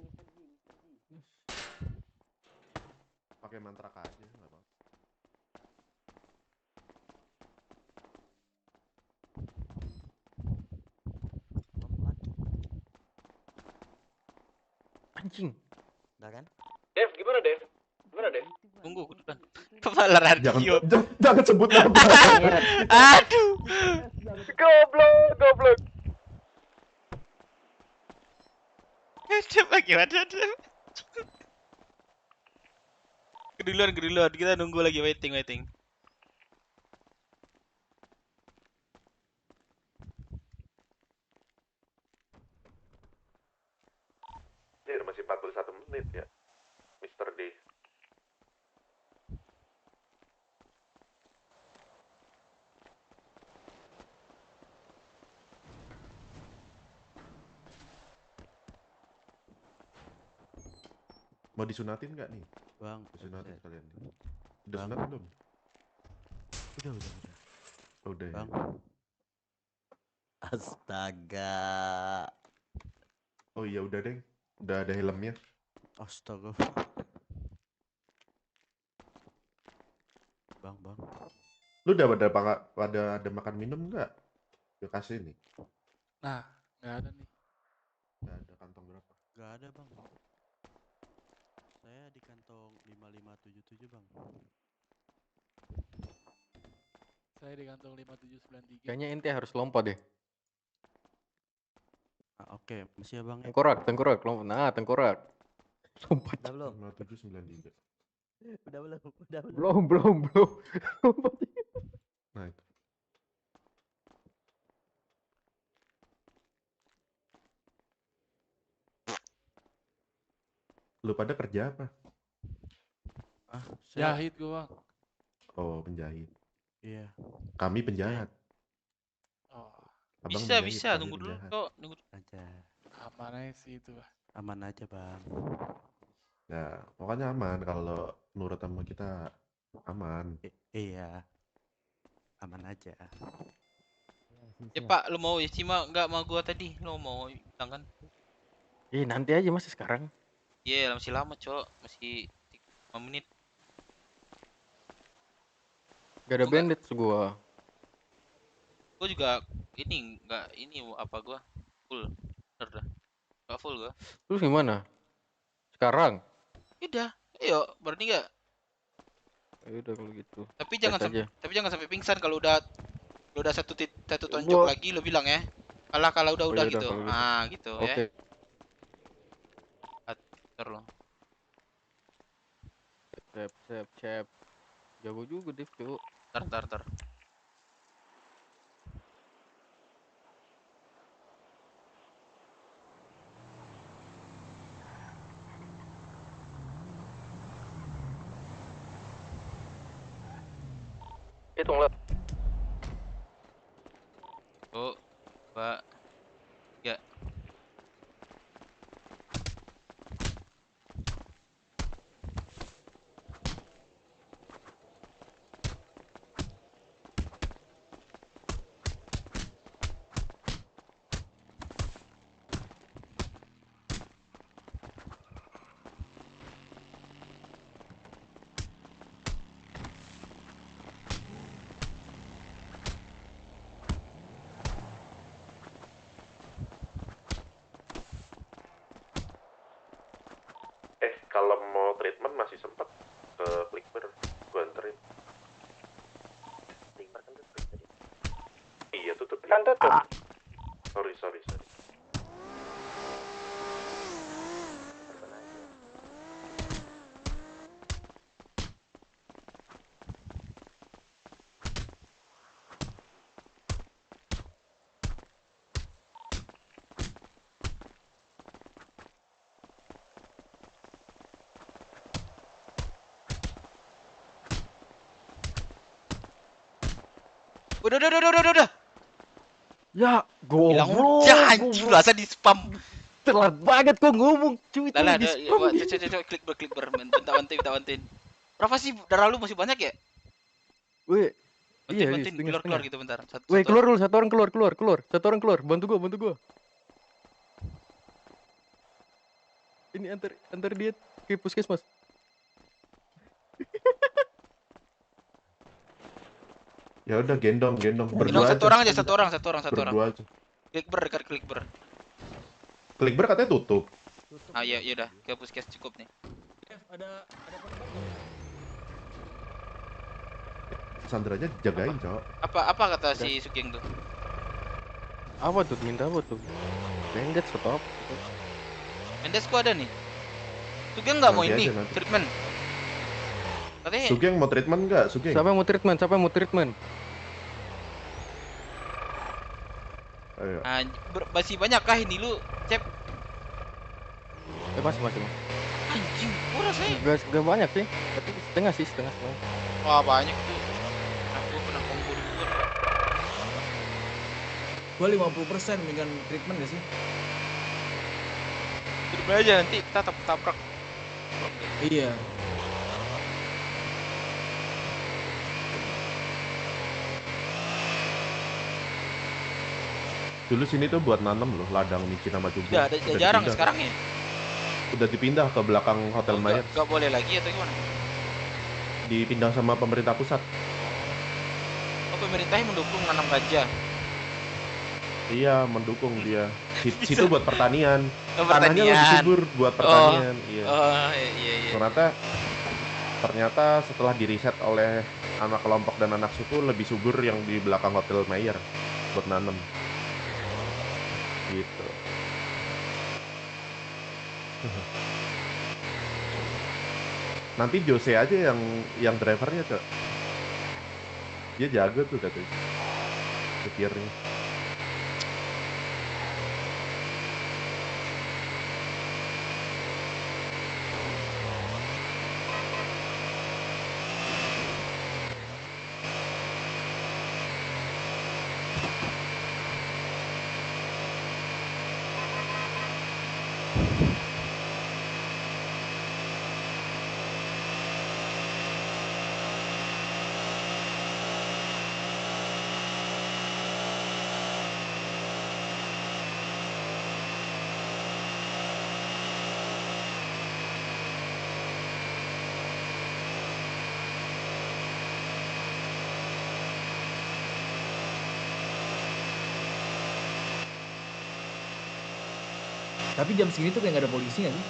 Pakai mantra aja, nggak apa-apa. Anjing. Udah kan? Dev, gimana Dev? Tunggu kan. Kepala radio. Jangan sebut nama. Aduh. Goblok. Coba gimana? Keduluan. Kita nunggu lagi waiting. Ini masih 41 menit ya, Mr. D. Mau disunatin nggak nih? Bang, Disunatin kalian nih. Udah sunat belum? Udah. Udah ya. Bang. Astaga. Oh iya udah deh. Udah ada helmnya. Astaga. Bang. Lu udah ada makan minum nggak? Gue kasih nih. Nah, nggak ada nih. Nggak ada kantong berapa? Gak ada, Bang. Saya di kantong 5577, Bang. Saya di kantong 5793. Kayaknya ente harus lompat deh. Oke, masih ya, Bang. Tengkorak, lompat. Nah, tengkorak. Lompat. Udah belum? 5793. Udah belum? Belum. Lompat. Nah itu. Lu pada kerja apa? Jahit gua, Bang. Oh, penjahit. Iya. Kami penjahat. Oh. Abang Bisa, penjahit, kami tunggu dulu penjahat. kok. Nunggu. Aja. Aman aja sih itu. Aman aja bang. Ya, pokoknya aman kalau nurut sama kita aman. Iya. Aman aja. Ya Pak, lu mau isi mah nggak mau gua tadi. Lu mau bilang kan? Nanti aja masih sekarang. Iya, masih lama, Cok. Masih 5 menit. Gak ada Gua nggak- bandits gua. Gua juga ini apa gua full. Bener dah. Nggak full gua. Terus gimana? Sekarang? Udah, ayo berarti nggak. Ya udah kalau gitu. Tapi Tes jangan aja. sampai pingsan kalau udah satu tonjok Gua- lagi lo bilang ya. Kalau udah Oh, yaudah, gitu. kalau gitu. Ah, gitu Oke. ya. Atur lo. Cep. Jago juga Dev, Cuk. Tar. Hitung lah. 1, 2, 3. Kalau mau treatment masih sempat ke Clickber, gua anterin. Clickber kan tutup tadi. Iya tutup. Kan tutup. Sorry. Udah. Ya, Bilang goblok. udah anjir, rasa di spam. Telat banget kok ngomong, cuy. Itu Lah, di spam. coba klik ber. Bentar bantuin. Berapa sih darah lu masih banyak ya? Weh. Iya, Bantuin keluar setengah. gitu bentar. Weh, keluar dulu, satu orang keluar. Satu orang keluar. Bantu gua. Ini antar dia ke puskesmas. Ya udah gendong. Gendong Berdua satu aja. orang aja, satu orang. Berdua aja. Dekat klik ber. Clickber katanya tutup. Ah iya udah, ke puskes cukup nih. Ada Sandranya jagain, Cok. Apa kata si Sugeng tuh? Apa tuh? Minta apa tuh? Bandit stop. Mendes gua ada nih. Sugeng nggak mau Nanti ini aja, nanti. treatment. Katanya Sugeng mau treatment nggak? Sugeng. Siapa yang mau treatment? Ayo. masih banyak kah ini lu, Cep? Masih. Anjing, gua rasanya. Gak banyak sih. Tapi setengah. Wah, banyak tuh. Aku pernah combo duluan. Gua 50% dengan treatment gak sih? Hidup aja nanti kita tabrak. Iya. Dulu sini tuh buat nanam loh, ladang micin sama cubu. Udah jarang sekarang ya. Udah dipindah ke belakang Hotel Mayer. Gak boleh lagi atau gimana? Dipindah sama pemerintah pusat. Oh, pemerintahnya mendukung nanam ganja. Iya, mendukung dia. Situ buat pertanian. Oh, Tanahnya lebih subur buat pertanian. Iya. Oh, iya. Ternyata setelah diriset oleh anak kelompok dan anak suku, lebih subur yang di belakang Hotel Mayer buat nanam. Gitu. Nanti Jose aja yang drivernya, Cok. Dia jago tuh katanya. Setirnya. Tapi jam segini tuh kayak nggak ada polisi nggak sih?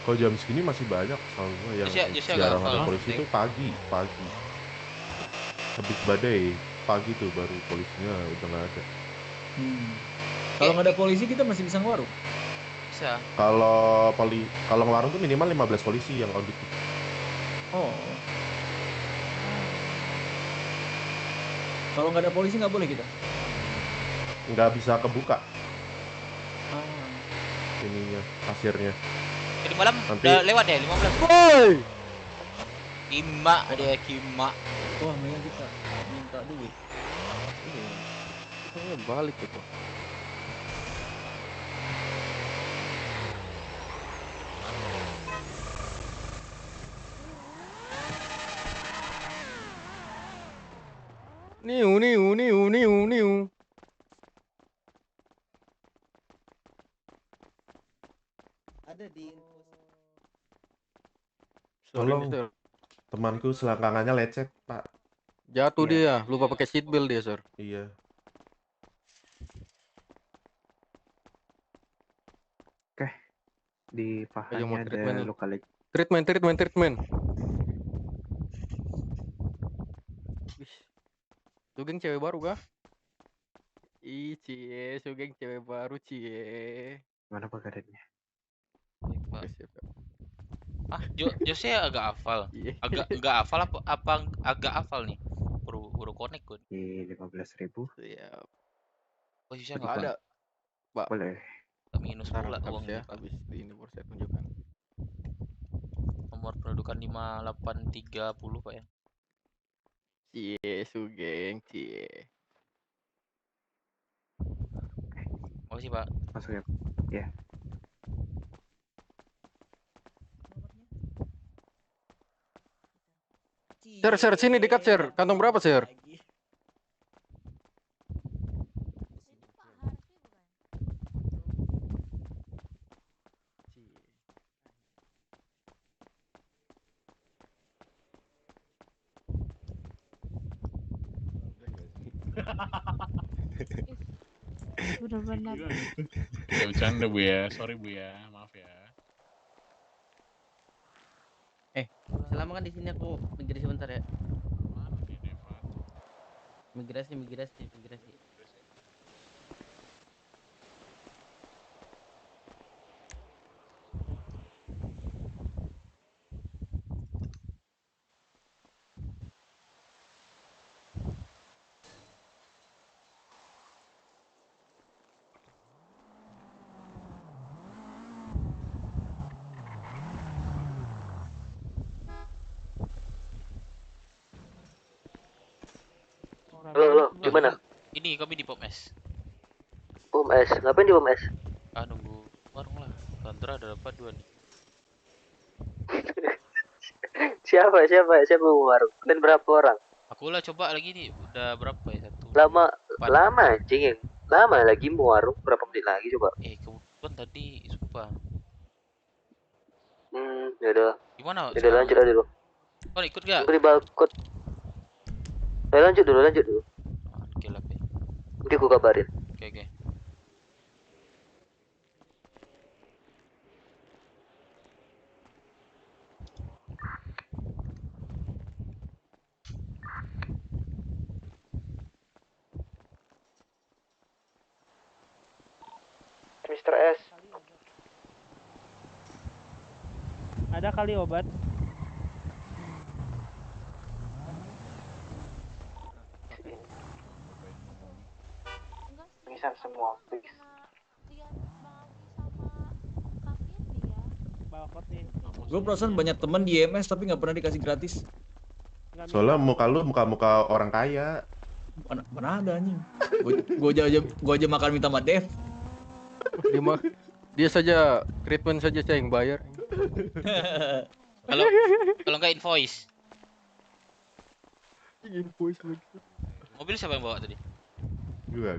Kalau jam segini masih banyak soal gua yang Jose agak jarang hafal. ada polisi itu pagi. Habis badai pagi tuh baru polisinya udah nggak ada. Kalau nggak ada polisi kita masih bisa ngewarung. Bisa. Kalau ngewarung tuh minimal 15 polisi yang audit. Oh. Kalau nggak ada polisi nggak boleh kita. Nggak bisa kebuka. Ininya kasirnya. Jadi malam Nanti- udah lewat ya 15. Woi. Kima dia Kima. Wah, mendingan kita minta duit. Iya. Balik itu. Niu. Ada di Tolong, temanku selangkangannya lecet, Pak. Jatuh Iya. dia, lupa pakai seat belt dia, Sir. Iya. Oke. Di Ayo mau pahanya treatment ada lu. luka lecet. Treatment. Wih. Sugeng cewek baru kah? Ih, cie, Sugeng cewek baru, cie. Mana Pak keadaannya? Jose agak hafal. Agak enggak hafal apa agak hafal nih. Baru connect gue. Di 15.000. Siap. Posisinya Pak, enggak ada. Pak. Boleh. Minus pula uangnya, ya, Pak. habis di ini baru saya tunjukkan. Nomor pendudukan 5830, Pak ya. Cie, Sugeng, cie. Makasih, Pak. Masuk ya. Ya. Sir, sini dekat, Sir. Kantong berapa, Sir? Bener-bener. Ya bercanda Bu ya, sorry Bu ya, maaf ya. selama kan di sini aku migrasi sebentar ya. Migrasi. Halo, gimana? Ini kami di Pom S. Pom S, ngapain di Pom S? Nunggu warung lah. Sandra ada dapat 2 nih. Siapa mau warung? Dan berapa orang? Aku lah coba lagi nih. Udah berapa ya? 1. Lama anjing. Lama lagi mau warung, berapa menit lagi coba? Kebetulan tadi sumpah. Yaudah. Gimana? Udah lanjut aja dulu. Kau ikut gak? Aku di balkon. Lanjut dulu. Oke lah, Pe. Nanti aku kabarin. Oke. Mr. S. Ada kali obat? Bisa semua, please. Gue perasaan banyak teman di EMS tapi nggak pernah dikasih gratis. Soalnya muka lu muka orang kaya. Mana ada anjing. Gue aja makan minta sama Dev. Dia saja treatment saja saya yang bayar. Kalau nggak invoice. Invoice lagi. Mobil siapa yang bawa tadi? Gue.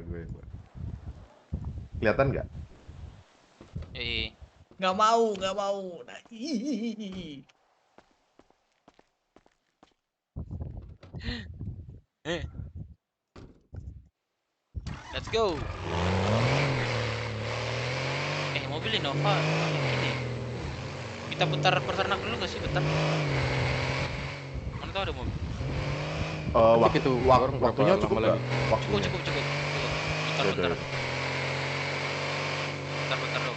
Kelihatan nggak? Nggak mau. Nah, Let's go. Mobil Innova ini. Kita putar peternak dulu nggak sih, bentar? Mana tahu ada mobil. Waktunya cukup nggak? Cukup. Bentar. Bentar dong.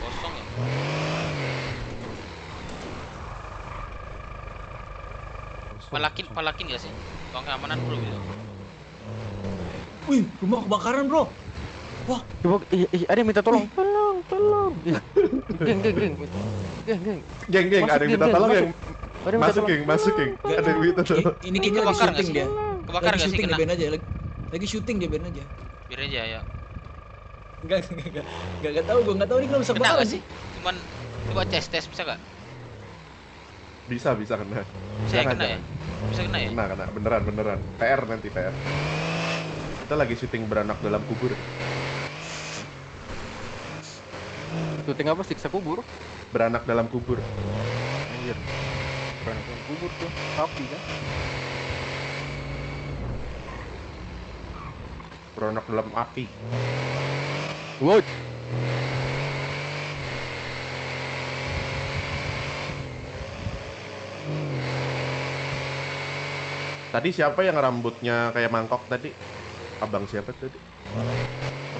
Kosong ya? Palakin gak sih? Bang keamanan bro gitu. Wih, rumah kebakaran bro. Wah, ada yang minta tolong. Tolong. Geng. Geng, ada yang minta tolong yang masuk, geng. Ada yang minta tolong. Ini kayaknya lagi syuting dia. Kebakar Lagi nggak sih, syuting kena? dia, biarin aja. Lagi syuting dia, biarin aja. Biar aja ya. Enggak tahu, gue enggak tahu ini kenapa bisa Kena kebakaran nggak sih? Cuman coba tes bisa nggak? Bisa kena. Bisa kena ya? Bisa kena ya? Kena, beneran. PR. Kita lagi syuting beranak dalam kubur. Syuting apa? Siksa kubur? Beranak dalam kubur. Anjir. Beranak dalam kubur tuh. Sapi kan? Beranak dalam api. Wow. Tadi siapa yang rambutnya kayak mangkok tadi? Abang siapa tadi?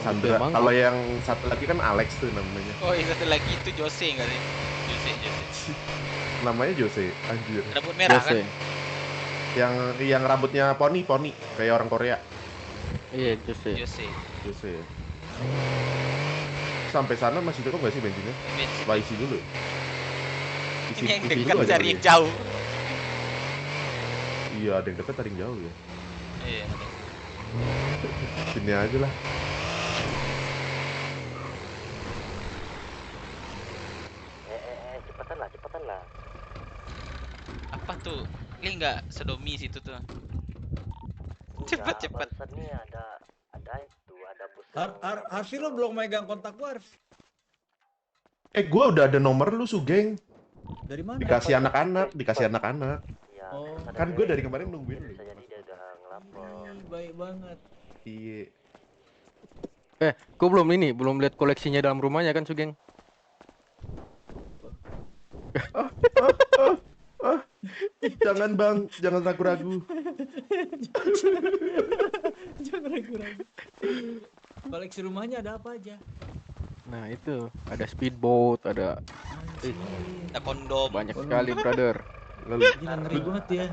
Sandra. Kalau yang satu lagi kan Alex tuh namanya. Oh, yang satu lagi itu Jose nggak sih? Jose. Namanya Jose, anjir. Rambut merah Jose. Kan? Yang rambutnya poni kayak orang Korea. Iya, Jose. Sampai sana masih cukup nggak sih bensinnya? Coba isi dulu. Ini yang dekat cari yang jauh. Iya, ada yang dekat, ada yang jauh ya. Iya. Sini aja lah. Cepetan lah. Apa tuh? Ini nggak sedomi situ tuh. Cepet. Nih ada bus. Harfi lo belum megang kontak gua, Harf. Gua udah ada nomor lu, Sugeng. Dari mana? Dikasih anak-anak. Ya, Kan gue dari kemarin nungguin lu. bisa jadi dia udah ngelapor. Baik banget. Iya. Gua belum lihat koleksinya dalam rumahnya kan, Sugeng? Jangan bang, jangan ragu-ragu. Jangan ragu-ragu. Koleksi rumahnya ada apa aja? Nah itu, ada speedboat, ada kondom. Banyak sekali, brother. Ngeri banget ya.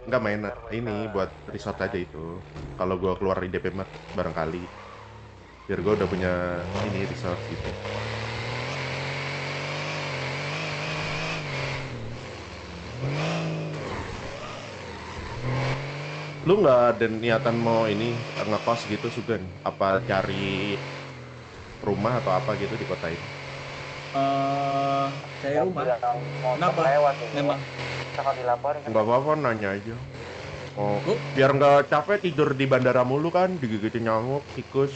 Enggak main ini buat resort aja itu. Kalau gua keluar di DP Mart barangkali. Biar gua udah punya ini resort gitu. Lu nggak ada niatan mau ini ngekos gitu, Sugeng? Apa cari rumah atau apa gitu di kota ini? Saya rumah. Kenapa? Memang. Kalau dilaporin Nggak apa-apa, nanya aja. Oh, biar nggak capek tidur di bandara mulu kan, digigitin nyamuk, tikus.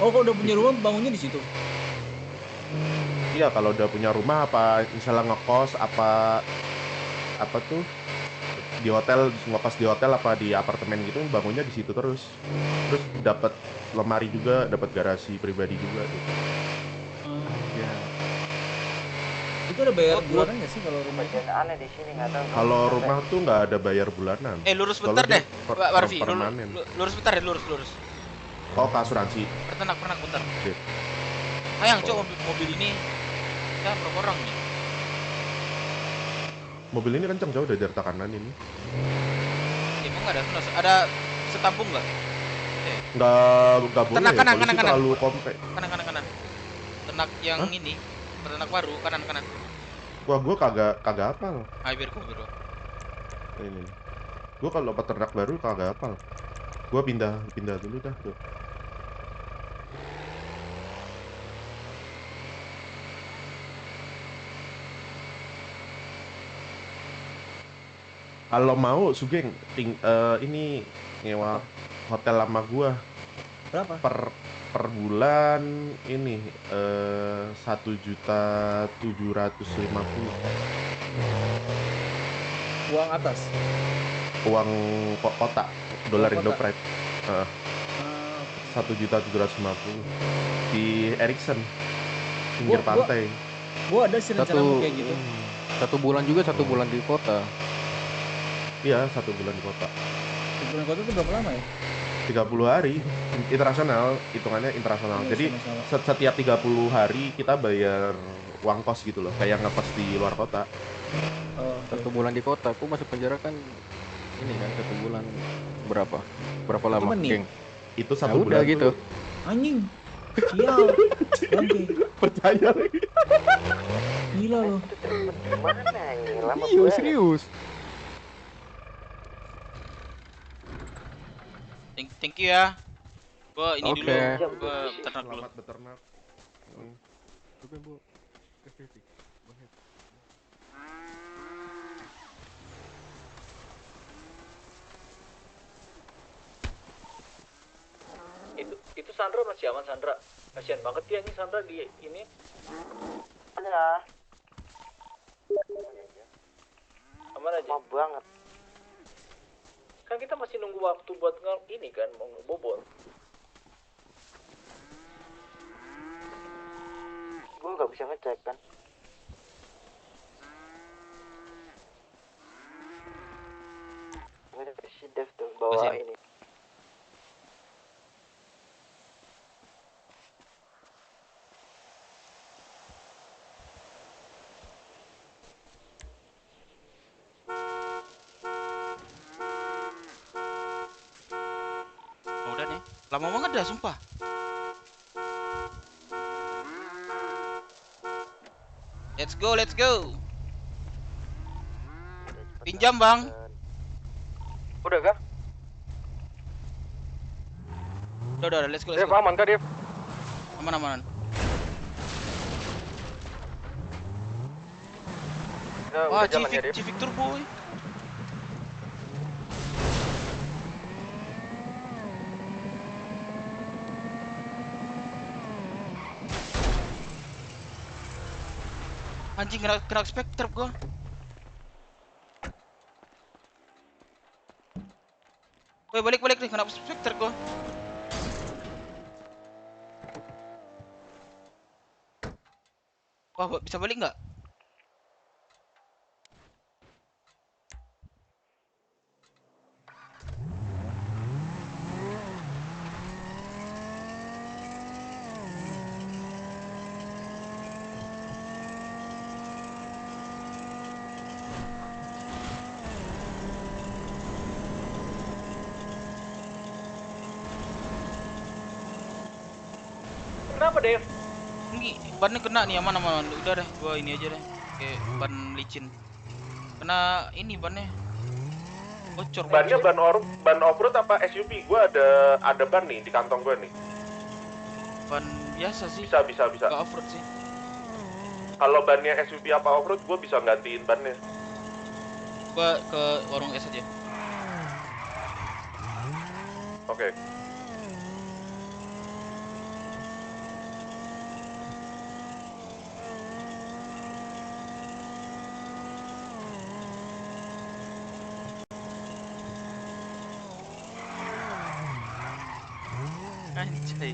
Oh, kalau udah punya rumah bangunnya di situ? Iya, kalau udah punya rumah apa misalnya ngekos apa tuh di hotel, ngekos di hotel apa di apartemen gitu, bangunnya di situ terus dapat lemari juga, dapat garasi pribadi juga gitu. Ya. Itu ada bayar bulanan nggak sih kalau rumah? aneh di sini nggak tahu. Kalau rumah tuh nggak ada bayar bulanan. Lurus bentar deh, Pak Warfi. Permanen. Lurus bentar deh, lurus. Oh, ke asuransi. Peternak bentar. Oke. Sayang cok, mobil ini kita berapa orang nih? Mobil ini kenceng jauh dari reta kanan ini. Emang nggak ada tunas? Ada setampung nggak? Nggak boleh. Kanan. Terlalu kompak. Kanan. Ternak yang ini, peternak baru kanan. Gua kagak hafal. Biar gua. Ini. Gua kalau peternak baru kagak hafal. Gua pindah dulu dah tuh. Kalau mau, Sugeng, ini nyewa hotel lama gua. Berapa? per bulan ini 1.750.000 Uang atas. uang kota dolar Uang Indo kota. Pride. 1.750.000 di Ericsson pinggir pantai. Gua ada sih rencana mau kayak gitu. Satu bulan juga, 1 bulan di kota. Iya, 1 bulan di kota. Bulan kota itu berapa lama ya? 30 hari internasional, hitungannya internasional. Oh, Jadi sama-sama. setiap 30 hari kita bayar uang kos gitu loh, kayak ngekos di luar kota. Oh, 1 bulan di kota, aku masuk penjara kan ini kan 1 bulan berapa? Berapa lama, menit? geng? Itu Nah, 1 udah bulan gitu. tuh Anjing. Sial. Bangke. percaya. Gila loh. Mana ini lama Iya, banget. serius. Thank you ya. Gua ini Oke. dulu, gua beternak dulu. Selamat beternak. Oke, Bu. Itu Sandra masih aman, Sandra. Kasihan banget ya ini Sandra di ini. Ada. Aman aja. Mau banget. Kan kita masih nunggu waktu buat ini kan mau ngebobol. Gue nggak bisa ngecek kan. Si Dev tuh bawa Masih. ini. Oh, udah nih. Lama banget dah, sumpah. Let's go, let's go. Pinjam, Bang. Udah kah? Udah, let's go, let's Dev go. aman kah Dev? Aman. Wah, Udah jalan ya Dev? Civic Turbo. Anjing kena Spectre gua. Woi, balik nih, kena Spectre gua. Wah, bisa balik nggak? Kenapa Dev? Ini bannya kena nih, aman. Udah deh, gua ini aja deh. Kayak ban licin. Kena ini bannya. Bocor. Bannya ban off-road apa SUV? Gua ada ban nih di kantong gua nih. Ban biasa sih. Bisa. Gak off-road sih. Kalau bannya SUV apa off-road, gua bisa gantiin bannya. Gua ke warung es aja. Oke. Anjay.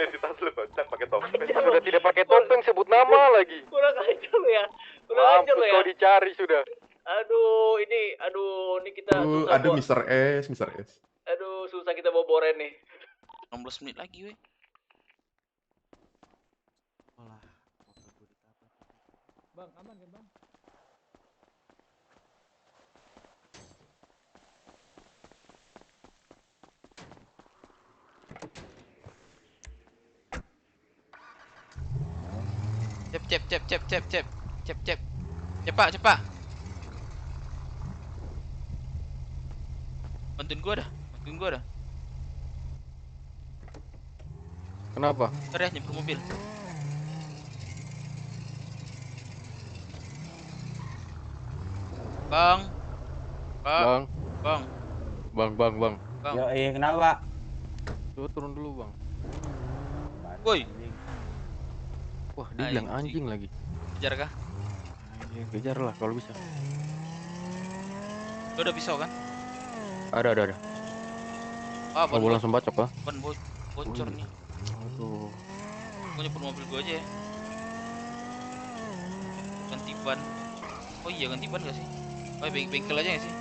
identitas lu, kocak pakai topeng. Sudah tidak pakai topeng, sebut nama lagi. Kurang aja lu ya. Kurang aja lu Mampus ya. kau dicari sudah. Aduh, ini kita susah Aduh, bawa. Mr. S. Aduh, susah kita bawa boren nih. 16 menit lagi, weh. Bang, aman kan, Bang? Cep. Cepat. Bantuin gua dah. Kenapa? Ntar ya, nyebur mobil. Bang. Yo, kenapa? Coba turun dulu, Bang. Woi. Wah, dia bilang anjing lagi. Kejar kah? Ya, kejar lah kalau bisa. Lo udah pisau kan? Ada. Ah, Mau langsung bacok lah. Ban bocor nih. Aduh. Gua nyebur mobil gua aja ya. Ganti ban. Oh iya, ganti ban gak sih? Oh, bengkel aja gak sih?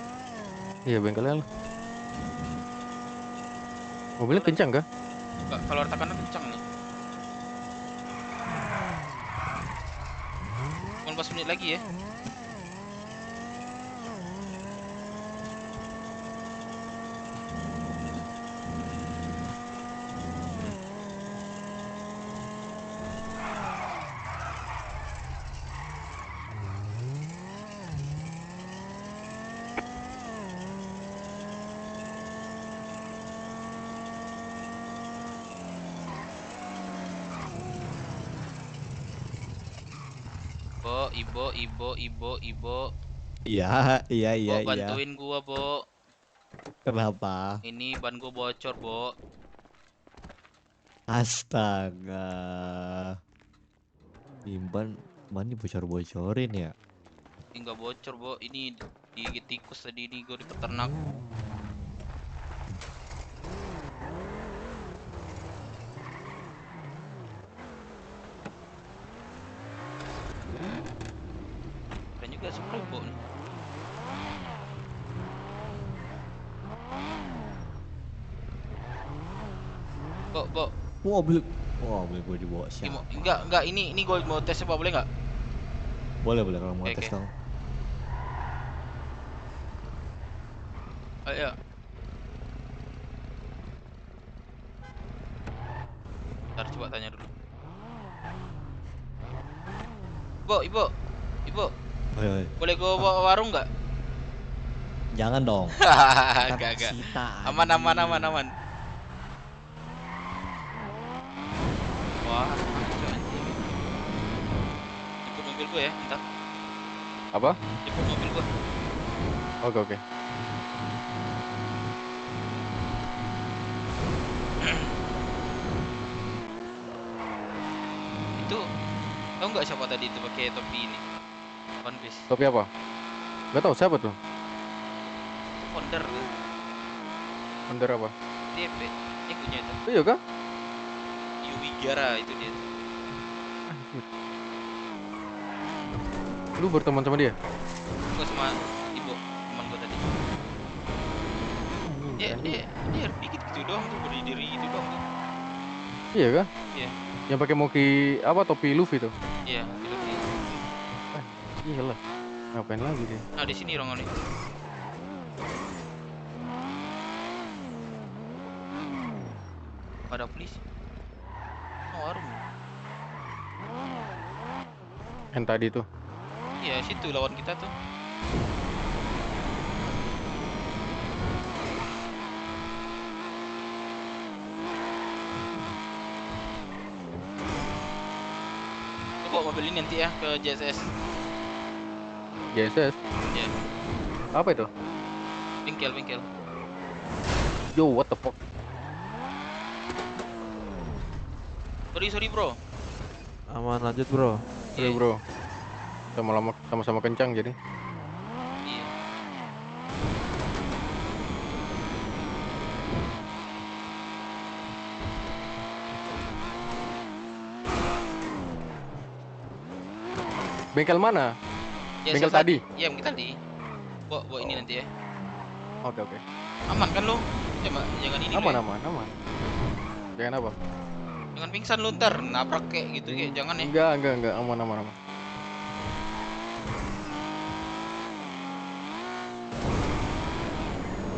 Iya, bengkelnya lah. Mobilnya kencang kah? Enggak, kalau tekanan kencang nih. 15 menit lagi ya. Ibo. Iya. Bo, bantuin gua, Bo. Kenapa? Ini ban gua bocor, Bo. Astaga. Ban bocor-bocorin ya. Ini nggak bocor, Bo. Ini digigit tikus tadi ini gua di peternak. Dan juga spray, Bo nih. Bo. Mobil gue dibawa siapa? Enggak, ini gue mau tes apa boleh nggak? Boleh kalau mau tes Oke. dong. Ayo. Ntar coba tanya dulu. Ibu. Oi. Boleh gue bawa warung nggak? Jangan dong. Enggak. Sita, Aman. Wah, anjing. Jemput mobil gue ya, bentar. Apa? Jemput mobil gue. Oke. Itu tahu nggak siapa tadi itu pakai topi ini? One Piece. Topi apa? Gak tahu siapa tuh. Founder. Founder apa? DP. Dia punya itu. Iya kah? Yuwigara itu dia. Lu berteman sama dia? Gue sama ibu teman gue tadi. Dia dikit gitu doang tuh, berdiri itu doang tuh. Iya kah? Iya. Yang pakai moki apa, topi Luffy tuh? Iya, Luffy. Iya lah. Ngapain lagi dia? Nah, di sini Rongon nih. Ada polisi. Warung. Yang tadi tuh. Iya, situ lawan kita tuh. Lu bawa mobil ini nanti ya ke JSS. JSS? Iya. Apa itu? Bengkel. Yo, what the fuck? Sorry bro. Aman, lanjut bro. Sorry bro. Sama-sama kencang jadi. Iya. Bengkel mana? Ya, Bengkel salah tadi? Iya, bengkel tadi. Bawa ini nanti ya. Oke. Aman kan lu? Jangan ini Aman. lu ya. Jangan apa? Jangan pingsan lu ntar nabrak kayak gitu kayak jangan ya. Enggak, aman.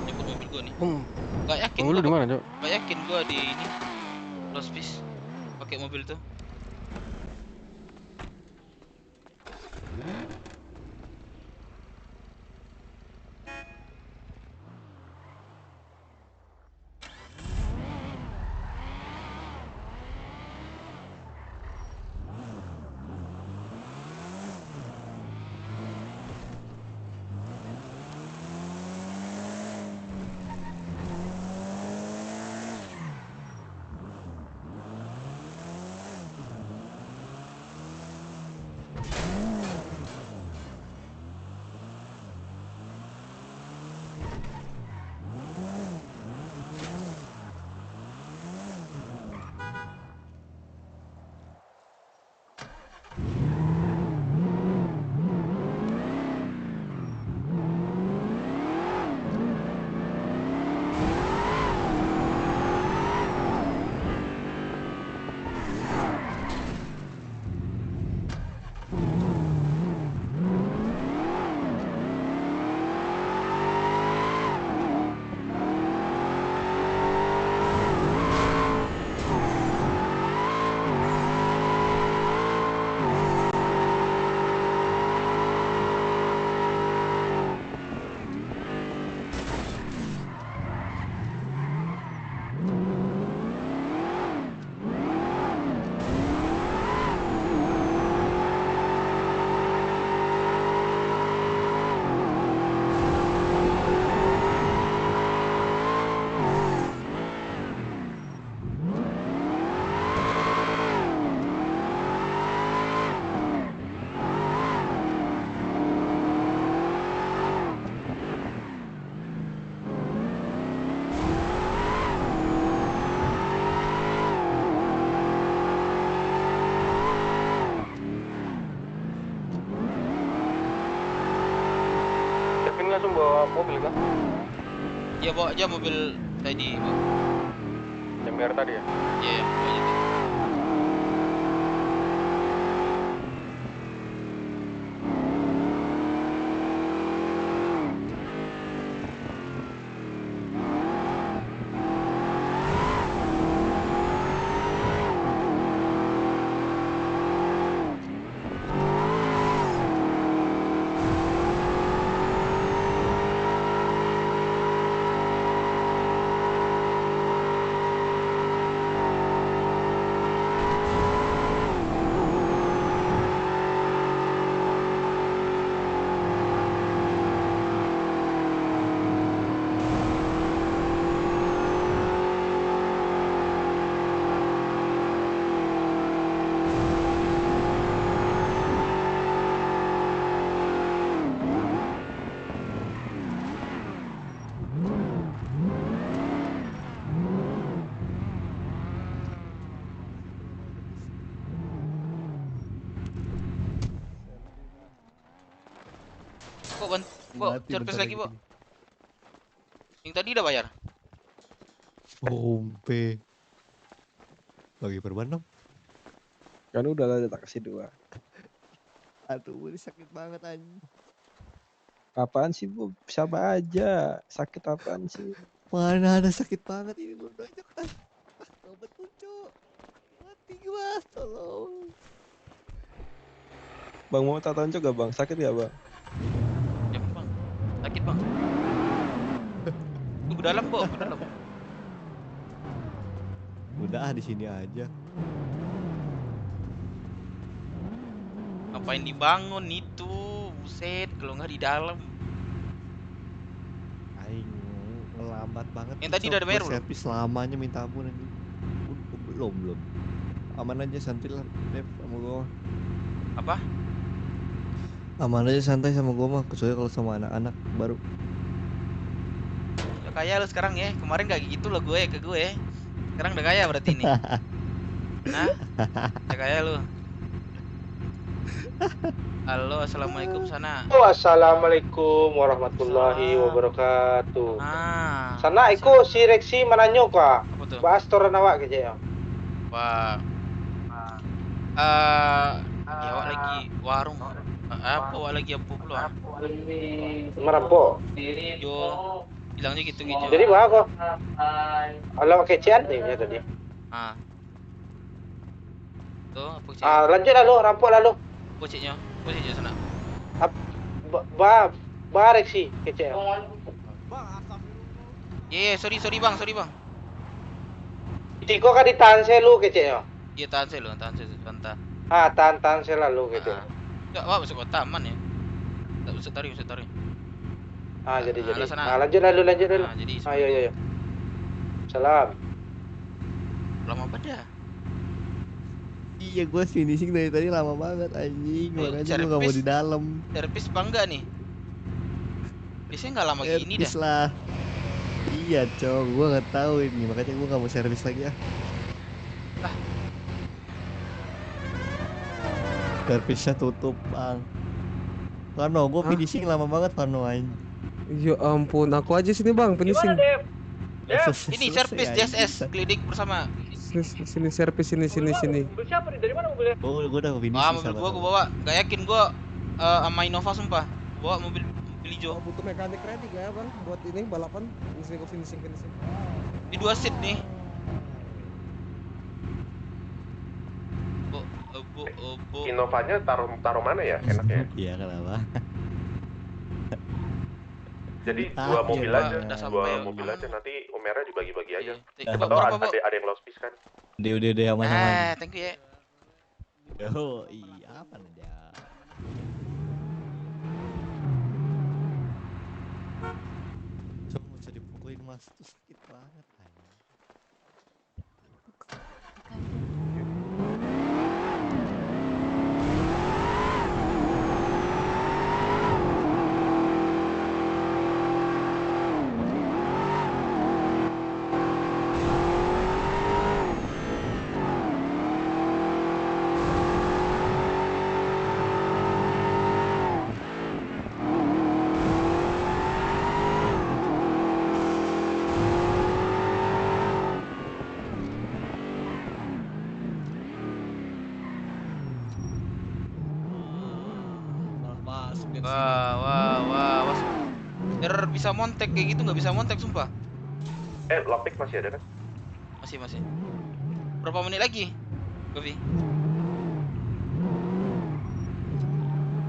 Jemput mobil gua nih. Gak yakin Mobil lu di mana, Cok? Gak yakin gua di ini Lost Peace pakai mobil tuh. Langsung bawa mobil kan? Ya bawa aja mobil tadi. Yang merah tadi ya? Iya, bawa aja. Kok service lagi, Bu? Yang tadi udah bayar? Pompe. Bagi perban dong. Kan udah lah tak kasih 2. Aduh, ini sakit banget anjing. Apaan sih, Bu? Siapa aja? Sakit apaan sih? Mana ada sakit banget ini belum dojok kan. Betul, Cok. Mati gua, tolong. Bang mau tak tonjok gak, Bang? Sakit gak, Bang? Ya, Bang. Sakit, Bang. Tunggu dalam, Bu. Tunggu dalam. Udah di sini aja. Ngapain dibangun itu? Buset, kalau nggak di dalam. Aing ngelambat banget. Yang tadi udah ada bayar belum? Servis lamanya minta ampun anjing. Belum. Aman aja, santai lah, Dev, sama gua. Apa? Aman aja, santai sama gua mah, kecuali kalau sama anak-anak baru. Udah kaya lu sekarang ya. Kemarin gak gitu lo gue ke gue. Sekarang udah kaya berarti ini. Hah? Udah kaya lu. Halo, assalamualaikum sana. Assalamualaikum warahmatullahi wabarakatuh. Ah, Sana iku si Rexi mananyo ka. apa tuh? Bahas toran awak kece ya. Wah, ya awak lagi warung. Apa awak lagi apa pula? Merampok. Jo, bilangnya gitu gitu. Jadi bah kok. Kalau kecean nih ya tadi. Ah, tuh apa cek? Lanjut lalu, rampok lalu. Apa ceknya sana? Bah Rexi kece ya. Sorry bang. Tiko kan ditahan selu kece ya. Iya tahan saya sebentar. Tahan selalu gitu. Enggak, wah masuk kota aman ya. Tak usah tarik. Jadi. Sana. Lanjut lalu. Jadi. Ayo. Salam. Lama pada. Iya, gue finishing dari tadi lama banget anjing, makanya gue gak mau di dalam. Servis apa enggak nih? Biasanya nggak lama gini dah. Servis lah. Iya, cowok, gue nggak tahu ini, makanya gue gak mau servis lagi ya. Servisnya tutup, Bang. Vano, gue finishing lama banget, Vano anjing. Ya ampun, aku aja sini Bang, finishing. Ini servis DSS klinik bersama. Sini servis sini. Mobil siapa nih? Dari mana mobilnya? Oh, gue udah finish. Mobil gua bawa. Gak yakin gua sama Innova sumpah. Bawa mobil hijau. Butuh mekanik ready ya Bang buat ini balapan. Finishing. Di 2 seat nih. Innovanya taruh mana ya? Enaknya. Iya, kenapa? Jadi dua mobil aja, nanti Umera dibagi-bagi aja. Atau ada yang loudspeaker kan? Udah aman. Thank you ya. Yo, iya apa aja. Cuma bisa dipukulin Mas, itu sakit banget anjing. Wah. Error bisa montek kayak gitu nggak bisa montek sumpah. Lockpick masih ada kan? Masih. Berapa menit lagi, Govi?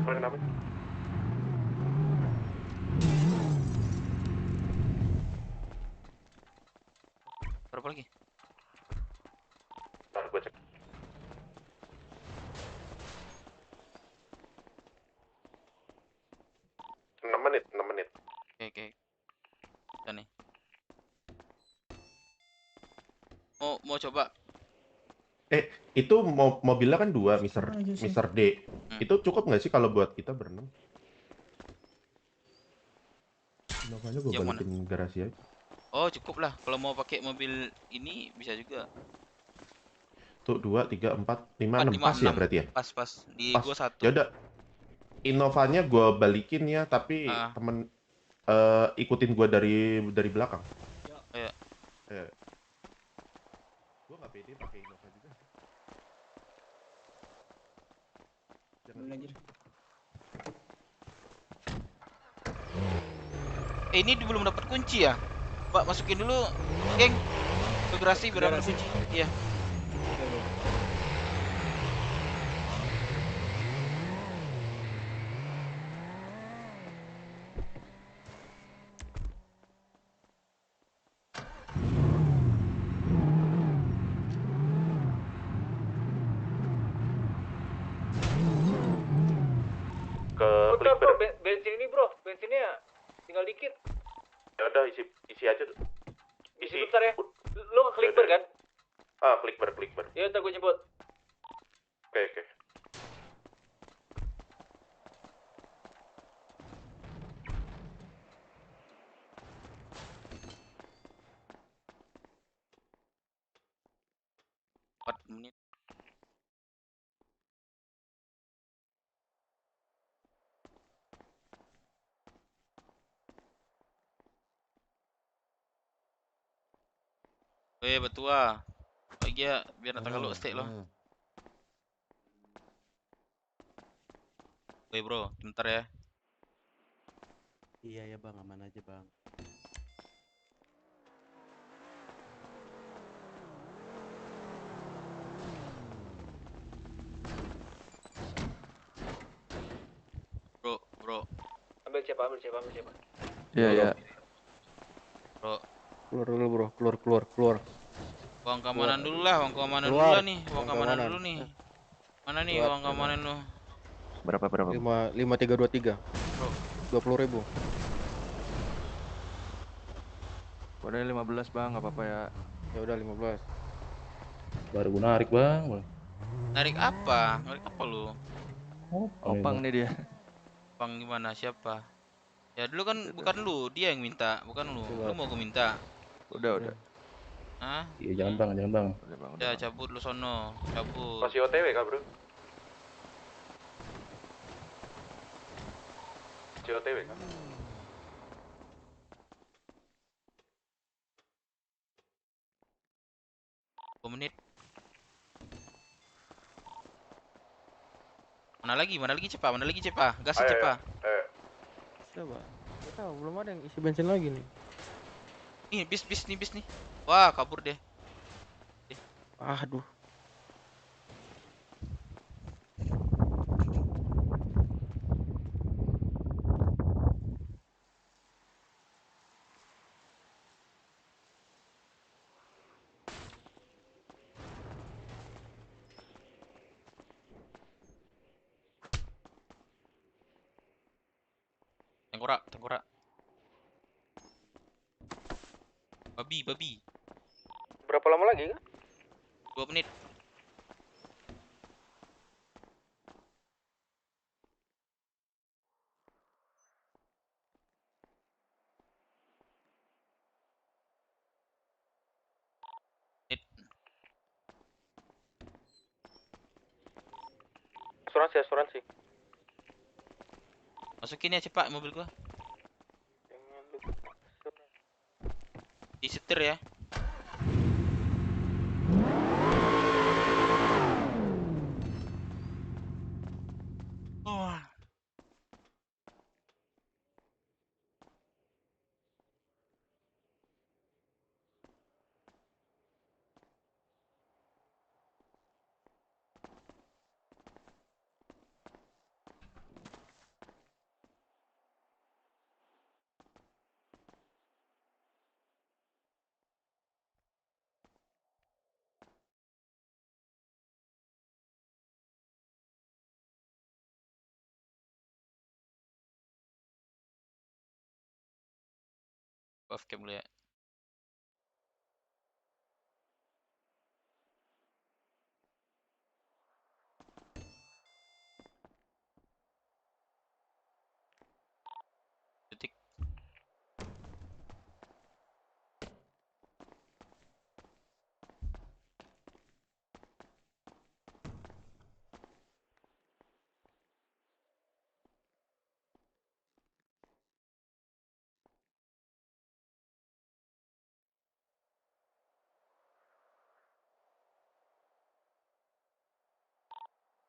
Kenapa? Berapa lagi? Ntar gue cek. 6 menit. Oke. Udah nih. Mau coba. Itu mobilnya kan 2, Mr. D. Itu cukup nggak sih kalau buat kita berenam? Innovanya gue balikin garasi aja. Oh cukup lah. Kalau mau pakai mobil ini bisa juga. Tuh 2, 3, 4, 5, 6 pas ya berarti ya? Pas. Di pas. Gua 1. Yaudah. Innovanya gue balikin ya, tapi temen ikutin gue dari belakang. Iya. Gue nggak pede pakai Innova juga. Ini belum dapat kunci ya? Pak masukin dulu, geng. Ke garasi biar dapat kunci. Iya. Bro, bensin ini bro, bensinnya tinggal dikit. Ya udah isi aja tuh. Isi bentar ya. Lo klik bar kan? Klik bar. Ya ntar gue jemput. Oke. Menit. betua. Lagi ya biar datang kalau stay lo. Bro, bentar ya. Iya ya bang, aman aja bang. Bro. Ambil siapa? Iya ya. Bro. Keluar dulu bro, keluar. Uang keamanan dulu lah, uang keamanan dulu Keluar. lah nih, uang keamanan dulu nih. Mana nih Keluar, uang keamanan lu? Berapa? 5323. Bro. 20.000. Udah 15 bang, nggak apa-apa ya. Ya udah 15. Baru gue narik bang. Narik apa? Narik apa lu? Opang nih dia. Opang gimana? Siapa? Ya dulu kan bukan lu, dia yang minta, bukan lu. Lu mau gue minta? Udah. Hah? Iya jangan bang. Ya cabut lu sono, cabut. Masih OTW kah bro? Masih OTW kah? Menit. Mana lagi cepat, gas cepat. Coba. Nggak tahu, belum ada yang isi bensin lagi nih. Nih bis nih. Wah kabur deh. Aduh. Tengkorak. Babi. Berapa lama lagi kan? 2 menit. Asuransi. Masukin ya cepat mobil gua. Disetir ya. Off cam dulu ya. Detik.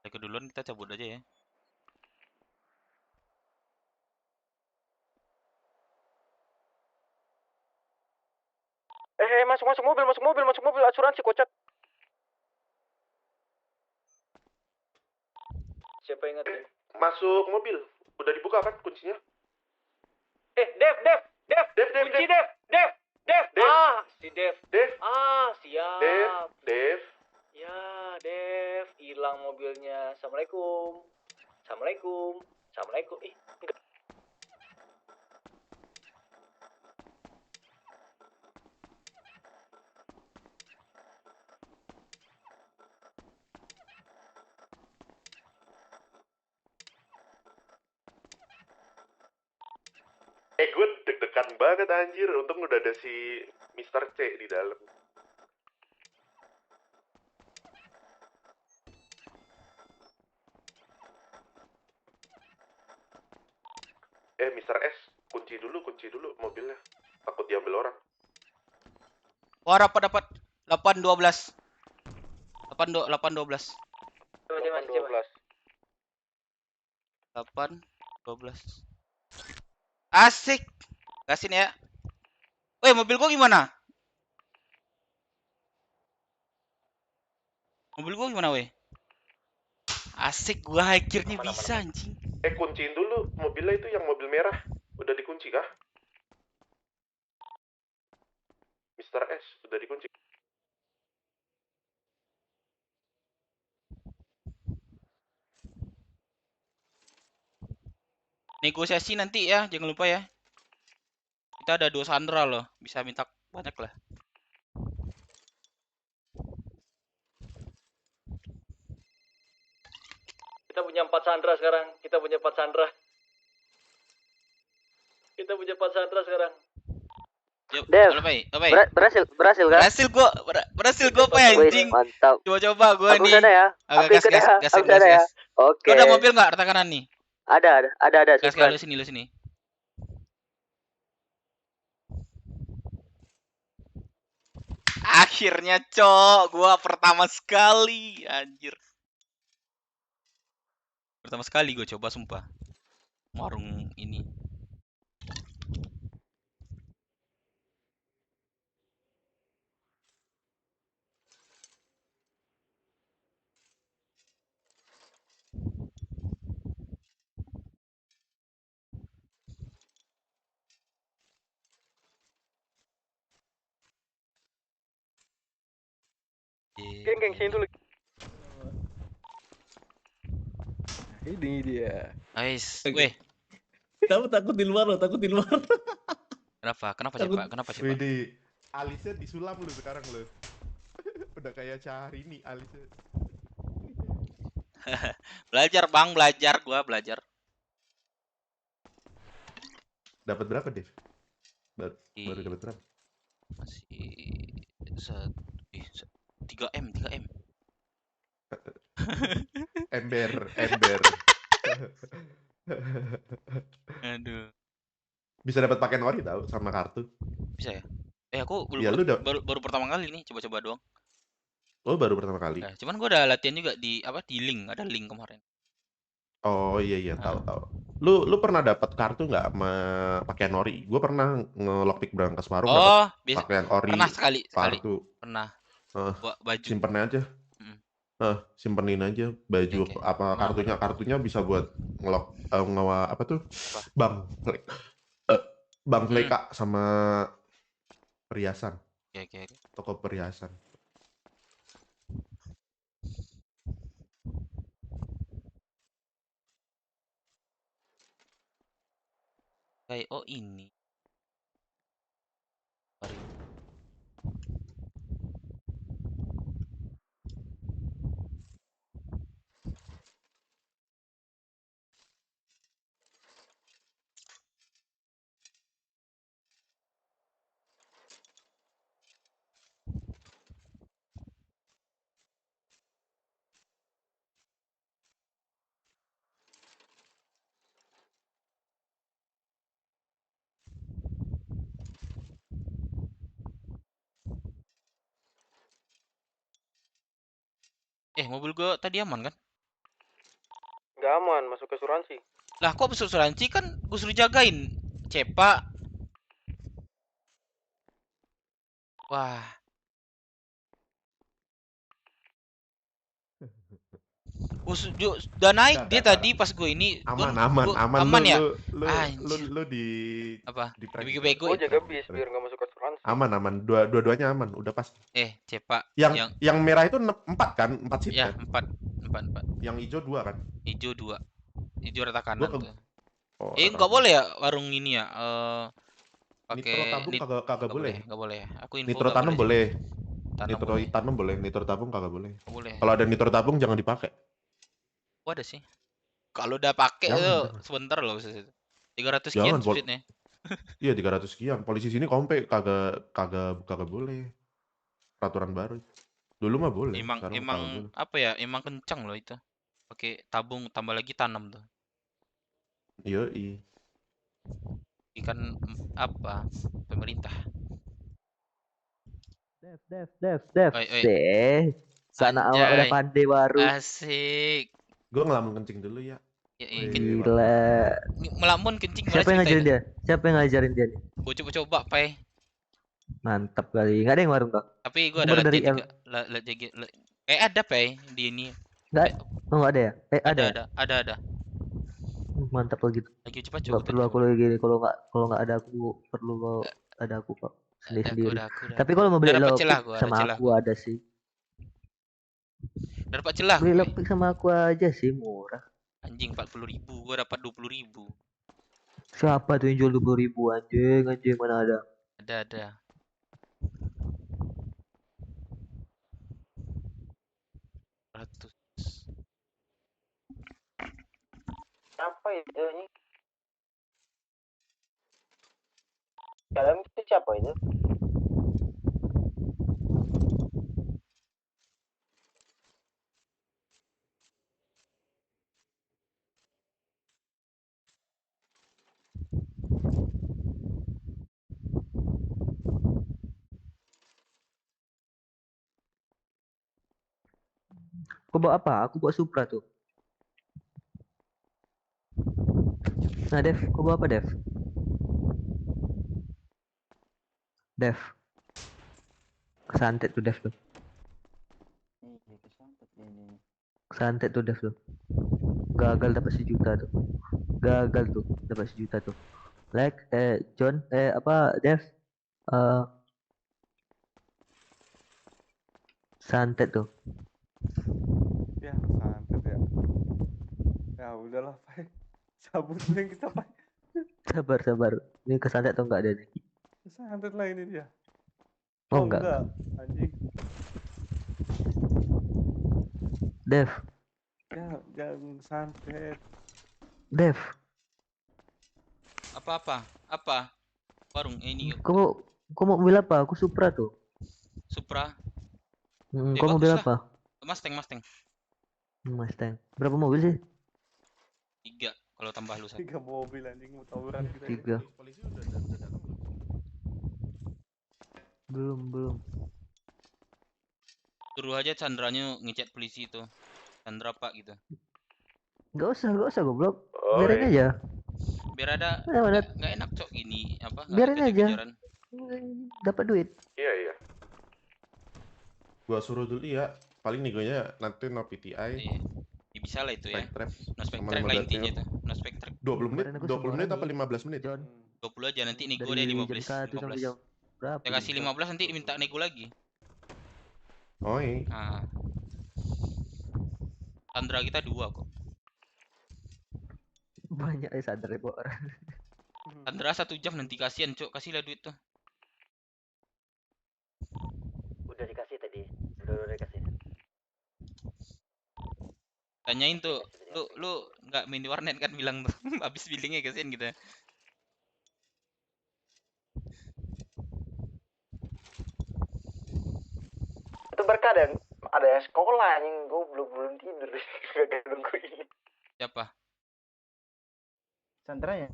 Keduluan kita cabut aja ya. Masuk mobil asuransi kocak. Siapa yang ngetik? Masuk mobil. Udah dibuka kan kuncinya? Dev. Kunci Dev. Ah, si Dev. Ah, siap. Dev. Ya, Dev, hilang mobilnya. Assalamualaikum. Ih, enggak. Gue deg-degan banget anjir. Untung udah ada si Mr. C di dalam. Mr. S, kunci dulu mobilnya. Takut diambil orang. Wah, dapat. 812. 812. 812. Asik. Gasin ya. Woi, mobil gua gimana? Mobil gua gimana, weh? Asik, gua akhirnya bisa anjing. Kunciin dulu mobilnya itu, yang mobil merah. Udah dikunci kah? Mr. S, udah dikunci. Negosiasi nanti ya, jangan lupa ya. Kita ada 2 Sandra loh, bisa minta banyak lah. Kita punya 4 Sandra sekarang. Kita punya 4 Sandra. Kita punya 4 Sandra sekarang. Yuk, Dev, berhasil kan? Berhasil gua apa anjing? Mantap. Coba gua Aku nih. sana ya. Agak Aku ikut ya. Aku sana ya. Oke. Lu ada mobil enggak rata kanan nih? Ada. Gas lu sini. Akhirnya, Cok, gua pertama sekali, anjir. Pertama sekali gua coba sumpah. Warung ini. Geng, sini dulu. Ini dia. Nice. Weh. Kamu takut di luar loh, takut di luar. Kenapa Cepak? Wih, alisnya disulam lu sekarang lu. Udah kayak Syahrini alisnya. Belajar, Bang, gua belajar. Dapat berapa, Dev? Baru dapat berapa? Masih 3M. Ember. Aduh. Bisa dapat pakai nori tahu sama kartu. Bisa ya? Aku ya, baru pertama kali nih, coba-coba doang. Oh, baru pertama kali. Nah, cuman gua udah latihan juga di link, ada link kemarin. Oh iya, tahu. Lu pernah dapat kartu nggak pakai nori? Gue pernah nge-lockpick berangkas warung dapat pakaian ori. Pernah sekali. Kartu. Pernah. Baju. Simpenin aja. Simpenin aja baju kartunya bisa buat ngelock Bang Fleka sama perhiasan. Oke. Toko perhiasan. Kayak ini. Mobil gua tadi aman kan? Nggak aman, masuk ke asuransi. Lah kok masuk asuransi, kan gua suruh jagain, Cepak. Wah. Udah naik dia tadi pas gue ini. Aman ya? Lu di bego. Jaga bis biar nggak masuk asuransi. Aman. Dua-duanya aman, udah pas. Cepak. Yang merah itu 4 kan? 4 seat. Ya, 4. Yang hijau 2 kan? Hijau 2. Hijau rata kanan tuh. Nggak boleh ya warung ini ya? Nitro tabung kagak boleh. Nggak boleh. Aku info nitro tanam boleh. Nitro tanam boleh, nitro tabung kagak boleh. Boleh. Kalau ada nitro tabung jangan dipakai. Ada sih. Kalau udah pakai tuh sebentar loh, 300 sekian speednya. Iya, 300 sekian. Polisi sini kompe kagak boleh. Peraturan baru. Dulu mah boleh. Emang apa ya? Emang kencang loh itu. Pakai tabung tambah lagi tanam tuh. Iya. Ikan apa? Pemerintah. Dev. Oi, oi. Sana awak udah Anjay. pandai baru. Asik. Gue ngelamun kencing dulu ya. Gila. Melamun kencing mana Siapa yang ngajarin ceritain? dia? Siapa yang ngajarin dia nih? Gue coba-coba, Pai. Mantap kali. Nggak ada yang warung kok. Tapi gue Aku ada baru dari latihan juga. Ada, Pai, di ini. nggak ada ya? Ada. Ada. Mantap kalau gitu. Lagi cepat Nggak perlu aku lagi gini. Kalau nggak ada aku perlu ada aku kok sendiri. Tapi kalau mau beli lockpick sama aku ada sih. Dapat celah. Beli lockpick sama aku aja sih murah. Anjing 40.000, gue dapat 20.000. Siapa tuh yang jual 20.000 anjing mana ada? Ada. Apa itu ini? Dalam itu siapa itu? Aku bawa apa? Aku bawa Supra tuh. Nah, Dev, kau bawa apa, Dev? Kesantet tuh, Dev tuh. Kesantet tuh, Dev tuh. Gagal dapat 1 juta tuh. Gagal tuh dapat 1 juta tuh. John, Dev? Santet tuh. Ya, santet ya. Ya udahlah, Pai. Sabut yang kita, Pai. Sabar. Ini kesantet atau enggak ada nih? Santet lah ini dia. Oh, enggak. Anjing. Dev. Ya, jangan santet. Dev. Apa? Warung ini. Kau mau mobil apa? Aku Supra tuh. Supra. Kau mobil apa? Mustang. Mustang. Berapa mobil sih? 3 kalau tambah lu 1. 3 mobil anjing mau tawuran Tiga. kita. Polisi udah datang belum? Belum. Suruh aja Chandranya ngechat polisi itu. Chandra Pak gitu. Gak usah goblok. Biarin aja. Biar ada nggak enak cok gini apa? Biarin aja. Dapat duit. Iya. Gua suruh dulu ya. Paling negonya nanti no PTI. Iya. Ya, bisa lah itu ya. No spectre lah Sama intinya tuh. No spectre. 20 menit apa 15 menit? 20 aja nanti nego deh 15. Berapa? Ya kasih 15 nanti minta nego lagi. Oh iya. Nah. Sandra kita 2 kok. Banyak ya Sandra orang. Sandra 1 jam nanti kasihan cok, kasihlah duit tuh. Udah dikasih tadi. Udah dikasih. Tanyain tuh, lu nggak main di warnet kan bilang tuh, habis billingnya kasihan gitu. Itu berkah ada yang sekolah anjing, gue belum tidur gak nunggu ini. Siapa? Sandranya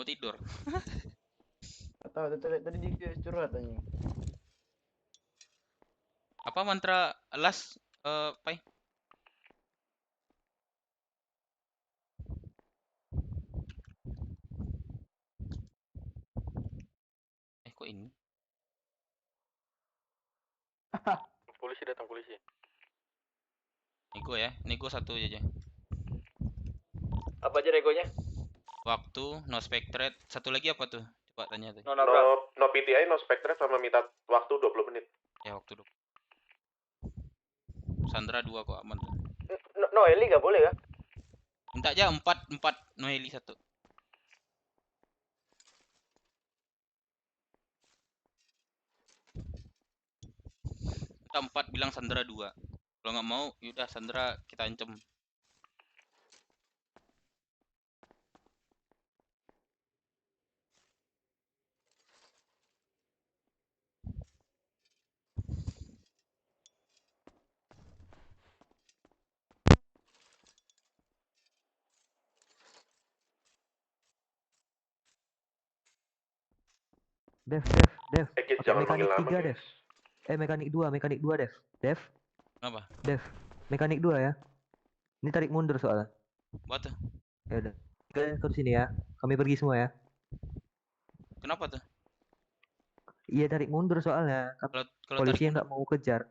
Mau tidur. atau tadi dia curhat anjing. Apa mantra last Pai? Kok ini? Polisi datang, polisi. Nego ya, nego 1 aja. Apa aja negonya? Waktu, no spectre, 1 lagi apa tuh? Coba tanya tuh. No PTI, no spectre sama minta waktu 20 menit. Ya waktu 20. Sandra 2 kok aman tuh. No Eli gak boleh ya? Minta aja 4 no heli 1. Minta 4 bilang Sandra 2. Kalau nggak mau, yaudah Sandra kita ancam. Dev. Jangan Mekanik panggil 3, nama, Dev. Mekanik 2, Dev. Apa? Dev, mekanik 2 ya. Ini tarik mundur soalnya. Buat tuh. Ya udah. Kalian ke sini ya. Kami pergi semua ya. Kenapa tuh? Iya tarik mundur soalnya. Kalau Polisi tarik yang nggak mau kejar.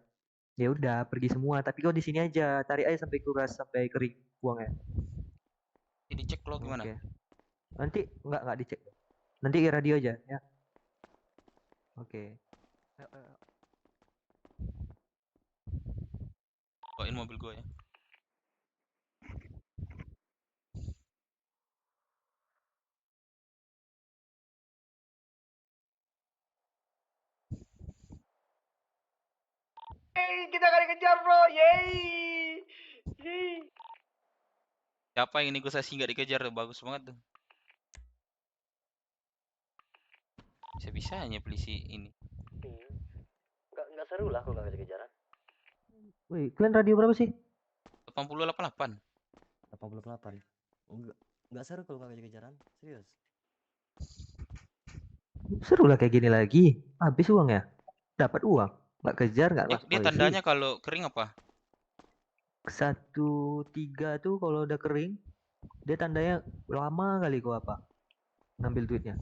Ya udah pergi semua. Tapi kau di sini aja. Tarik aja sampai kuras sampai kering buangnya. Ini dicek lo gimana? Oke. Nanti nggak dicek. Nanti radio aja ya. Oke. Bawain mobil gue ya. Kita akan dikejar bro, yeay. Siapa yang negosiasi nggak dikejar tuh? Bagus banget tuh. Bisa-bisanya polisi ini. Nggak seru lah kalau nggak kejar-kejaran. Wih, kalian radio berapa sih? 8088. 88. Nggak seru kalau nggak kejar-kejaran, serius. Seru lah kayak gini lagi. Habis uang ya? Dapat uang. Nggak kejar, nggak masuk Dia polisi. tandanya kalau kering apa? 1-3 tuh kalau udah kering, dia tandanya lama kali kok apa? Ngambil duitnya.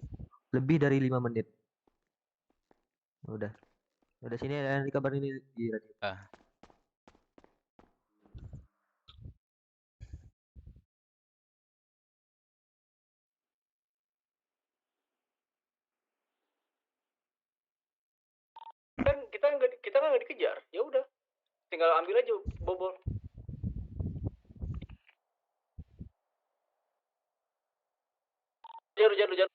Lebih dari 5 menit. Udah sini ada dikabarin ini di radio. Kita nggak dikejar, ya udah, tinggal ambil aja bobol. Jangan.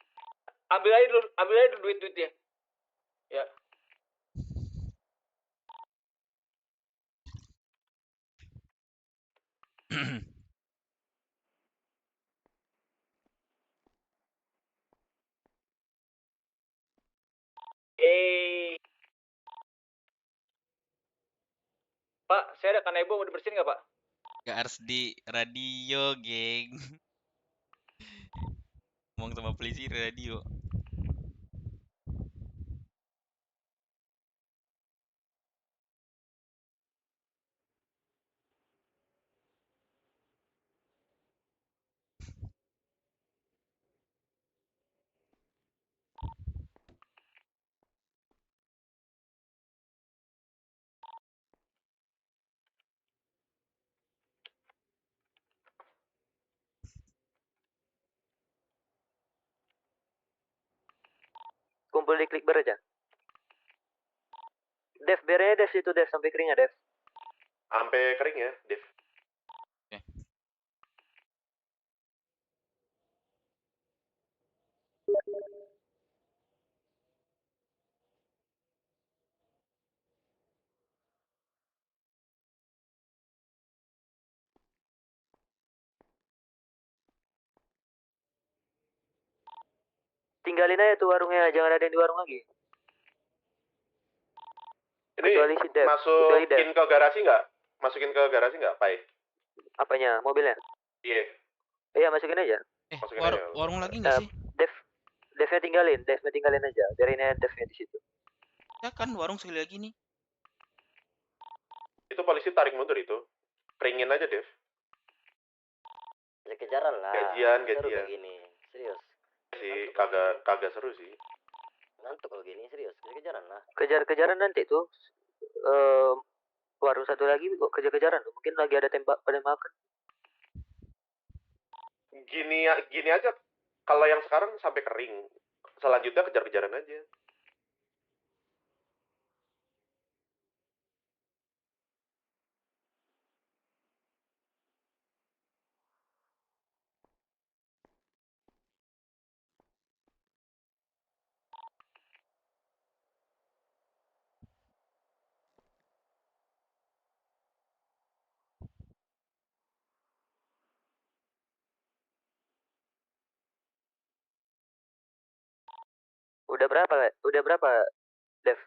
Ambil aja dulu duitnya. Ya. Pak, saya ada kanebo mau dibersihin nggak Pak? Gak harus di radio, geng. Ngomong sama polisi di radio. Kumpul di klik bar aja. Dev, berenya Dev situ Dev, sampai kering ya Dev. Sampai kering ya, Dev. Tinggalin aja tuh warungnya, jangan ada yang di warung lagi. Ini masukin ke garasi nggak? Pai? Apanya? Mobilnya? Iya. Iya, masukin aja. Warung lagi nggak sih? Devnya tinggalin aja. Biarin aja Devnya di situ. Ya kan, warung sekali lagi nih. Itu polisi tarik mundur itu. Keringin aja, Dev. Kejaran lah. Gajian. Seru kayak gini, serius. Sih, kagak seru sih. Ngantuk kalau gini, serius. Kejaran lah. Kejar-kejaran nanti tuh. Warung satu lagi kejar-kejaran tuh. Mungkin lagi ada penembakan. Gini aja. Kalau yang sekarang sampai kering. Selanjutnya kejar-kejaran aja. Udah berapa, Dev?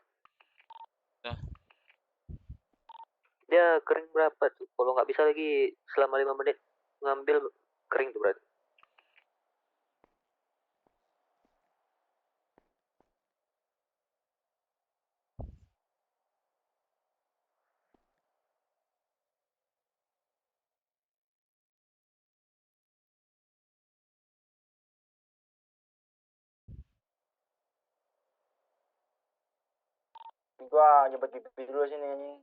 Dia kering berapa tuh? Kalau nggak bisa lagi selama 5 menit ngambil kering tuh berarti. Gua nyebut pipi dulu sini anjing.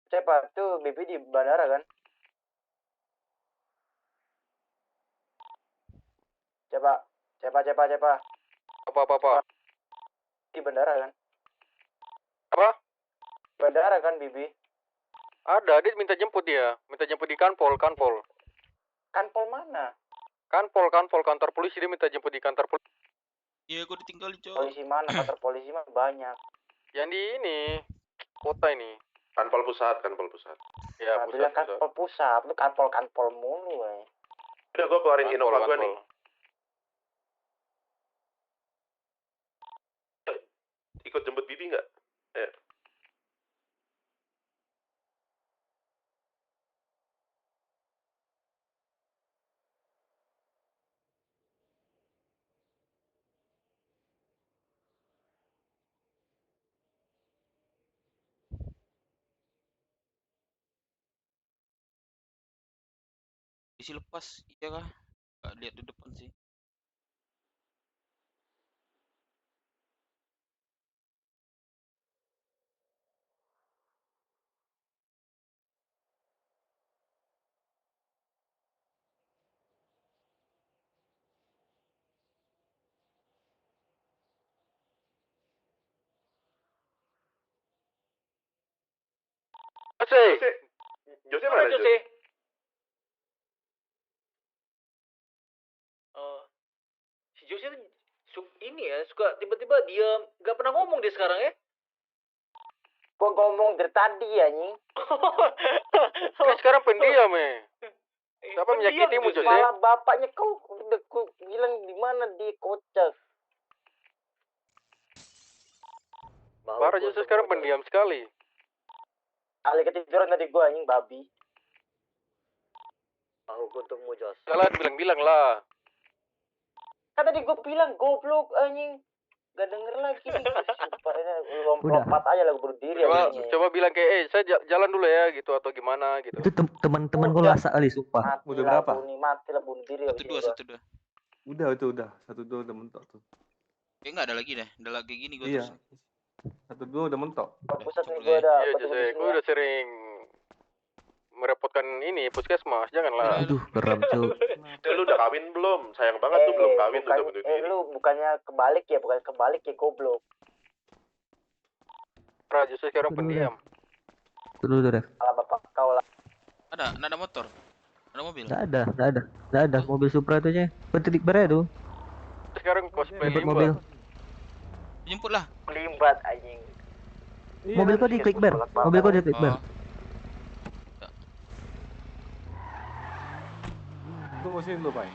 Cepat tuh Bibi di bandara kan? Cepat. Apa? Di bandara kan? Apa? Bandara kan Bibi? Ada, dia minta jemput di kanpol. Kanpol mana? Kanpol, kantor polisi, dia minta jemput di kantor polisi. Iya, gue ditinggalin, Cok. Polisi mana? Kantor polisi mah banyak. Yang di ini, kota ini. Kanpol pusat. Ya, Nah, bilang kanpol pusat, lu kanpol mulu, woy. Udah, gue keluarin Innova gue nih. Ikut jemput Bibi nggak? Isi lepas, iya kah? Gak lihat di depan sih. Jose mana Jose? Si Jose ini ya suka tiba-tiba diam, nggak pernah ngomong dia sekarang ya. Gua ngomong dari tadi anjing. Kan sekarang pendiam Siapa menyakitimu Jose? Kepala bapaknya kau udah ku bilang di mana dia kocak. Parah Jose sekarang pendiam sekali. Ali ketiduran tadi gua anjing babi. Aku untukmu Jos. Salah bilang lah. Kan tadi gua bilang goblok anjing. Gak denger lagi nih. Lompat aja lah bunuh diri. Coba bilang kayak saya jalan dulu ya gitu atau gimana gitu. Itu teman-teman gue lasak kali sumpah. Udah berapa? Mati lah bunuh diri. 1-2. Udah 1-2 udah mentok tuh. Kayak nggak ada lagi deh. Udah lagi gini gue Iya. terus. 1-2 udah mentok. Pusat nih gua ada. Iya Jose, gue udah sering merepotkan ini puskesmas, janganlah. Aduh, geram cuy. Lu udah kawin belum? Sayang banget tuh belum kawin udah bunuh diri. Lu bukannya kebalik ya goblok. Jose sekarang pendiam. Dulu Dev. Salah bapak kau lah. Ada motor. Ada mobil. Nggak ada. Mobil Supra itu aja. Petitik berai tuh. Sekarang cosplay Dapat mobil. Jemput lah. Limbat anjing. Mobil kau di klik bar. Tunggu sini dulu, Pak.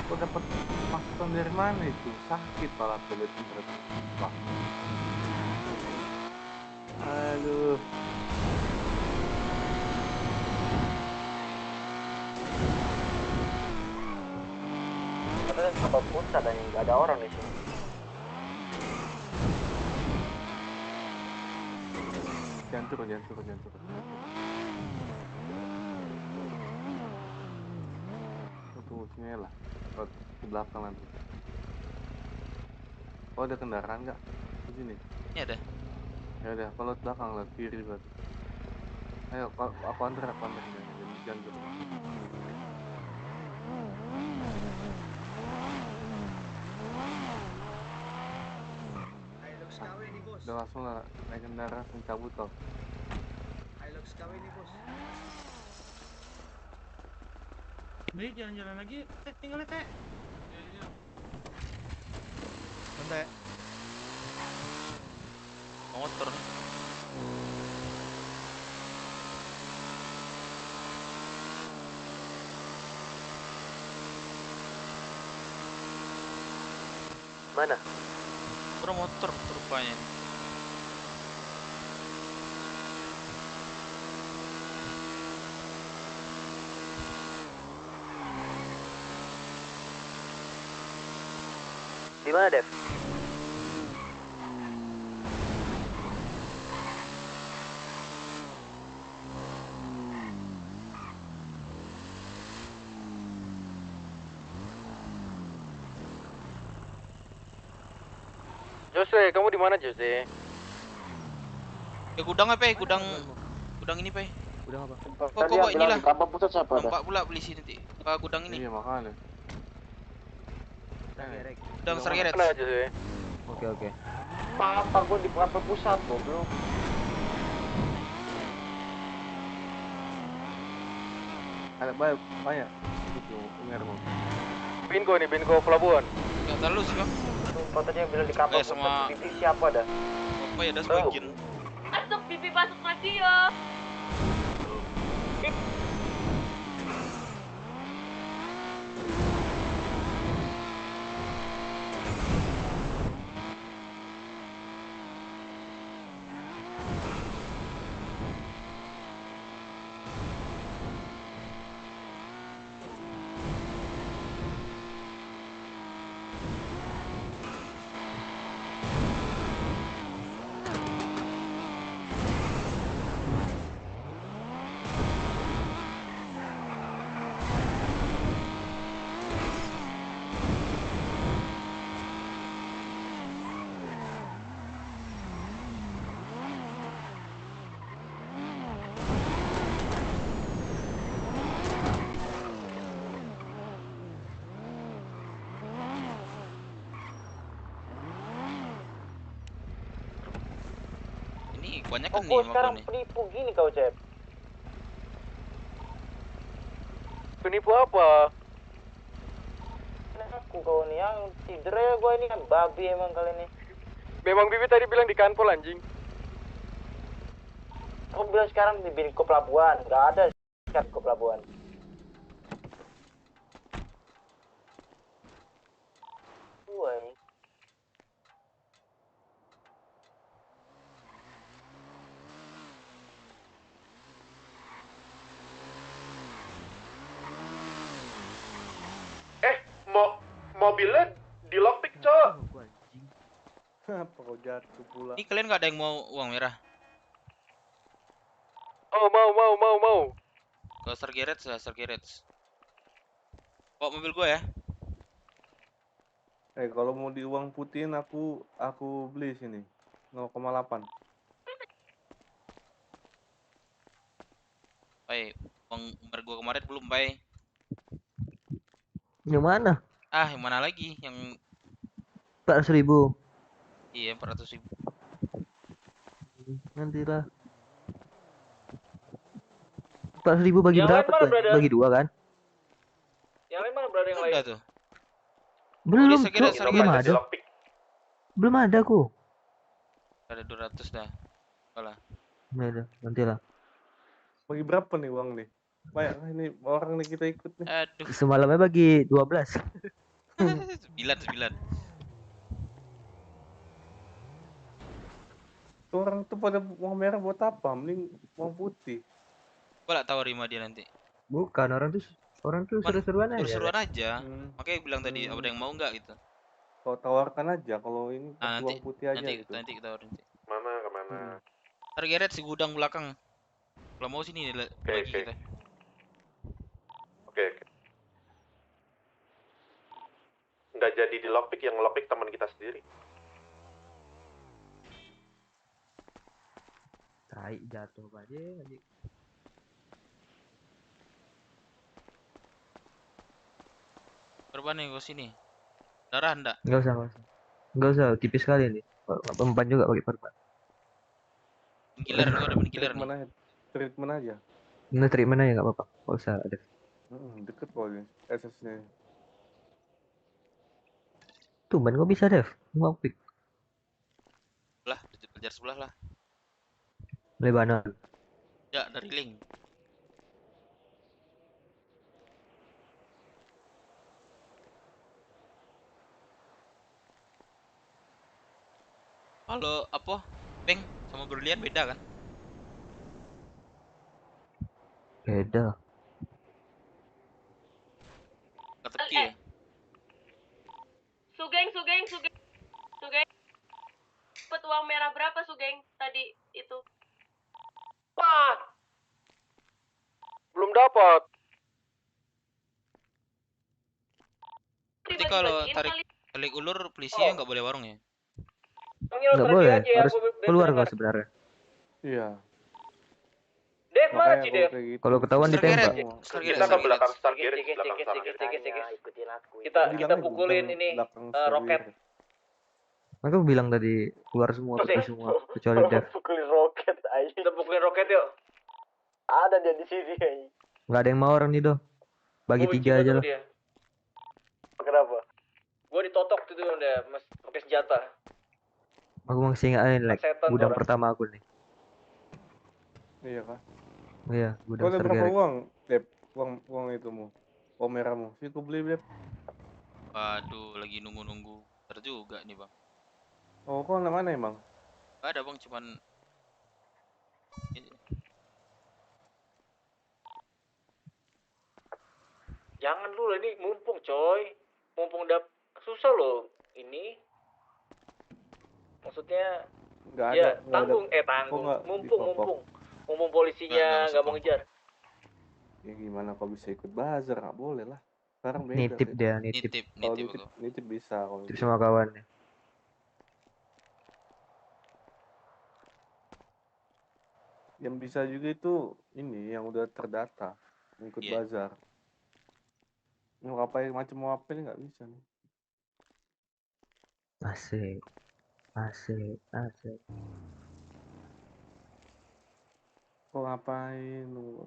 Kau dapat masukan dari mana itu? Sakit pala pelit berat. Aduh. Padahal kapal pusat anjing gak ada orang di sini. Jangan turun. Tunggu sini lah. Ke belakang nanti. Oh, ada kendaraan nggak? Di sini. Ini ada. Ya udah, kalau belakang lah kiri berarti. Ayo, aku antar jangan turun. Udah langsung lah naik kendaraan cabut toh. Hilux KW nih bos. Beli jalan-jalan lagi, tinggal teh. Santai. Motor. Mana? Motor rupanya. Di mana, Dev? Jose, kamu di mana Jose? Ya gudang apa ya? Gudang ini, Pe. Gudang apa? Kok bawa inilah. Kantor pusat siapa dah? Nampak pula polisi nanti. Ke gudang ini. Iya makanya. Gudang Sargeret. Mana Jose? Oke. Apa gua di kantor pusat goblok. Ada banyak. Itu Umer mau. Binko pelabuhan. Enggak terlalu sih, Bang. Kau tadi yang bilang di kantor pusat sama TV siapa dah? apa ya, ada sebagian. Masuk, pipi masuk lagi ya. Ini banyak Oh, kan nih kau sama sekarang gua nih. penipu gini kau, Cep. Penipu apa? Aku kau nih yang tidur ya gua ini kan babi emang kali ini. Memang Bibi tadi bilang di kantor anjing. Aku bilang sekarang di Binko Pelabuhan, nggak ada Binko Pelabuhan. Woi. Mobilnya di lockpick, Cok. Apa kau jatuh pula? Ini kalian nggak ada yang mau uang merah? Oh, mau. Ke Sargeret ya, Sargeret. Bawa mobil gua ya. Kalau mau di uang putihin aku beli sini 0,8. Pai, uang Uber gua kemarin belum, Pai. Yang mana? Yang mana lagi? Yang 400.000. iya, 400.000. Nantilah. 400.000 bagi Yang berapa lain mana, tuh? brother? Bagi 2 kan? Yang lain mana berada yang lain? Udah tuh. Belum, Sargeret, Cok. Sargeret. Belum ada. Belum ada ku. Ada 200 dah. Alah. Nggak ada, nantilah. Bagi berapa nih uang nih? Banyak ini orang nih kita ikut nih. Aduh. Semalamnya bagi 12. 9. Orang tuh pada uang merah buat apa? Mending uang putih. Gua nggak tahu rima dia nanti. Bukan, orang tuh seru-seruan aja. Seru-seruan aja. Makanya bilang tadi ada yang mau nggak gitu. Kau tawarkan aja kalau ini Nanti, uang putih aja nanti, gitu. nanti kita tawarin. Kemana? Sargeret si gudang belakang. Kalau mau sini lagi kita. Oke. Nggak jadi di lockpick, yang lockpick teman kita sendiri. Tai jatuh aja anjing. Berapa nih ke sini? Darah enggak? Enggak usah, tipis sekali nih. Mempan juga pakai perban. Killer gua ada killer nih. Treatment aja. Ini treatment aja enggak apa-apa. Enggak usah ada. Deket kok ini SS-nya. Tumben kok bisa, Dev? Mau pick. Lah, kejar sebelah lah. Lebanon. Ya, dari link. Kalau apa? Peng sama berlian beda kan? Beda. Keteki ya? Suge Sugeng. Dapat uang merah berapa Sugeng tadi itu? Wah, belum dapat. Berarti kalau tarik ulur polisinya nggak boleh warung ya? Nggak boleh, harus keluar kau sebenarnya. Iya. Dev mana sih Dev? Kalau ketahuan ditembak. Kita ke belakang Star Garage, Kita pukulin ini roket. Aku bilang tadi keluar semua, pergi semua kecuali Dev. Pukulin roket aja. Kita pukulin roket yuk. Ada dia di sini. Nggak ada yang mau orang nih doh. Bagi 3 aja lah. Kenapa? Gue ditotok tuh udah pakai senjata. Aku masih ingat like gudang pertama aku nih. Iya kan? Iya, gudang Star Garage. Garage. Berapa uang, Dep? Uang itu mu. Uang merahmu. Situ beli, Dep. Waduh, lagi nunggu-nunggu. Ntar juga nih bang. Oh, kok mana emang? Gak ada bang, cuman Jangan dulu ini mumpung coy. Mumpung susah loh ini. Maksudnya Nggak ada. ya Tanggung. Mumpung polisinya nggak mau ngejar. Ya gimana kau bisa ikut bazar? Nggak boleh lah. Sekarang beda. Nitip dia, nitip. Nitip bisa. Nitip sama kawannya. Yang bisa juga itu ini yang udah terdata ikut bazar. Mau ngapain mau apa ini nggak bisa nih. Asik. Kok ngapain lu?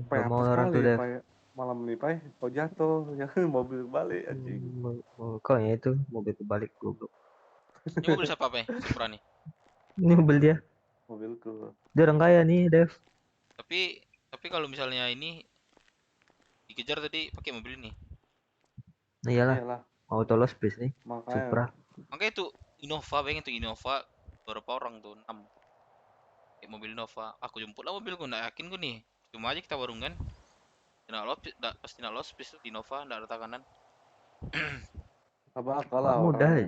Gak mau orang tuh Dev. Malam ini Pai, kau jatuh, jangan mobil balik anjing. Kok ya itu mobil kebalik goblok. Ini mobil siapa Pai? Supra nih. Ini mobil dia. Mobilku. Dia orang kaya nih Dev. Tapi kalau misalnya ini dikejar tadi pakai mobil ini. Iyalah. Auto lost space nih. Makanya. Supra. Makanya itu Innova, pengen tuh Innova berapa orang tuh 6. Kayak mobil Innova. Aku jemput lah mobilku, nggak yakin gue nih. Cuma aja kita warung kan. Pasti nak lost space tuh di Innova, nggak ada tekanan. Apa kalah Mudah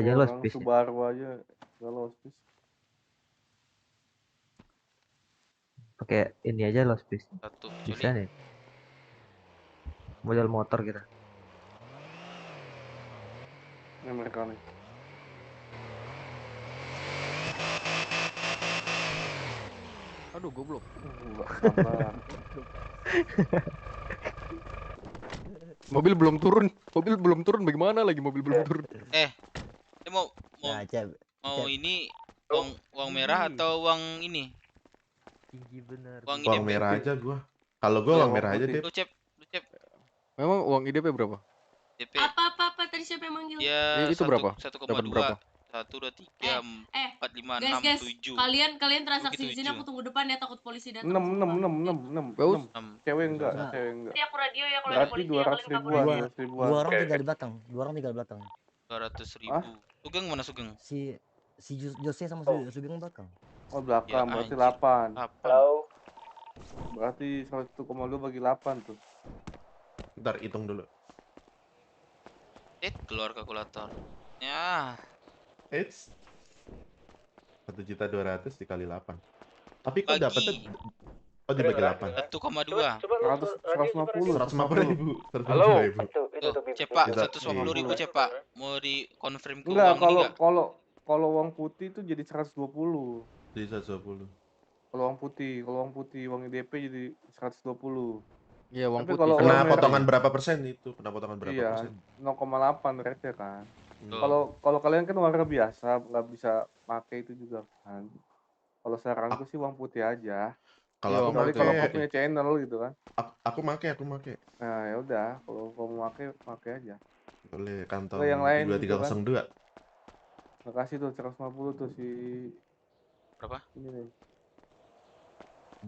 aja lost space. Subaru aja nggak lost space. Pakai ini aja lost space. Bisa Joni. nih. Model motor kita. Ini mereka nih. Aduh, goblok. Enggak sabar. Mobil belum turun. Bagaimana lagi mobil belum turun? Ini mau ini uang merah atau uang ini? Tinggi bener. Uang merah aja gua. Kalau gua uang merah aja deh. Lu cep. Memang uang IDP berapa? DP. Apa tadi siapa yang manggil? Ya, itu berapa? 1,2. Dapat berapa? 1, 2, 3, 4, 5, 6, Guys, 7. kalian transaksi di sini aku tunggu depan ya, takut polisi datang. 6. Cewek enggak. Nanti aku radio ya kalau ada Berarti polisi. 200 ribuan. 2 orang tinggal di belakang. 2 orang tinggal di belakang. 200.000. Sugeng mana Sugeng? Si Jose sama Sugeng belakang. Oh belakang, Ya, berarti anjir. 8. Halo. Berarti 1,2 bagi 8 tuh. Ntar hitung dulu. Keluar kalkulator. Ya. 1.200.000 dikali 8. Tapi kok dapetnya dibagi 8. 1,2. 150.000. Halo. Cepak 150.000 cepak. Mau dikonfirm ke enggak, uang kalau uang putih itu jadi 120. Jadi 120. Kalau uang putih, uang IDP jadi 120. Iya, uang Tapi putih. kalau Kena uang merah- potongan berapa persen itu? Kena potongan berapa Iya, persen? 0,8 rate kan. Kalau kalian kan warga biasa nggak bisa pakai itu juga kan. Kalau saranku sih uang putih aja. Kalau aku Kecuali kalau pakai kau punya channel gitu kan. aku make. Nah ya udah, kalau kamu pakai aja. Boleh kantong Kalau yang lain 2302. Makasih tuh 150 tuh si berapa? Ini nih.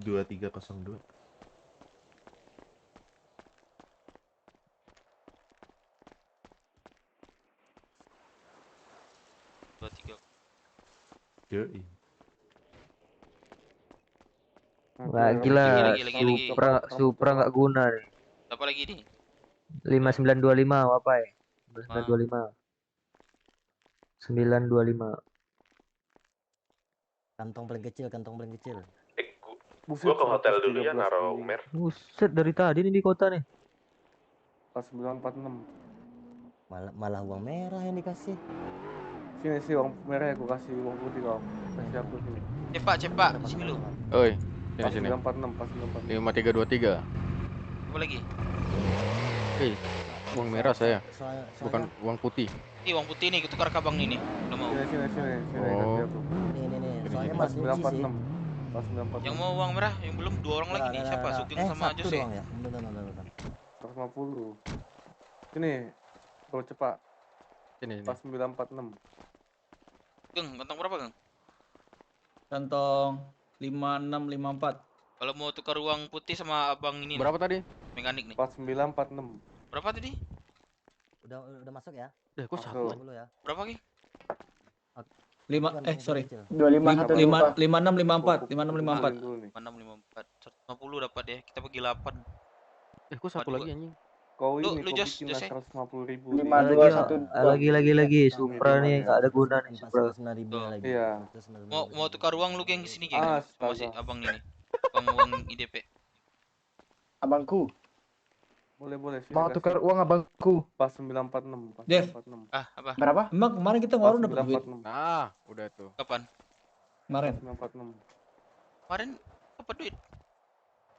2302. Yoi. Nggak gila, Supra nggak guna nih. Apa lagi nih? 5925 apa ya? 925. Kantong paling kecil, kantong paling kecil. Gua ke hotel dulu ya naruh Umer. Buset, dari tadi nih di kota nih. 4946. Malah uang merah yang dikasih. Sini sih uang merah aku kasih uang putih kau. Kasih aku sini. Cepak, sini lu. Oi, sini. 4946, pas 5323. Apa lagi? Uang merah saya. Bukan uang putih. Uang putih nih, tukar ke abang ini. Udah mau. Sini. Oh. Nih. Soalnya Pas Mas Nuci sih. 946. Pas 946. Yang mau uang merah, yang belum 2 orang lagi nih. Siapa? Sugeng sama satu Jose. doang ya. Bentar. 150. Sini. Bro cepat. Sini. Pas 946. Geng, kantong berapa, Geng? Kantong 5654. Kalau mau tukar uang putih sama abang ini. Berapa tadi? Mekanik nih. Pas 946. Berapa tadi? Udah masuk ya? Kok sama dulu ya. Berapa, Ki? 5654. 5654. 5654 dapat ya. Kita bagi 8. Kok satu lagi anjing? Kau Lu ini kau Jos, bikin 150.000. Lagi Supra nih nggak ada guna nih Supra. Iya. Mau tukar uang lu, Geng, ke sini, Geng. Sama si abang ini. Abang uang IDP. Abangku. Boleh. Mau tukar uang abangku. Pas 946. Pas Dev. 946. Apa? Berapa? Emang kemarin kita warung dapat duit. Udah tuh. Kapan? Kemarin. 946. Kemarin dapat duit.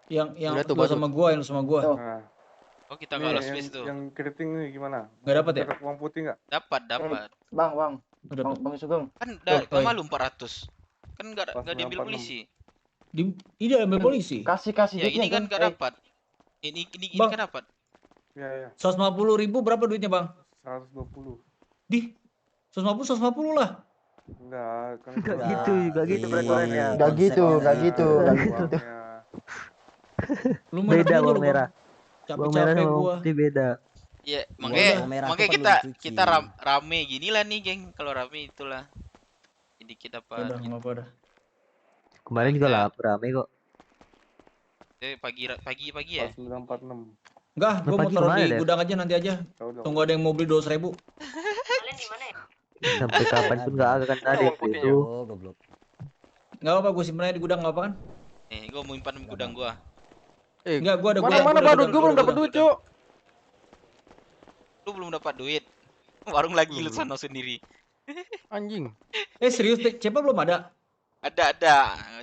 Yang Udah tuh, lu sama gua, yang lu sama gua. Nah. Oh, kita nggak lost space tuh. Yang keriting nih gimana? Nggak dapat ya? Uang putih nggak? Dapat. Bang Sugeng. Kan dari malu 400. Kan nggak diambil polisi. Ini ambil polisi. Kasih Ya ini kan nggak dapat. Ini kan dapat. Iya. 150.000 berapa duitnya, Bang? 120. 150 lah. Enggak, kan Gak gitu peraturannya. Gak gitu. Lu beda uang merah. Capek-capek Uang merah sama gua. uang putih beda. Iya, Uang merah makanya tuh kan kita rame gini lah nih, Geng. Kalau rame itulah. Jadi kita Udah, nggak apa dah. Kemarin juga rame kok. Pagi ya? 946. Enggak, gua mau taruh di gudang aja nanti aja. Tunggu ada yang mau beli 200.000. Kalian di mana ya? Sampai kapan pun nggak akan ada itu. Goblok. Nggak apa-apa, gua simpen aja di gudang, nggak apa kan? Gua mau simpan di gudang gua. Enggak, gua ada Mana badut, gua belum dapat duit, Cuk. Lu belum dapat duit. Warung lagi lu sana sendiri. Anjing. Serius, Cepa belum ada? Ada.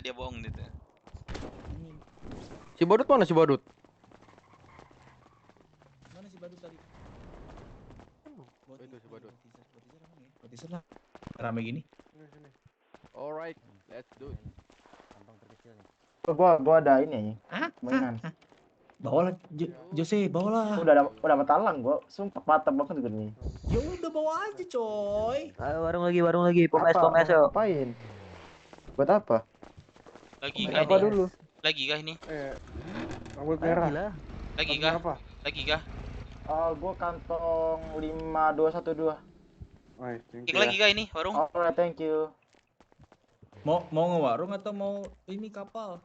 Dia bohong gitu. Si badut mana si badut? Mana si badut tadi? Itu si badut. Lah. Rame gini. Alright, let's do it. Kantong terkecil nih. Gua ada ini mainan. Bawalah Jose, bawalah. Udah dapat talang gua. Sumpah mantap banget gitu nih. Ya udah bawa aja, coy. Ayo warung lagi. Pomes yuk. Ngapain? Buat apa? Lagi kah apa dulu? Lagi kah ini? Rambut merah. Lagi kah? Apa? Lagi kah? Gua kantong 5212. Lagi kah ini warung? Alright, thank you. Mau ngewarung atau mau ini kapal?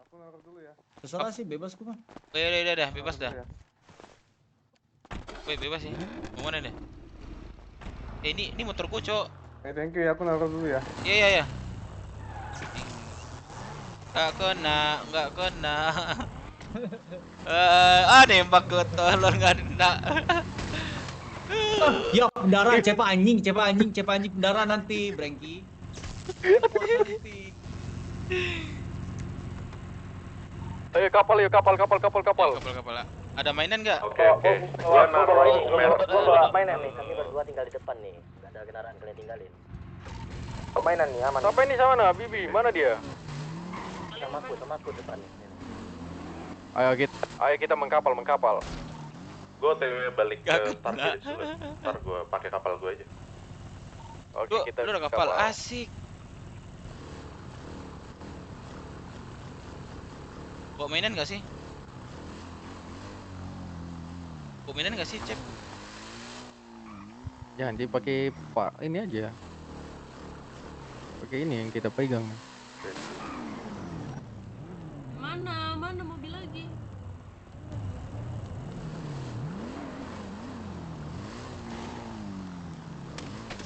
Aku naruh dulu ya. Terserah sih, bebas gua mah. Udah, bebas dah. Woi, bebas sih. Mau mana deh? Ini motorku, Cok. Thank you ya, aku naruh dulu ya. Iya. Nggak kena. Nembak ke tolong nggak kena. Ya, pendara, cepa anjing pendara nanti, Brengki. Nanti. Ayo kapal. Kapal. Ada mainan nggak? Oke. Gua naruh Umer. Mainan nih, kami berdua tinggal di depan nih. Gak ada kendaraan kalian tinggalin. Mainan nih aman. Sampai nih sama Bibi, mana dia? Sama aku depan nih. Ayo kita mengkapal. Gua TW balik ke parkir dulu. Ntar gua pakai kapal gua aja. Oke, kita udah kapal asik. Bawa mainan nggak sih? Cep? Jangan dipakai ini aja. Pakai ini yang kita pegang. Mana mobil lagi?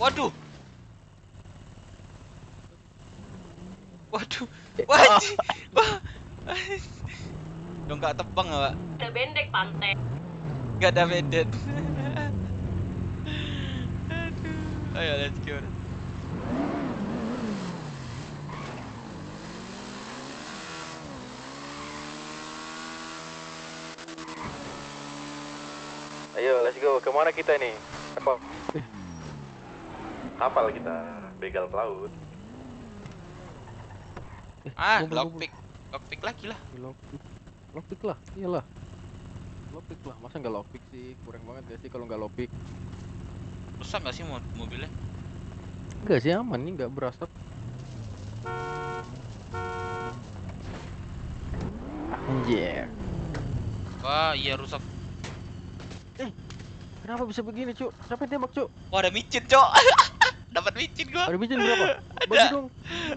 Waduh. Waduh. Wah. Dong nggak tebang ya, Pak? Ada bendek pantai. Nggak ada bendek. Aduh. Ayo let's go. Ayo, let's go. Kemana kita nih? Apa? Kapal kita, begal pelaut. Lockpick lagi lah. Lockpick lah, iyalah. Lockpick lah, masa nggak lockpick sih? Kurang banget gak sih kalau nggak lockpick? Rusak nggak sih mobilnya? Enggak sih, aman nih, nggak berasap. Anjir. Wah, iya rusak. Kenapa bisa begini, Cuk? Siapa yang tembak, Cuk? Wah, ada micin, Cuk. Dapat micin gua. Ada micin berapa? Bagi Ada. dong.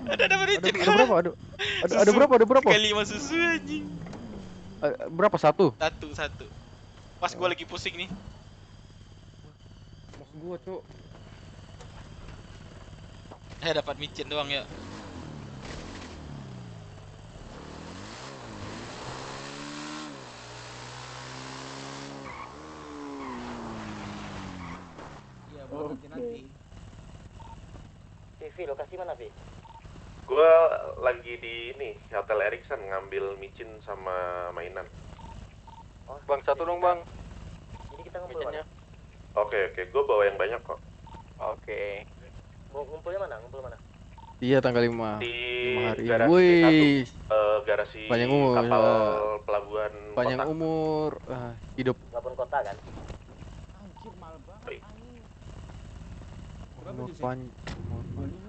Ada dapat micin. Ada berapa? Ada berapa? Ada berapa? Kali 5 susu anjing. Berapa? Satu? Satu. Pas gua lagi pusing nih. Mas gua, Cuk. Dapat micin doang ya. Nanti. Vi, lokasi mana, Vi? Gua lagi di ini, Hotel Erikson ngambil micin sama mainan. Oh, Bang, satu dong, Bang. Jadi kita ngumpul mana? Oke, gua bawa yang banyak kok. Oke. Ngumpulnya mana? Ngumpul mana? Iya, tanggal 5. Di 5 hari. garasi Wih. Garasi panjang umur, kapal pelabuhan panjang kota. umur, hidup. Pelabuhan kota kan? Anjir, mahal banget. Umur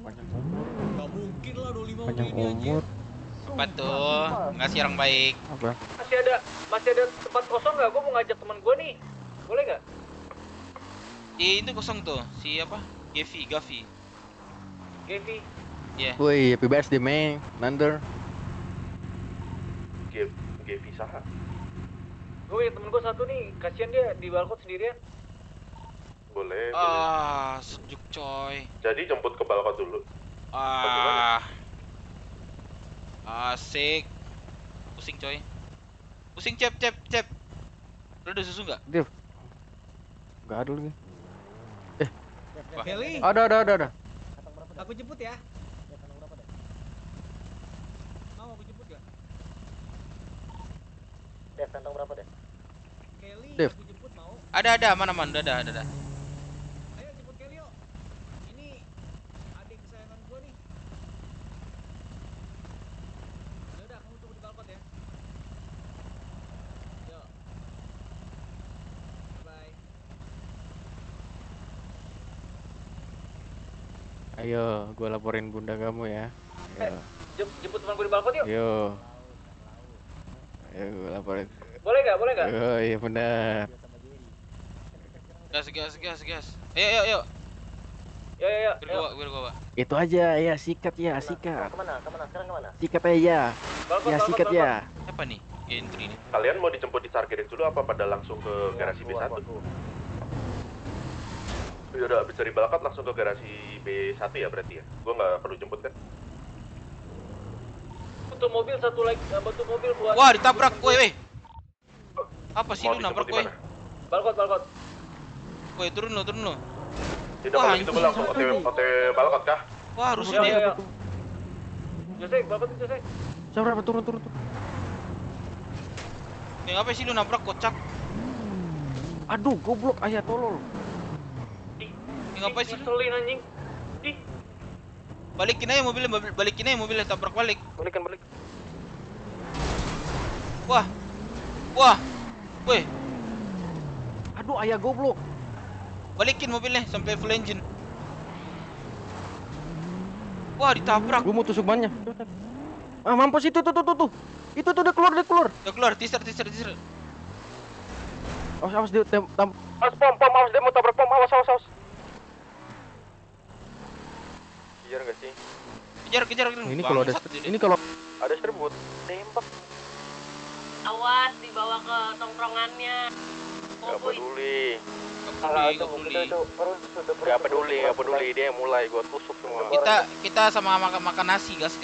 panjang umur. Gak mungkin lah 25 Panjang begini anjir. umur. Apa tuh? Ngasih orang baik. Apa? Masih ada tempat kosong nggak? Gue mau ngajak teman gue nih. Boleh nggak? Itu kosong tuh. Si apa? Gavi. Gavi. Iya. Woi, happy birthday, man. Nander. Gavi saha. Gue punya temen gue satu nih. Kasian dia di balkon sendirian. Boleh. Sejuk coy. Jadi jemput ke balkon dulu. Asik. Pusing coy. Pusing cep. Lu ada susu nggak? Dev. Nggak ada lagi. Kelly. Ada. Aku jemput ya. Mau aku jemput gak? Dev, kantong berapa, Dev? Kelly, Dev. aku jemput mau. Ada, aman, ada. Ayo jemput Kelly yuk. Ini adik kesayangan gua nih. Yaudah, kamu tunggu di balkon ya. Yuk. Bye. Ayo, gua laporin bunda kamu ya. Ayo. Jemput teman gue di balkon yuk. Ayo, gua laporin. Boleh nggak? Oh iya benar. Gas. Ayo. Ya. Biar gua, Pak. Itu aja ya, sikat ya, sikat. Kemana? Sekarang kemana? Sikat aja. Ya, sikat ya. Apa nih? Entry nih. Kalian mau dijemput di Sarkirin dulu apa pada langsung ke garasi B1? Yaudah, abis dari Balakot langsung ke garasi B1 ya berarti ya? Gue nggak perlu jemput kan? Butuh mobil satu lagi, butuh mobil buat. Wah, ditabrak, weh. Apa sih lu nabrak, weh? Balkon. Weh, turun lo. Tidak, kalau gitu gue langsung OT Balakot kah? Wah, harus Ya. dia. Jose, balkon Jose. Siapa turun. Yang apa sih lu nabrak, kocak? Aduh, goblok, ayah tolol. Yang apa sih lu? Ngeselin anjing. Balikin aja mobilnya, tabrak balik. Balik. Wah. Weh, Aduh, ayah goblok. balikin mobilnya sampai full engine. Wah, ditabrak. Gua mau tusuk bannya. Mampus itu tuh. Itu tuh udah keluar. Udah keluar, teaser. Awas dia Pom, awas dia mau tabrak pom, awas. Kejar enggak sih? Kejar. Ini kalau ada serbut, tembak. Awas dibawa ke tongkrongannya. Gak peduli. Gak peduli. Gak peduli dia yang mulai, gua tusuk semua. Kita sama makan nasi, gas.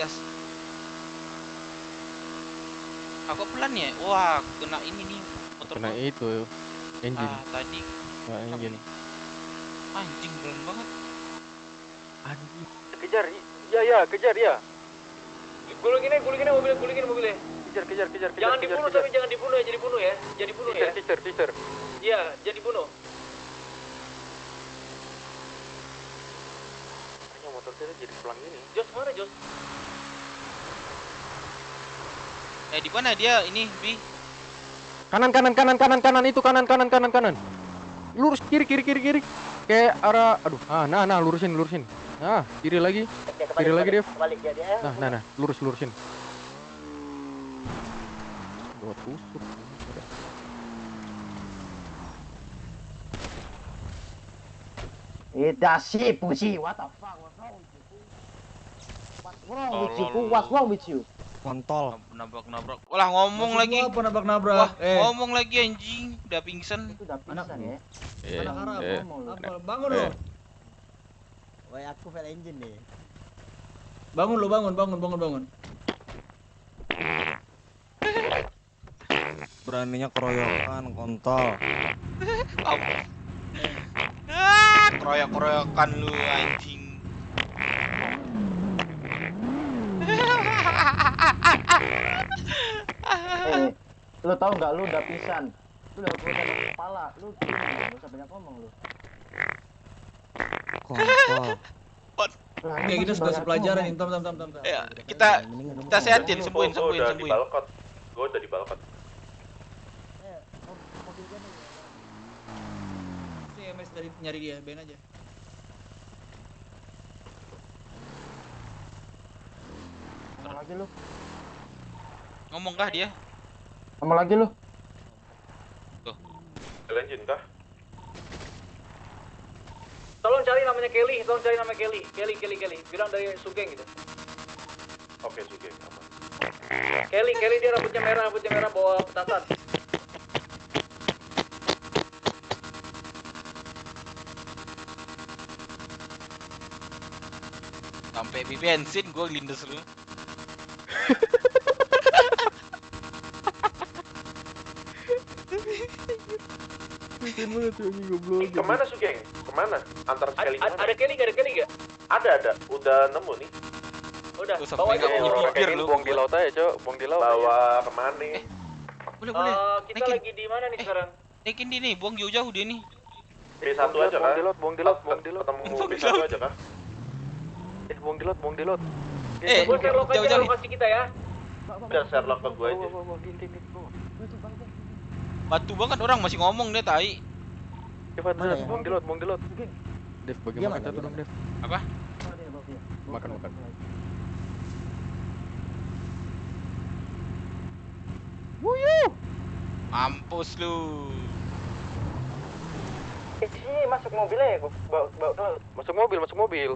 Aku pelan ya? Wah, kena ini nih motor. Kena itu engine. Tadi. Nah, engine. Anjing pelan banget. Anjing. Kejar, iya, kejar ya. Gulungin mobilnya. Kejar. Jangan dibunuh tapi jangan dibunuh ya, jadi bunuh ya. Kejar. Iya, jadi bunuh. Hanya motor kita jadi pelan gini. Jos mana Jos? Di mana dia ini, Bi? Kanan itu kanan. Lurus kiri. Kayak arah nah lurusin. Nah, kiri lagi. Kiri lagi, Dev. Nah, lurusin. Gua tusuk. Pussy, what the fuck? What's wrong with you? Kontol. Nabrak. Ulah ngomong lagi. Apa nabrak? Ngomong lagi anjing, udah pingsan. Itu udah pingsan ya. Anak Arab. Apa? Bangun lo. Woi, aku fail engine nih. Bangun. Beraninya keroyokan, kontol. Keroyok-keroyokan lu anjing. Lu tahu nggak lu udah pisan? Lu udah kerusakan kepala. Lu nggak usah banyak ngomong lu. Kontol. Oke, kita sudah sepelajaran nih. Tam. Ya, kita sehatin, sembuhin. Gua udah di balkon. Si MS dari nyari dia, Ben aja. Ngomong lagi lu. Ngomong kah dia? Ngomong lagi lu. Tuh. Engine kah? Tolong cari namanya Kelly. Kelly. Bilang dari Sugeng gitu. Oke, Sugeng. Aman. Kelly dia rambutnya merah bawa petasan. Sampai bensin gue lindes lu. Kemana Sugeng? Kemana? Antar sekali kemana? Ada Kelly nggak? Ada. Udah nemu nih. Udah. Bawa aja lu. Buang di laut aja, Cok. Buang di laut. Bawa kemana? Boleh. Kita lagi di mana nih sekarang? Naikin dia nih, buang jauh-jauh dia nih. B1 aja kah? Buang di laut. Ketemu B1 aja kah? Buang di laut. Gue Sherlock aja lokasi kita ya. Udah Sherlock ke gue aja. Batu banget orang masih ngomong dia tai. Cepat, buang di laut. Dev, bagaimana kita tuh dong, Dev? Apa? Makan. Wuyuh. Mampus lu. Sini masuk mobilnya ya, bawa. Masuk mobil.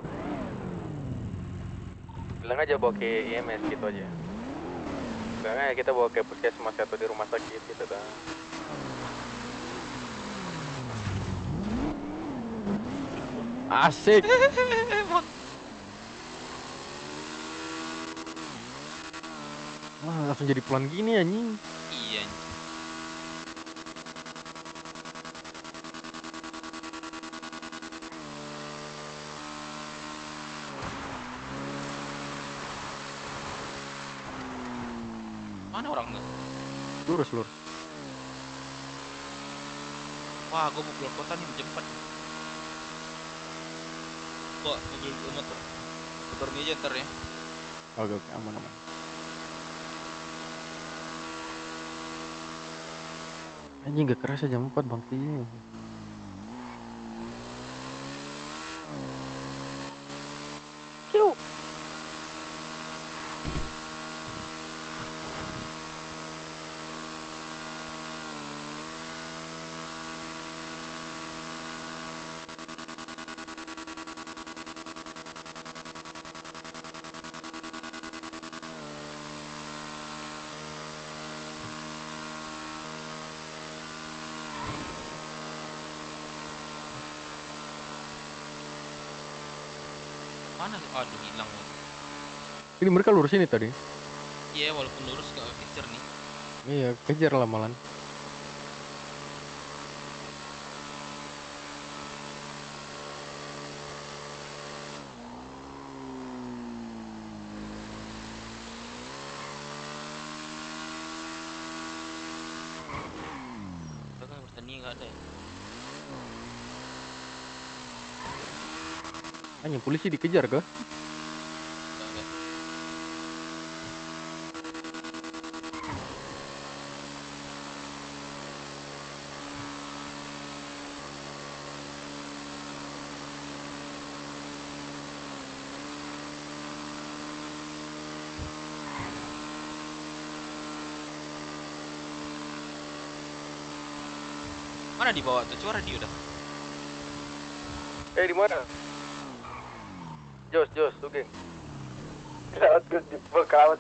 Bilang aja bawa ke IMS gitu aja. Bilang aja kita bawa ke puskesmas atau di rumah sakit gitu dah. Asik. Wah, langsung jadi pelan gini anjing. Iya. Mana orangnya? Lurus. Wah, gue mau keluar kota nih cepat. Kok mobil motornya aja ntar ya. Oke, aman. Anjing gak kerasa jam 4 bang ini. Mana? Aduh, hilang. Ini mereka lurus ini tadi. Iya, walaupun lurus gak kejar nih. Iya, kejar lah malan. Kan bertani nggak ada ya? Hanya polisi dikejar kah? Nggak. Mana dibawa tuh? Coba radio dah. Di mana? Jos, tuh geng. Laut gue di laut.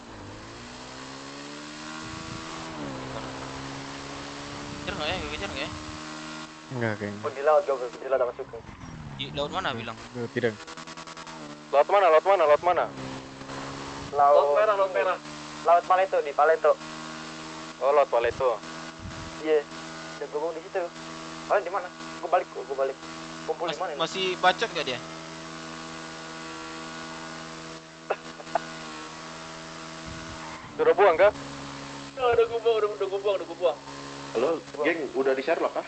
Kejar nggak ya? Kejar nggak ya? Enggak kayaknya. Di laut gue di laut masuk. Di laut mana bilang? Tidak. Laut mana? Laut merah. Laut Paleto, di Paleto. Oh, Laut Paleto. Iya. Udah gue di situ. Oh, di mana? Gue balik. Kumpul di mana? Masih bacot gak dia? Udah buang kah? Udah gue buang. Halo, geng, udah di Sherlock kah?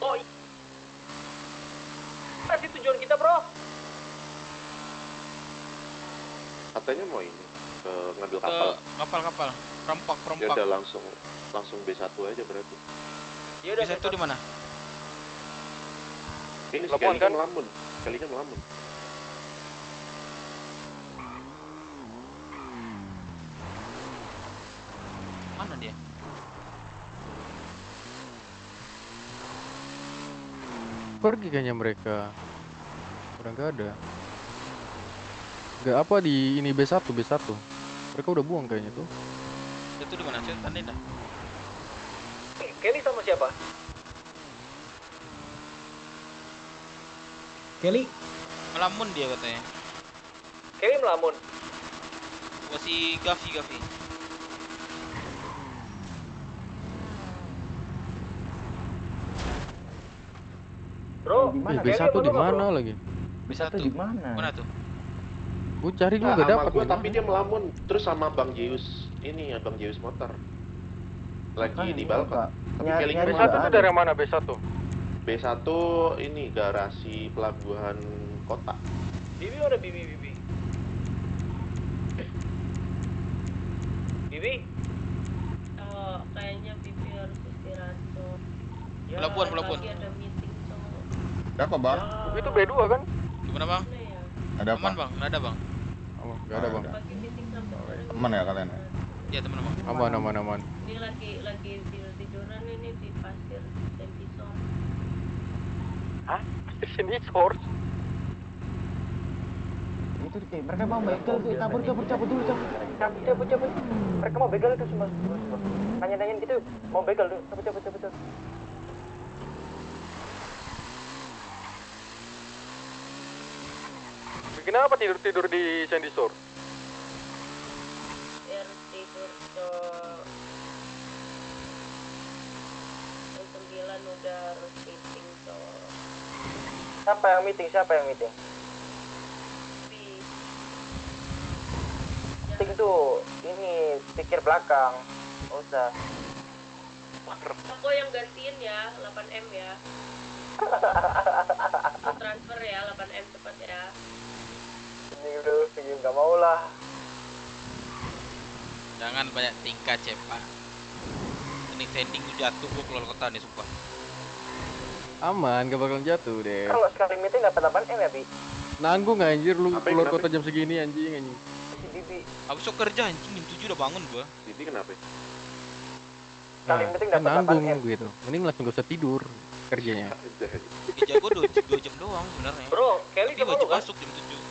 Oh, kasih tujuan kita, bro. Katanya mau ini ngambil kapal. Kapal. Perompak. Ya udah langsung B1 aja berarti. Ya udah. B1 di mana? Ini sekali kan melamun. Mana dia? Pergi kayaknya mereka. Udah nggak ada. Nggak apa di ini B1. Mereka udah buang kayaknya tuh. Itu di mana? Coba tandain dah. Kelly sama siapa? Kelly Melamun dia katanya. Kelly melamun. Masih Gavi. Bro, B1 di mana lagi? B1 di mana? Mana tuh? Gue cari juga sama dapat. Gua, tapi dia melamun terus sama Bang Zeus. Ini ya Bang Zeus motor. Lagi di balkon. B1 itu dari mana B1? B1 ini garasi pelabuhan kota. Bibi mana Bibi? Bibi? Oh, kayaknya Bibi harus istirahat tuh. Ya, Pelabuhan. Lagi ada meeting tuh. Ada apa, Bang? Itu B2 kan? Gimana, Bang? Ada apa? Aman, Bang? Nggak ada, Bang? Nggak ada bang. Pagi meeting sampai sore. Teman ya kalian ya? Iya, teman, Bang. Aman. Ini lagi tiduran ini di pasir Tempison. Hah? Sini source. Itu mereka mau begal tuh, cabut dulu. Cabut. Mereka mau begal itu semua. Nanya-nanyain gitu, mau begal dulu. Cabut. Kenapa tidur di Sandy Shore? Biar tidur tuh. Jam 9 udah harus meeting tuh. Siapa yang meeting? Meeting tuh ini pikir belakang. Nggak usah. Aku yang gantiin ya, 8M ya. Aku transfer ya, 8M cepat ya. Ini nggak mau lah. Jangan banyak tingkah, Cepa. Ini standing gue jatuh, gue keluar kota nih, sumpah. Aman, gak bakal jatuh deh. Kalau sekali meeting dapat 8M ya, Bi? Nanggung anjir lu keluar kota jam segini anjing. Si Bibi. Habis itu kerja anjing, jam 7 udah bangun gua. Bibi kenapa? Sekali meeting dapat nanggung gitu. Mending langsung gak usah tidur kerjanya. Kerja gua 2 jam doang sebenarnya. Bro, Kelly tapi wajib masuk jam 7.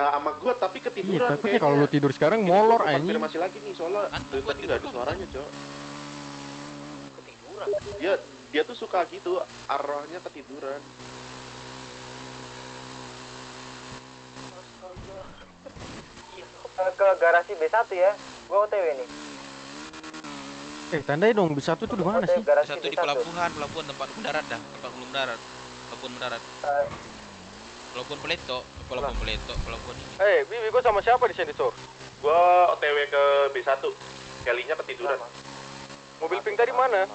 Sama gua tapi ketiduran. Iya, takutnya kalau lu tidur sekarang molor anjing. Konfirmasi lagi nih soalnya tadi nggak ada suaranya, Cok. Ketiduran. Dia tuh suka gitu, arahnya ketiduran. Ke garasi B1 ya. Gua OTW nih. Tandai dong, B1 tuh di mana sih? Satu di pelabuhan tempat mendarat dah, tempat belum mendarat. Pelabuhan mendarat. Pelabuhan pelabuhan ini. Bibi, gua sama siapa di sini, Sur? Gua OTW ke B1. Kalinya ketiduran. Mobil pink tadi mana?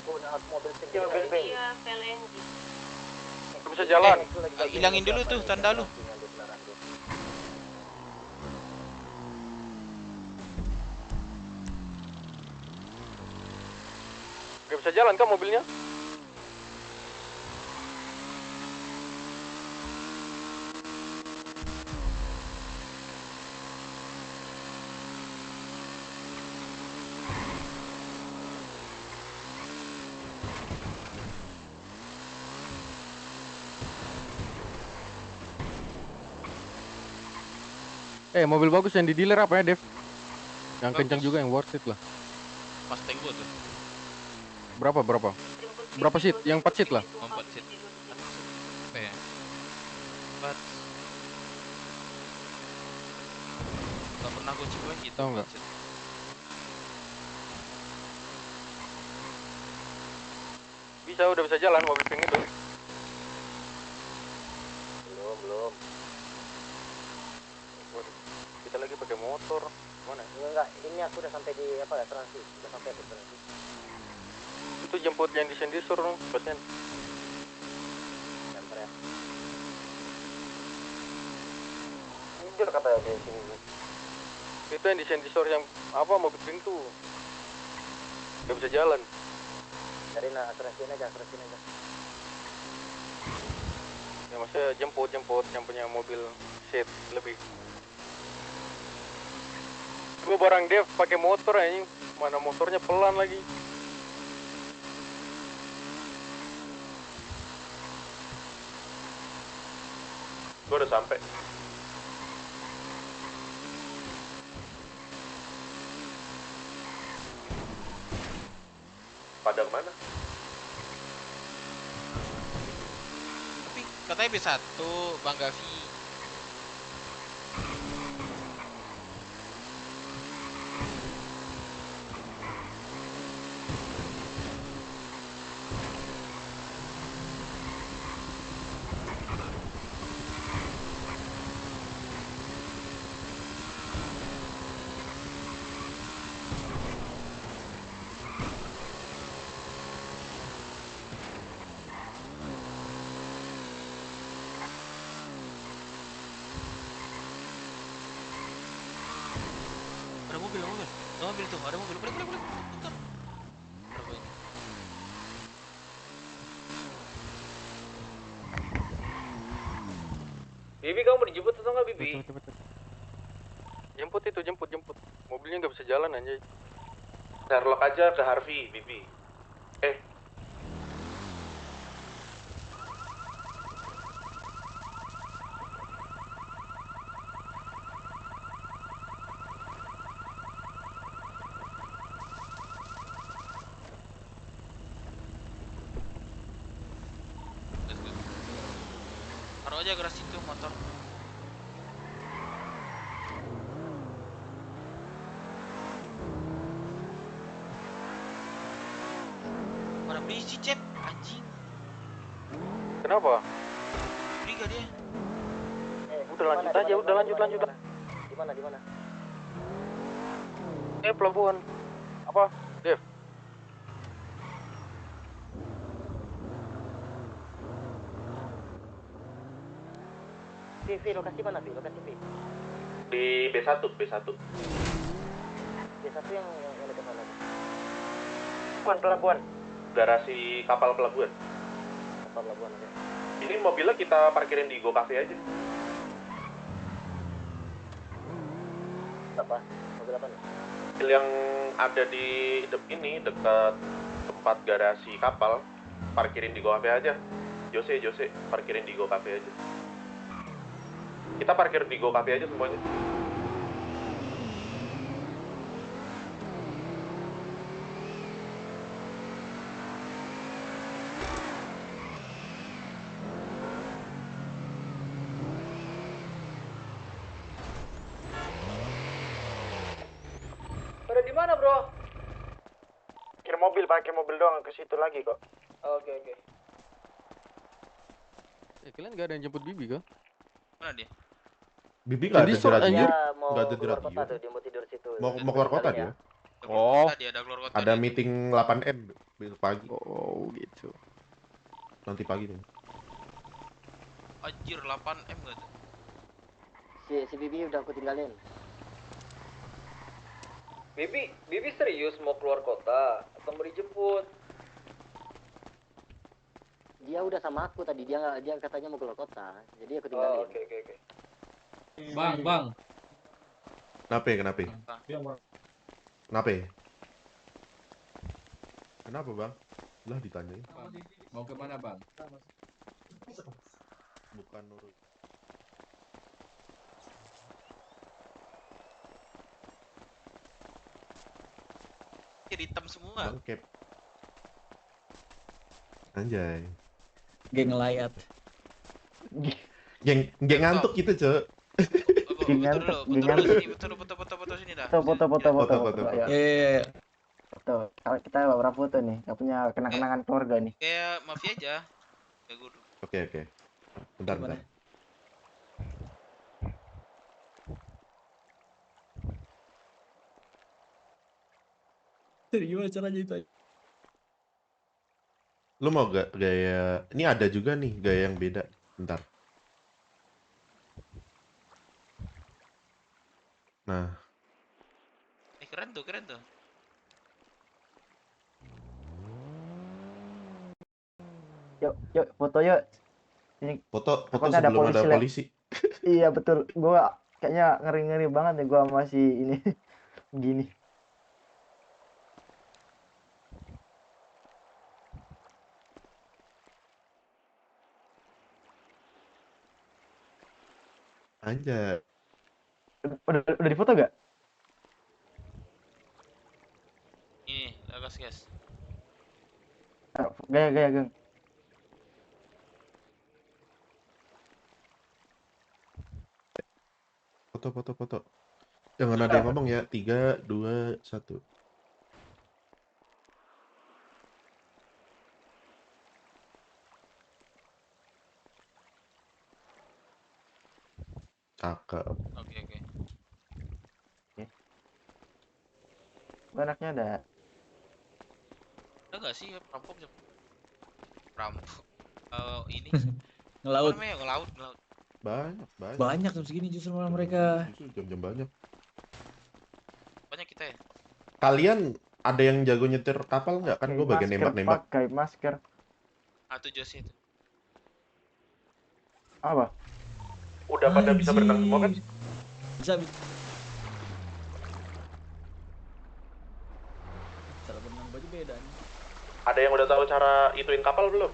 Mobil pink. Iya, PLNG. Gak bisa jalan. Hilangin dulu tuh tanda lu. Gak bisa jalan kan mobilnya? Mobil bagus yang di dealer apa ya, Dev? Yang kencang juga, yang worth it lah. Mustang gua tuh. Berapa? Berapa seat? Yang 4 seat lah. 4 seat. Apa ya? 4. Gak pernah gua cek lagi itu. Tahu nggak? Udah bisa jalan mobil pink itu. Belum. Kita lagi pakai motor. Mana? Enggak, ini aku udah sampai di transit. Udah sampai di transit. Itu jemput yang di sini Sur, Baten. Sampai ya. Jujur kata di sini. Itu yang di sensor yang mobil pink tuh. Gak bisa jalan. Cari terusin aja. Ya maksudnya jemput yang punya mobil seat lebih. Gue barang Dev pakai motor anjing, mana motornya pelan lagi. Gua udah sampai. Padang mana? Tapi katanya B1, Bang Gavi. Ada mobil tuh, ada mobil. Boleh. Bentar. Bibi, kamu mau dijemput atau nggak, Bibi? Jemput. Mobilnya nggak bisa jalan anjay. Sherlock aja ke Harvey, Bibi. Taruh aja keras itu motor. Mana berisi cep, anjing. Kenapa? Beli gak dia? Udah lanjut aja, udah lanjut. Di mana? Pelabuhan. Apa, Dev? Lokasi mana, Vi? Lokasi V. Di B1. B1 yang dekat mana? Pelabuhan. Garasi kapal pelabuhan. Oke. Ini mobilnya kita parkirin di Go Cafe aja. Apa? Mobil apa nih? Mobil yang ada di dekat tempat garasi kapal, parkirin di Go Cafe aja. Jose, parkirin di Go Cafe aja. Kita parkir di Go Cafe aja semuanya. mana, bro? Pakai mobil doang ke situ lagi kok. Oke. Kalian nggak ada yang jemput Bibi kah? Mana dia? Bibi nggak ada di radio. Dia mau Nggak ada di keluar radio. kota tuh, dia mau tidur situ. Mau keluar kota dia. Oh. Dia ada keluar kota. Ada meeting 8M besok pagi. Oh gitu. Nanti pagi nih. Anjir 8M gak tuh? Si Bibi udah aku tinggalin. Bibi serius mau keluar kota atau mau dijemput? Dia udah sama aku tadi, dia katanya mau keluar kota. Jadi aku tinggalin. Oke. Bang. Kenapa? Kenapa bang? Lah ditanyain. Mau kemana bang? Bukan nurut. Jadi hitam semua. Bangkep. Anjay. Geng layat. Geng ngantuk gitu, Cok. Geng ngantuk. Foto sini dah. Foto. Iya. Foto. Kalau kita beberapa foto nih, nggak punya kenang-kenangan keluarga nih. Kayak mafia aja. Kayak guru. Oke. Bentar. Gimana caranya itu? Lu mau gak gaya? Ini ada juga nih gaya yang beda. Bentar. Nah. Keren tuh. Yuk, foto yuk. Ini foto ada sebelum ada polisi. Iya betul. Gua kayaknya ngeri banget nih gua masih ini gini. Anjay. Udah difoto gak? Ini, gas. Gaya, Gang. Foto. Jangan ada yang ngomong ya. 3, 2, 1. Cakep. Oke. Anaknya ada. Ada nggak sih perampok? Ini Ngelaut. Ngelaut. Banyak. Banyak jam segini justru malah mereka. Justru jam banyak. Banyak kita ya. Kalian ada yang jago nyetir kapal nggak? Kan gue bagian nembak. Pakai masker. Atau Josie itu. Apa? Udah pada bisa berenang semua kan? Bisa. Cara berenang baju beda nih. Ada yang udah tahu cara ituin kapal belum?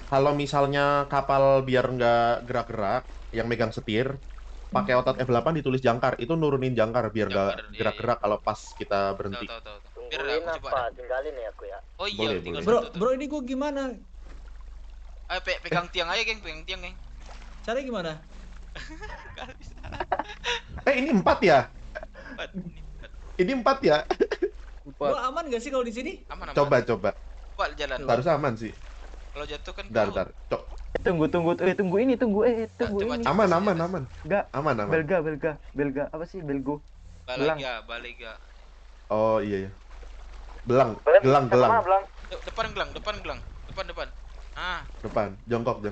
Kalau misalnya kapal biar nggak gerak-gerak, yang megang setir, pakai otot F8 ditulis jangkar, itu nurunin jangkar biar nggak gerak-gerak kalau pas kita berhenti. Tungguin apa? Tinggalin ya aku ya. Oh iya, boleh. Bro, ini gua gimana? Ayo pegang tiang aja, geng. Caranya gimana? Ini 4 ya? Ini 4 ya? Gua aman gak sih kalau di sini? Aman. Coba. Pak jalan. Harus aman sih. Kalau jatuh kan. Bentar. Tunggu ini. Aman. Enggak. Aman. Belga. Apa sih? Belgo. Balega. Oh iya. Gelang. Depan gelang. Depan. Ah. Depan. Jongkok.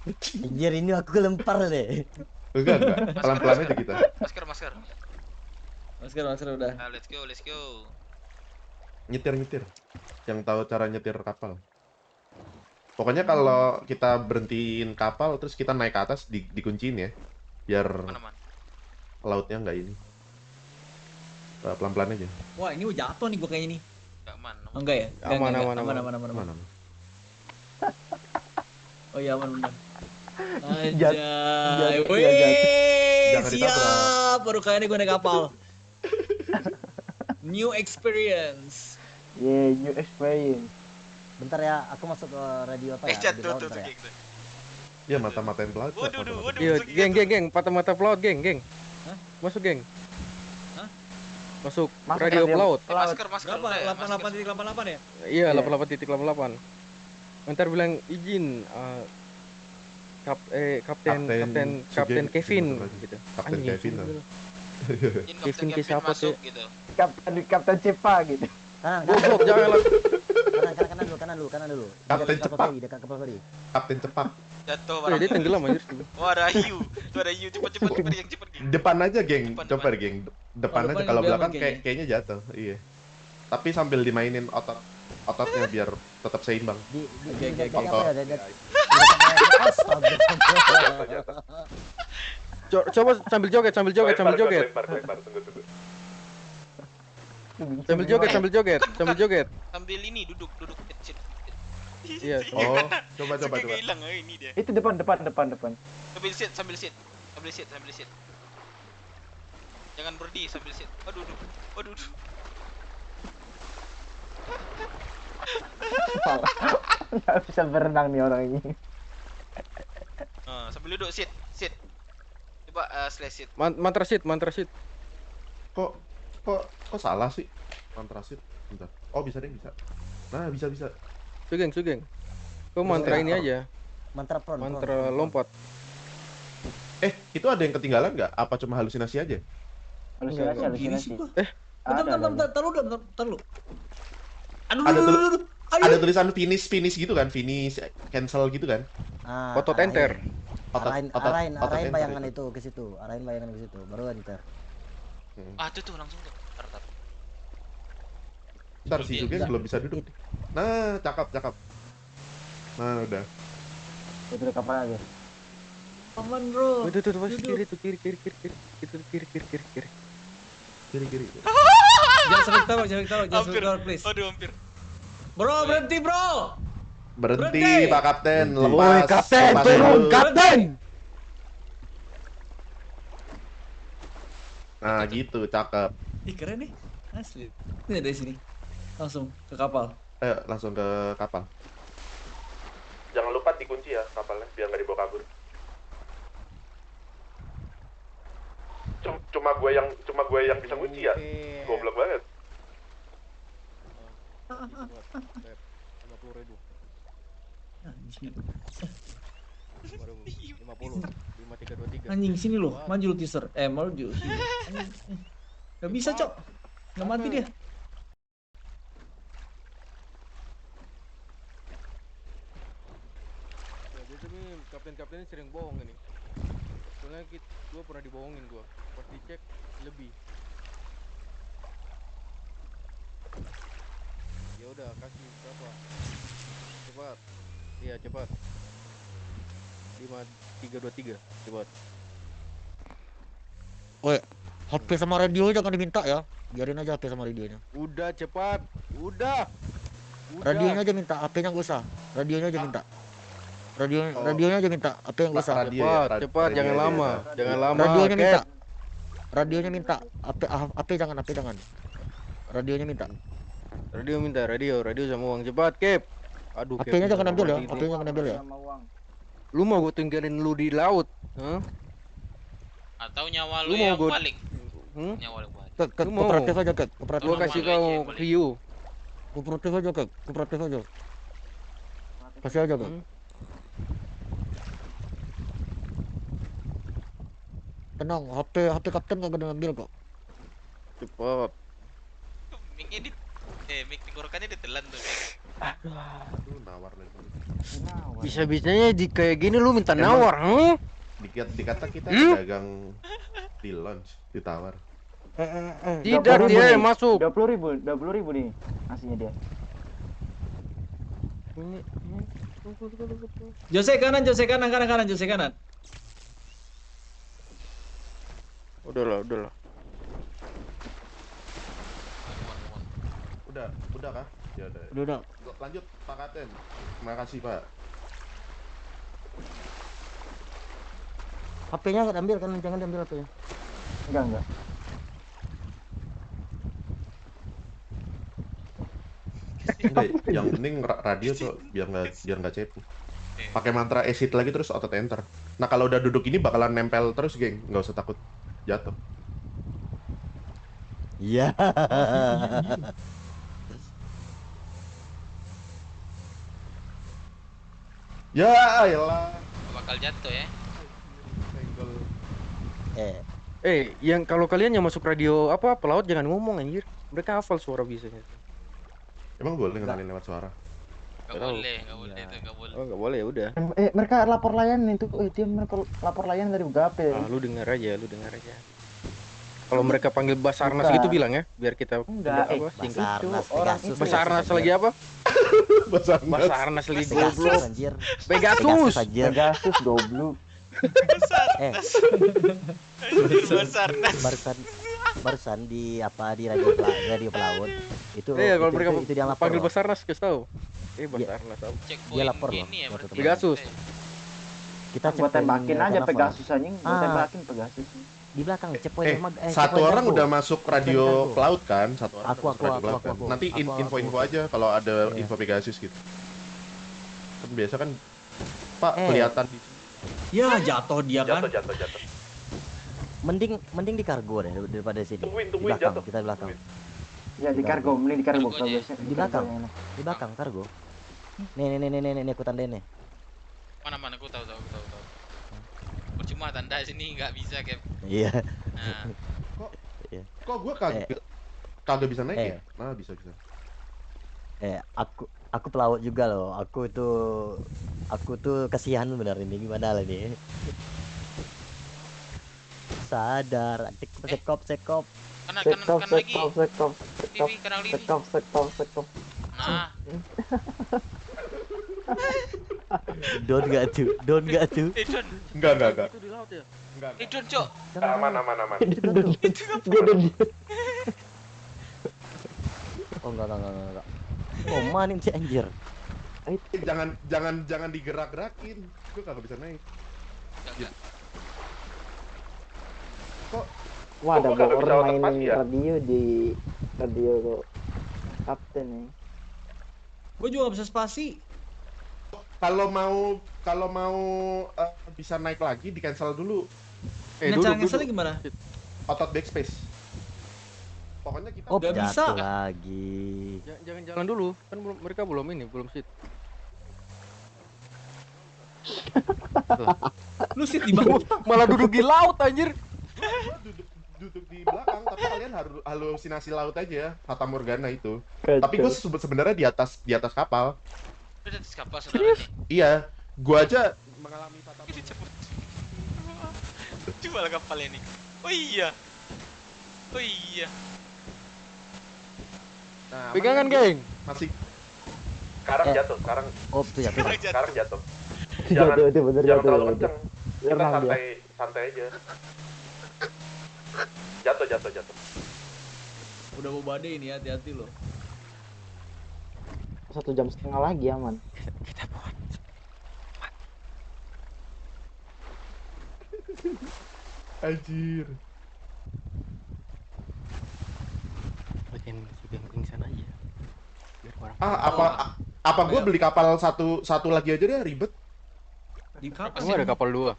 Anjir, ini aku kelempar deh. Enggak. Pelan-pelan aja kita. Masker udah. Nah, let's go. Nyetir. Yang tahu cara nyetir kapal. Pokoknya kalau kita berhentiin kapal terus kita naik ke atas dikunciin ya. Biar lautnya nggak ini. Pelan-pelan aja. Wah, ini udah jatuh nih gua kayaknya nih. Aman. Enggak ya? Aman. Oh iya, aman benar. Jangan Siap. Baru kali ini gue naik kapal. New experience. New experience. Bentar ya, aku masuk ke radio apa ya? Jatuh. Ya mata-matain pelaut. Iya, geng, mata-mata pelaut, geng. Hah? Masuk, geng. Hah? Masuk Masuk radio radio pelaut. Masker Berapa? udah ya, 88.88 ya? Iya, Iya. 88.88. Ntar bilang izin Kapten Kevin gitu. Kapten Anjing, Kevin. Kevin ke siapa tuh? gitu. Kapten Cepa gitu. Goblok, jangan lah. Kanan dulu. Kapten Dekat kapal cepat. feri, dekat kapal feri. Kapten cepat. Jatuh Oh, dia tenggelam anjir. Wah, ada hiu. Tuh ada hiu, cepet yang cepet. Depan aja, geng. Coba, geng. Depan Oh, aja. depan Kalau lebih belakang aman kayaknya. kayaknya jatuh. Iya. Tapi sambil dimainin ototnya biar tetap seimbang. Coba sambil joget. Sambil joget. Sambil joget. Sambil ini duduk. Sit. Iya. Oh, coba. Suka hilang ini dia. Itu depan. Sambil sit. Jangan berdiri sambil sit. Aduh. Nggak bisa berenang nih orang ini. Sambil duduk sit. Coba slash sit. Mantra sit. Kok salah sih? Mantra sit. Bentar. Oh, bisa. Nah, bisa. Sugeng. Kau mantra ini aja. Mantra lompat. Itu ada yang ketinggalan nggak? Apa cuma halusinasi aja? Halusinasi. Bentar, taruh. Ada tulisan finish gitu kan? Finish, cancel gitu kan? Otot enter. Arahin enter bayangan itu ke situ. Baru enter. Tuh langsung tuh. Ntar si Sugeng belum bisa duduk. Nah, cakep. Nah, udah. Duduk apa lagi? Aman, bro. Tuh, kiri. Kiri. Jangan sampai ketawa, please. Aduh, hampir. Bro, berhenti, bro. Berhenti, Pak Kapten. Lepas. Woi, Kapten, lepas turun, dulu. Kapten. Nah, gitu, cakep. Ih, keren nih. Asli. Ini dari sini. Langsung ke kapal. Langsung ke kapal. Jangan lupa dikunci ya kapalnya, biar nggak dibawa kabur. Cuma gue yang bisa kunci ya. Goblok banget. 50.000. 5323. Anjing sini loh, maju lu teaser. Maju sini. Gak bisa, Cok. Gak mati dia. Ya, biasa nih kapten ini sering bohong ini. Soalnya gua pernah dibohongin gua. Pas dicek lebih. Ya udah, kasih berapa? Cepat. Iya, cepat. 5323, cepat. Woi, HP sama radio jangan diminta ya. Biarin aja HP sama radionya. Udah, cepat. Udah. Radionya aja minta, HP-nya enggak usah. Radionya aja minta. Radionya aja minta, HP yang enggak usah. Cepat, jangan lama. Jangan lama. Radionya minta. Radionya minta. HP jangan. Radionya minta. Radio sama uang, cepat, Kep. Aduh, HP-nya jangan ambil ya, HP-nya jangan ambil ya. Lu mau gue tinggalin lu di laut? Hah? Atau nyawa Lu lu yang mau balik? Nyawa lu balik. Kooperatif aja, Kek. Gua kasih kau Rio. Kooperatif aja, Kek. Kooperatif aja. Kasih aja, Kek. Tenang, HP kapten nggak ada ngambil kok. Cepat. Mic tenggorokannya ditelan tuh. Aduh, nawar lagi. Bisa-bisanya kayak gini lu minta nawar, huh? Dikata kita dagang di launch, ditawar. Tidak, dia yang masuk. 20.000 nih aslinya dia. Jose kanan. Udahlah. Udah kah? Ya udah. Udah. Lanjut Pak Kapten. Terima kasih, Pak. HP-nya nggak ambil kan, jangan diambil HP-nya. Enggak. Yang penting radio tuh biar nggak cepu. Pakai mantra exit lagi terus auto enter. Nah, kalau udah duduk ini bakalan nempel terus, geng. Nggak usah takut jatuh. Iya. Ya elah. Bakal jatuh ya. Yang kalau kalian yang masuk radio apa pelaut jangan ngomong anjir. Mereka hafal suara biasanya. Emang boleh ngenalin lewat suara? Gak boleh itu, gak boleh. Oh, gak boleh ya udah. Mereka lapor layan itu, dia mereka lapor layan dari Ugape. Lu dengar aja. Kalau mereka panggil Basarnas gitu bilang ya, biar kita apa? Basarnas, Pegasus. Basarnas lagi apa? Basarnas lagi goblok. Anjir. Pegasus goblok. Barusan di radio pelaut itu. Kalau mereka itu dia lapor. Panggil Basarnas kasih tahu. Basarnas apa? Dia lapor loh. Pegasus. Kita gua tembakin aja Pegasus anjing, gua tembakin Pegasus. Di belakang checkpoint satu orang udah masuk radio pelaut kan? Satu orang aku. Nanti info aja kalau ada info Pegasus gitu. Kan biasa kan Pak kelihatan di Ya jatuh dia kan. Jatuh. Mending di kargo deh daripada sini. Tungguin jatuh. Kita di belakang. Ya di kargo, mending di kargo biasanya. Di belakang kargo. Nih aku tandain nih. Mana aku tahu. Percuma tanda sini nggak bisa Cap. Iya. Nah. Kok gua kagak bisa naik ya? Nah, bisa. Aku pelaut juga loh. Aku tuh kasihan benar ini, gimana lah nih. Sadar, sekop. Kanan lagi. Sekop. Nah. Don gak tuh? Don. Enggak. Itu di laut ya? Enggak. Don, Cok. Aman. Itu apa? Oh enggak. Oh manin si anjir. Jangan digerak-gerakin. Gue kagak bisa naik. Enggak. Kok wah, ada orang mainin radio di radio kapten nih. Gue juga gak bisa spasi. Kalau mau bisa naik lagi di cancel dulu. Cara cancel gimana? Otot backspace. Pokoknya kita udah bisa lagi. Jangan jalan dulu, kan mereka belum sit. Lu sit di bawah, malah duduk di laut anjir. Duduk di belakang, tapi kalian halusinasi laut aja, Fata Morgana itu. Tapi gue sebenarnya di atas kapal. Di atas kapal sebenarnya. Iya, gue aja mengalami Fata Morgana. Jual kapalnya nih. Oh iya. Nah, pegangan geng. Masih. Sekarang jatuh. Sekarang jatuh. Jangan terlalu kenceng. Kita santai aja. Jatuh. Udah mau badai ini, hati-hati loh. 1,5 jam lagi aman. Kita buat. Anjir. Bikin pingsan aja. Biar orang. Apa gue beli kapal satu lagi aja deh, ribet. Di kapal ada kapal 2.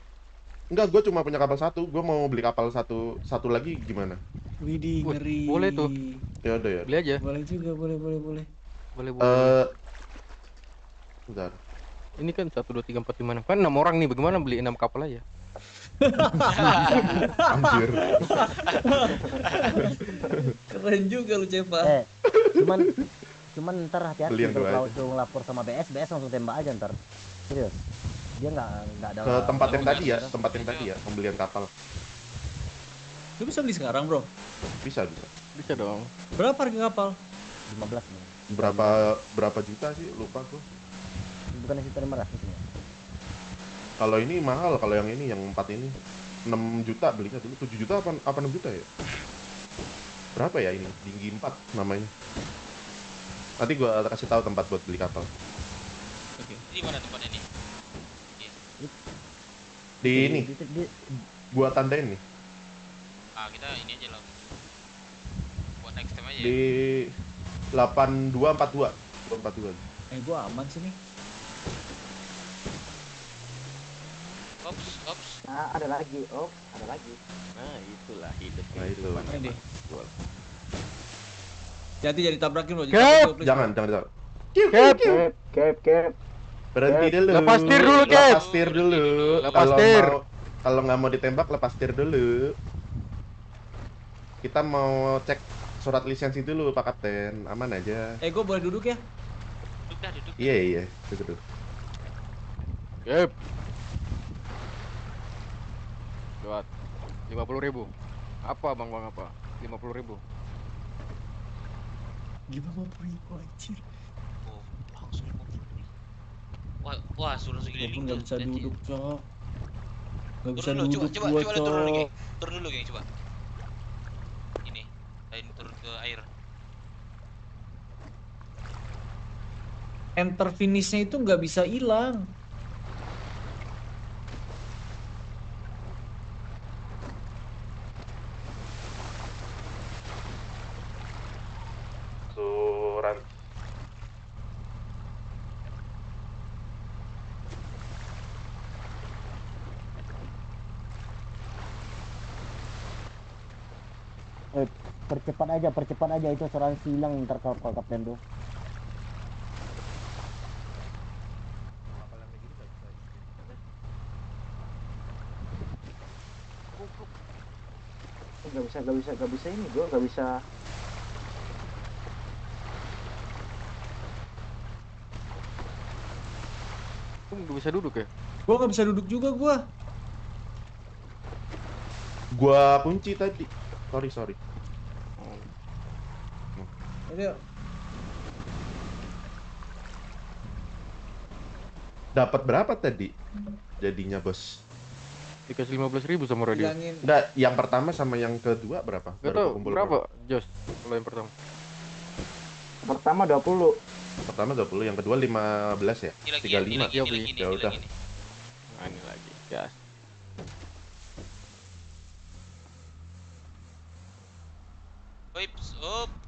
Enggak, gue cuma punya kapal 1. Gue mau beli kapal satu lagi gimana? Widih, ngeri. Boleh tuh. Ya udah ya. Beli aja. Boleh juga, boleh. Bentar. Ini kan 1 2 3 4 5 6. Kan 6 orang nih, bagaimana beli 6 kapal aja? Anjir. Keren juga lu, Cepa. Cuman ntar hati-hati kalau langsung lapor sama BS langsung tembak aja ntar. Serius. Dia nggak ada ke tempat yang tadi ya, pembelian kapal. Lu bisa beli sekarang, Bro? Bisa dong. Berapa harga kapal? 15 nih. Berapa juta sih, lupa tuh. Bukan sekitar 500 ya. Kalau ini mahal, kalau yang ini yang 4 ini 6 juta belinya dulu. 7 juta apa 6 juta ya? Berapa ya ini? Dinggi 4 namanya. Nanti gua kasih tahu tempat buat beli kapal. Oke. Di mana tempatnya nih? Di ini. Gua tandain nih. Kita ini aja lah. Buat next time aja. Di 8242. 242. Gua aman sih nih. Ops. Nah, ada lagi. Nah, itulah hidup. Nah, itu. Mana deh? Jadi tabrakin lo. Jangan ditabrak. Cap. Berhenti dulu. Lepas tir dulu, Cap. Lepas tir dulu. Lepas tir. Kalau nggak mau ditembak, lepas tir dulu. Kita mau cek surat lisensi dulu, Pak Kapten. Aman aja. Gue boleh duduk ya? Duduk. Iya. Duduk. Cap. Buat 50.000. Apa bang apa? 50.000. Gimana 50.000 anjir? Oh, langsung 50.000. Wah, suruh segini. Nggak bisa duduk, Cok. Nggak bisa Turun dulu, duduk coba gua, turun dulu, Cok. geng. Turun dulu, geng, coba. Ini turun ke air. Enter finishnya itu nggak bisa hilang. Surat. Percepat aja itu asuransi hilang ntar kalau kapten tuh. Gak bisa ini, gue gak bisa. Lu nggak bisa duduk ya? Gua nggak bisa duduk juga gua. Gua kunci tadi. Sorry. Ini dapat berapa tadi? Jadinya, Bos? Dikasih 15.000 sama radio. Enggak, yang pertama sama yang kedua berapa? Gak tau, berapa, Jos? Kalau yang pertama? Pertama 20. Pertama 20, yang kedua 15 ya? 35. Ya udah. Nah, ini lagi, gas.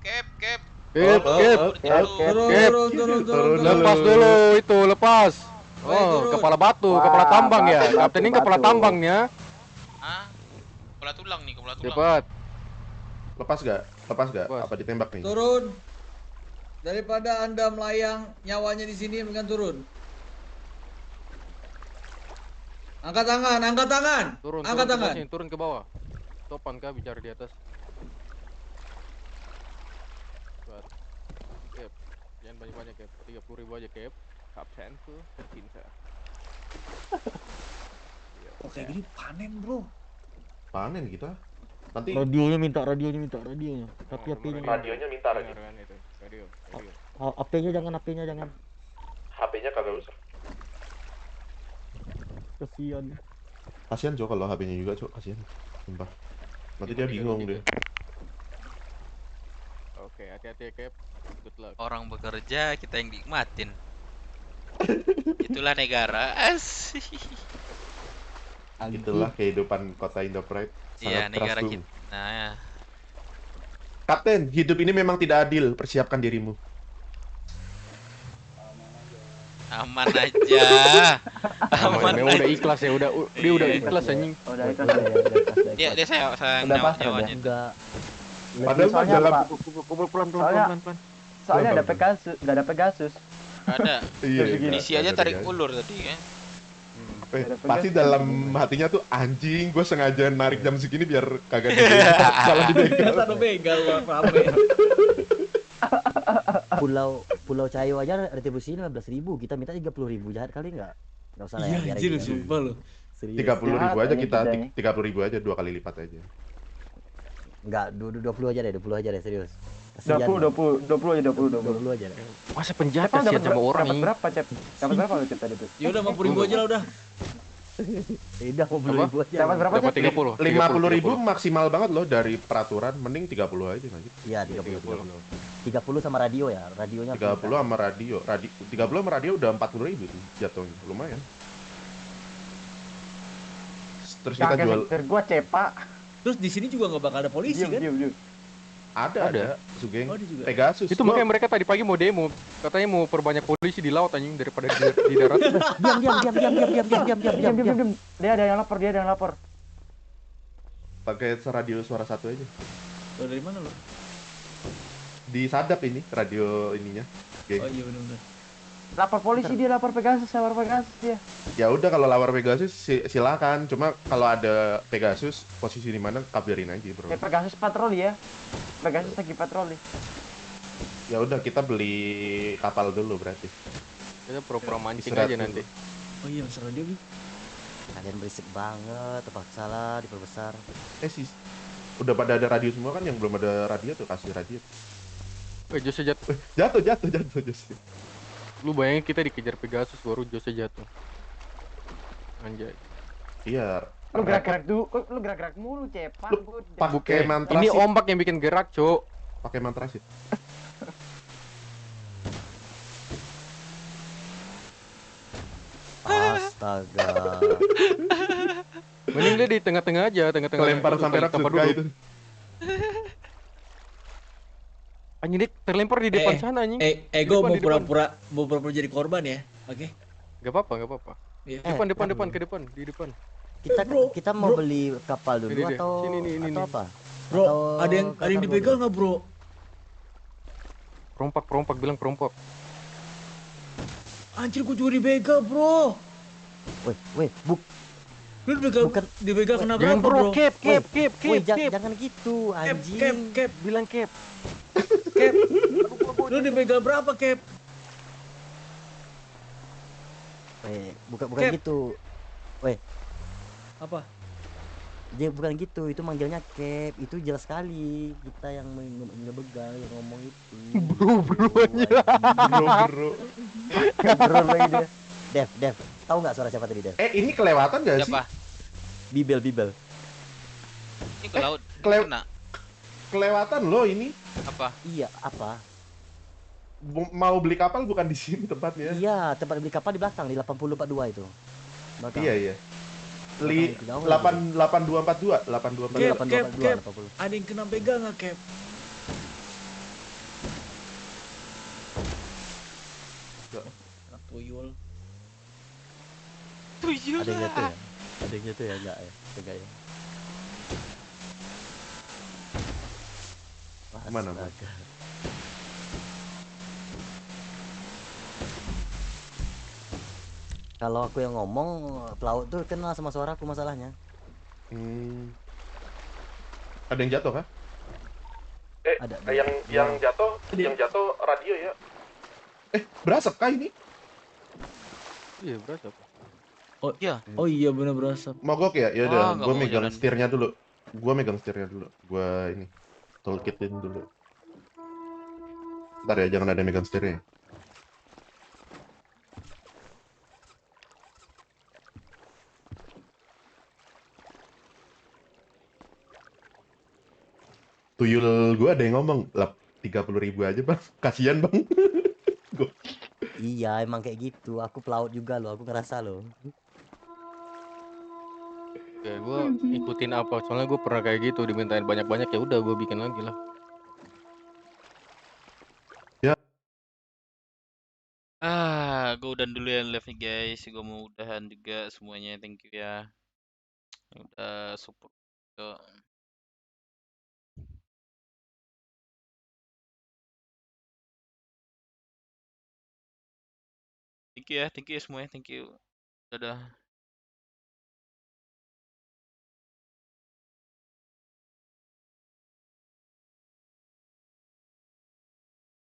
Cap. Lepas dulu itu, lepas. Oh, kepala batu, kepala tambang ya. Kapten ini kepala tambangnya. Kepala tulang. Cepat. Lepas gak? Apa ditembak nih? turun. Daripada Anda melayang nyawanya di sini, mendingan turun. Angkat tangan. Turun ke bawah. Topan kah bicara di atas. Cap. Jangan banyak-banyak, Cap. 30.000 aja, Cap. Kapten tuh tercinta. Oke, gini panen, Bro. Panen kita. Nanti Radionya minta. Tapi HP-nya. radionya minta Radio. HP-nya jangan. HP-nya kagak usah. Kasian Cok kalau HP-nya juga, Cok. Kasian. Sumpah. Nanti dia bingung deh. Oke, hati-hati ya, Cap. Good luck. Orang bekerja, kita yang nikmatin. Itulah negara. Itulah kehidupan kota Indopride. Iya, Sangat negara keras, kita. Nah, ya. Kapten, hidup ini memang tidak adil. Persiapkan dirimu. Aman aja. Memang udah ikhlas ya, dia udah ikhlas anjing. Udah ikhlas. Dia sayang nyawanya. Enggak. Padahal mah dalam pelan. Soalnya ada Pegasus, enggak ada Pegasus. Ada. Iya. Isi aja tarik ulur tadi kan. Pasti dalam hatinya tuh anjing, gue sengaja narik jam segini biar kagak dibegal. Salah dibegal. Ada begal rame. Pulau Cayo aja retribusi 15.000, kita minta 30.000, jahat kali nggak usah lah ya. Iya, anjir, sumpah lu. 30.000 aja kita, 30.000 aja 2 kali lipat aja. Enggak, 20 aja deh, serius. 20 aja. Masa penjahat kasihan sama orang ini. Dapat berapa, Cep? Dapat berapa lu Cep tadi tuh? Ya udah 50.000 aja lah udah. Udah 50.000 aja. Dapat berapa, Cep? 50.000 maksimal banget loh dari peraturan, mending 30 aja nggak gitu. Iya, 30 sama radio ya, radionya 30 sama radio. 30 sama radio udah 40.000 tuh jatuhnya, lumayan. Terus kita jual. Gua cepak. Terus di sini juga nggak bakal ada polisi kan? Ada, Sugeng. Oh, juga. Pegasus. Itu makanya mereka tadi pagi mau demo, katanya mau perbanyak polisi di laut anjing daripada di darat. Diam. Dia ada yang lapor. Pakai radio suara 1 aja. Lo dari mana lo? disadap ini radio ininya. Geng. Oh iya benar-benar. Lapor polisi dia, lapor Pegasus dia. Ya udah kalau lapor Pegasus silakan. Cuma kalau ada Pegasus posisi di mana kabarin aja, bro. Pegasus patroli ya. Pegasus lagi patroli. Ya udah kita beli kapal dulu berarti. Kita pura-pura mancing Istirahat aja dulu. nanti. Oh iya masalah dia Bi. Kalian berisik banget, terpaksa salah diperbesar. Sih udah pada ada radio semua kan, yang belum ada radio tuh kasih radio. Jose jatuh. Jatuh Jose. Lu bayangin kita dikejar Pegasus baru Jose jatuh. Anjay. Iya. Lu gerak-gerak dulu, lu gerak-gerak mulu, cepat. Pakai mantra. Ini ombak yang bikin gerak, Cuk. Pakai mantra sih. Astaga. Mending dia di tengah-tengah aja, tengah-tengah. Kelempar sampai Ratsuka itu. Anjing dia terlempar di depan sana anjing. Gue mau pura-pura jadi korban ya. Oke. Gak apa-apa. Iya. Depan, ke depan, di depan. Kita mau beli kapal dulu Ini, atau sini. apa? Bro, Atau ada yang dipegang nggak bro? Perompak, bilang perompak. Anjir, gue juga dibegal bro. Weh, Lu dibegal kena Jangan berapa bro? Cap. Jangan gitu, anjing. Cap. Bilang Cap. Cap. Lu dibegal berapa Cap? Bukan Cap. gitu. Weh. Apa? Dia bukan gitu, itu manggilnya Cap. Itu jelas sekali kita yang ngebegal, yang ngomong itu. Bro aja. Bro lagi dia. Dev, tahu nggak suara siapa tadi Dev? Ini kelewatan nggak sih? Siapa? Bibel. Ini ke laut. Kena. Kelewatan loh ini. Apa? Iya, apa? Mau beli kapal bukan di sini tempatnya. Iya, tempat beli kapal di belakang di 8042 itu. Belakang. Iya. 8242. Cap. Ada yang kena begal nggak Cap? Tuyul. Ada yang jatuh ya? Enggak ya? Enggak ya? Mana? Kalau aku yang ngomong, pelaut tuh kenal sama suaraku masalahnya. Ada yang jatuh kah? Ada. Yang jatuh radio ya. Berasap kah ini? Iya, berasap. Oh iya benar berasap. Mogok ya? Ya udah, nggak gue mau megang jalan. setirnya dulu. Gue ini toolkitin dulu. Ntar ya, jangan ada yang megang setirnya. Tuyul gue ada yang ngomong, 30.000 aja bang, kasihan bang. Iya, emang kayak gitu. Aku pelaut juga loh, aku ngerasa loh. Ya gue ikutin apa, soalnya gue pernah kayak gitu, dimintain banyak-banyak ya udah gue bikin lagi lah. Gue udahan dulu ya live-nya guys. Gue mau udahan juga semuanya. Thank you ya. Yang udah support. Thank you ya semuanya. Thank you. Dadah.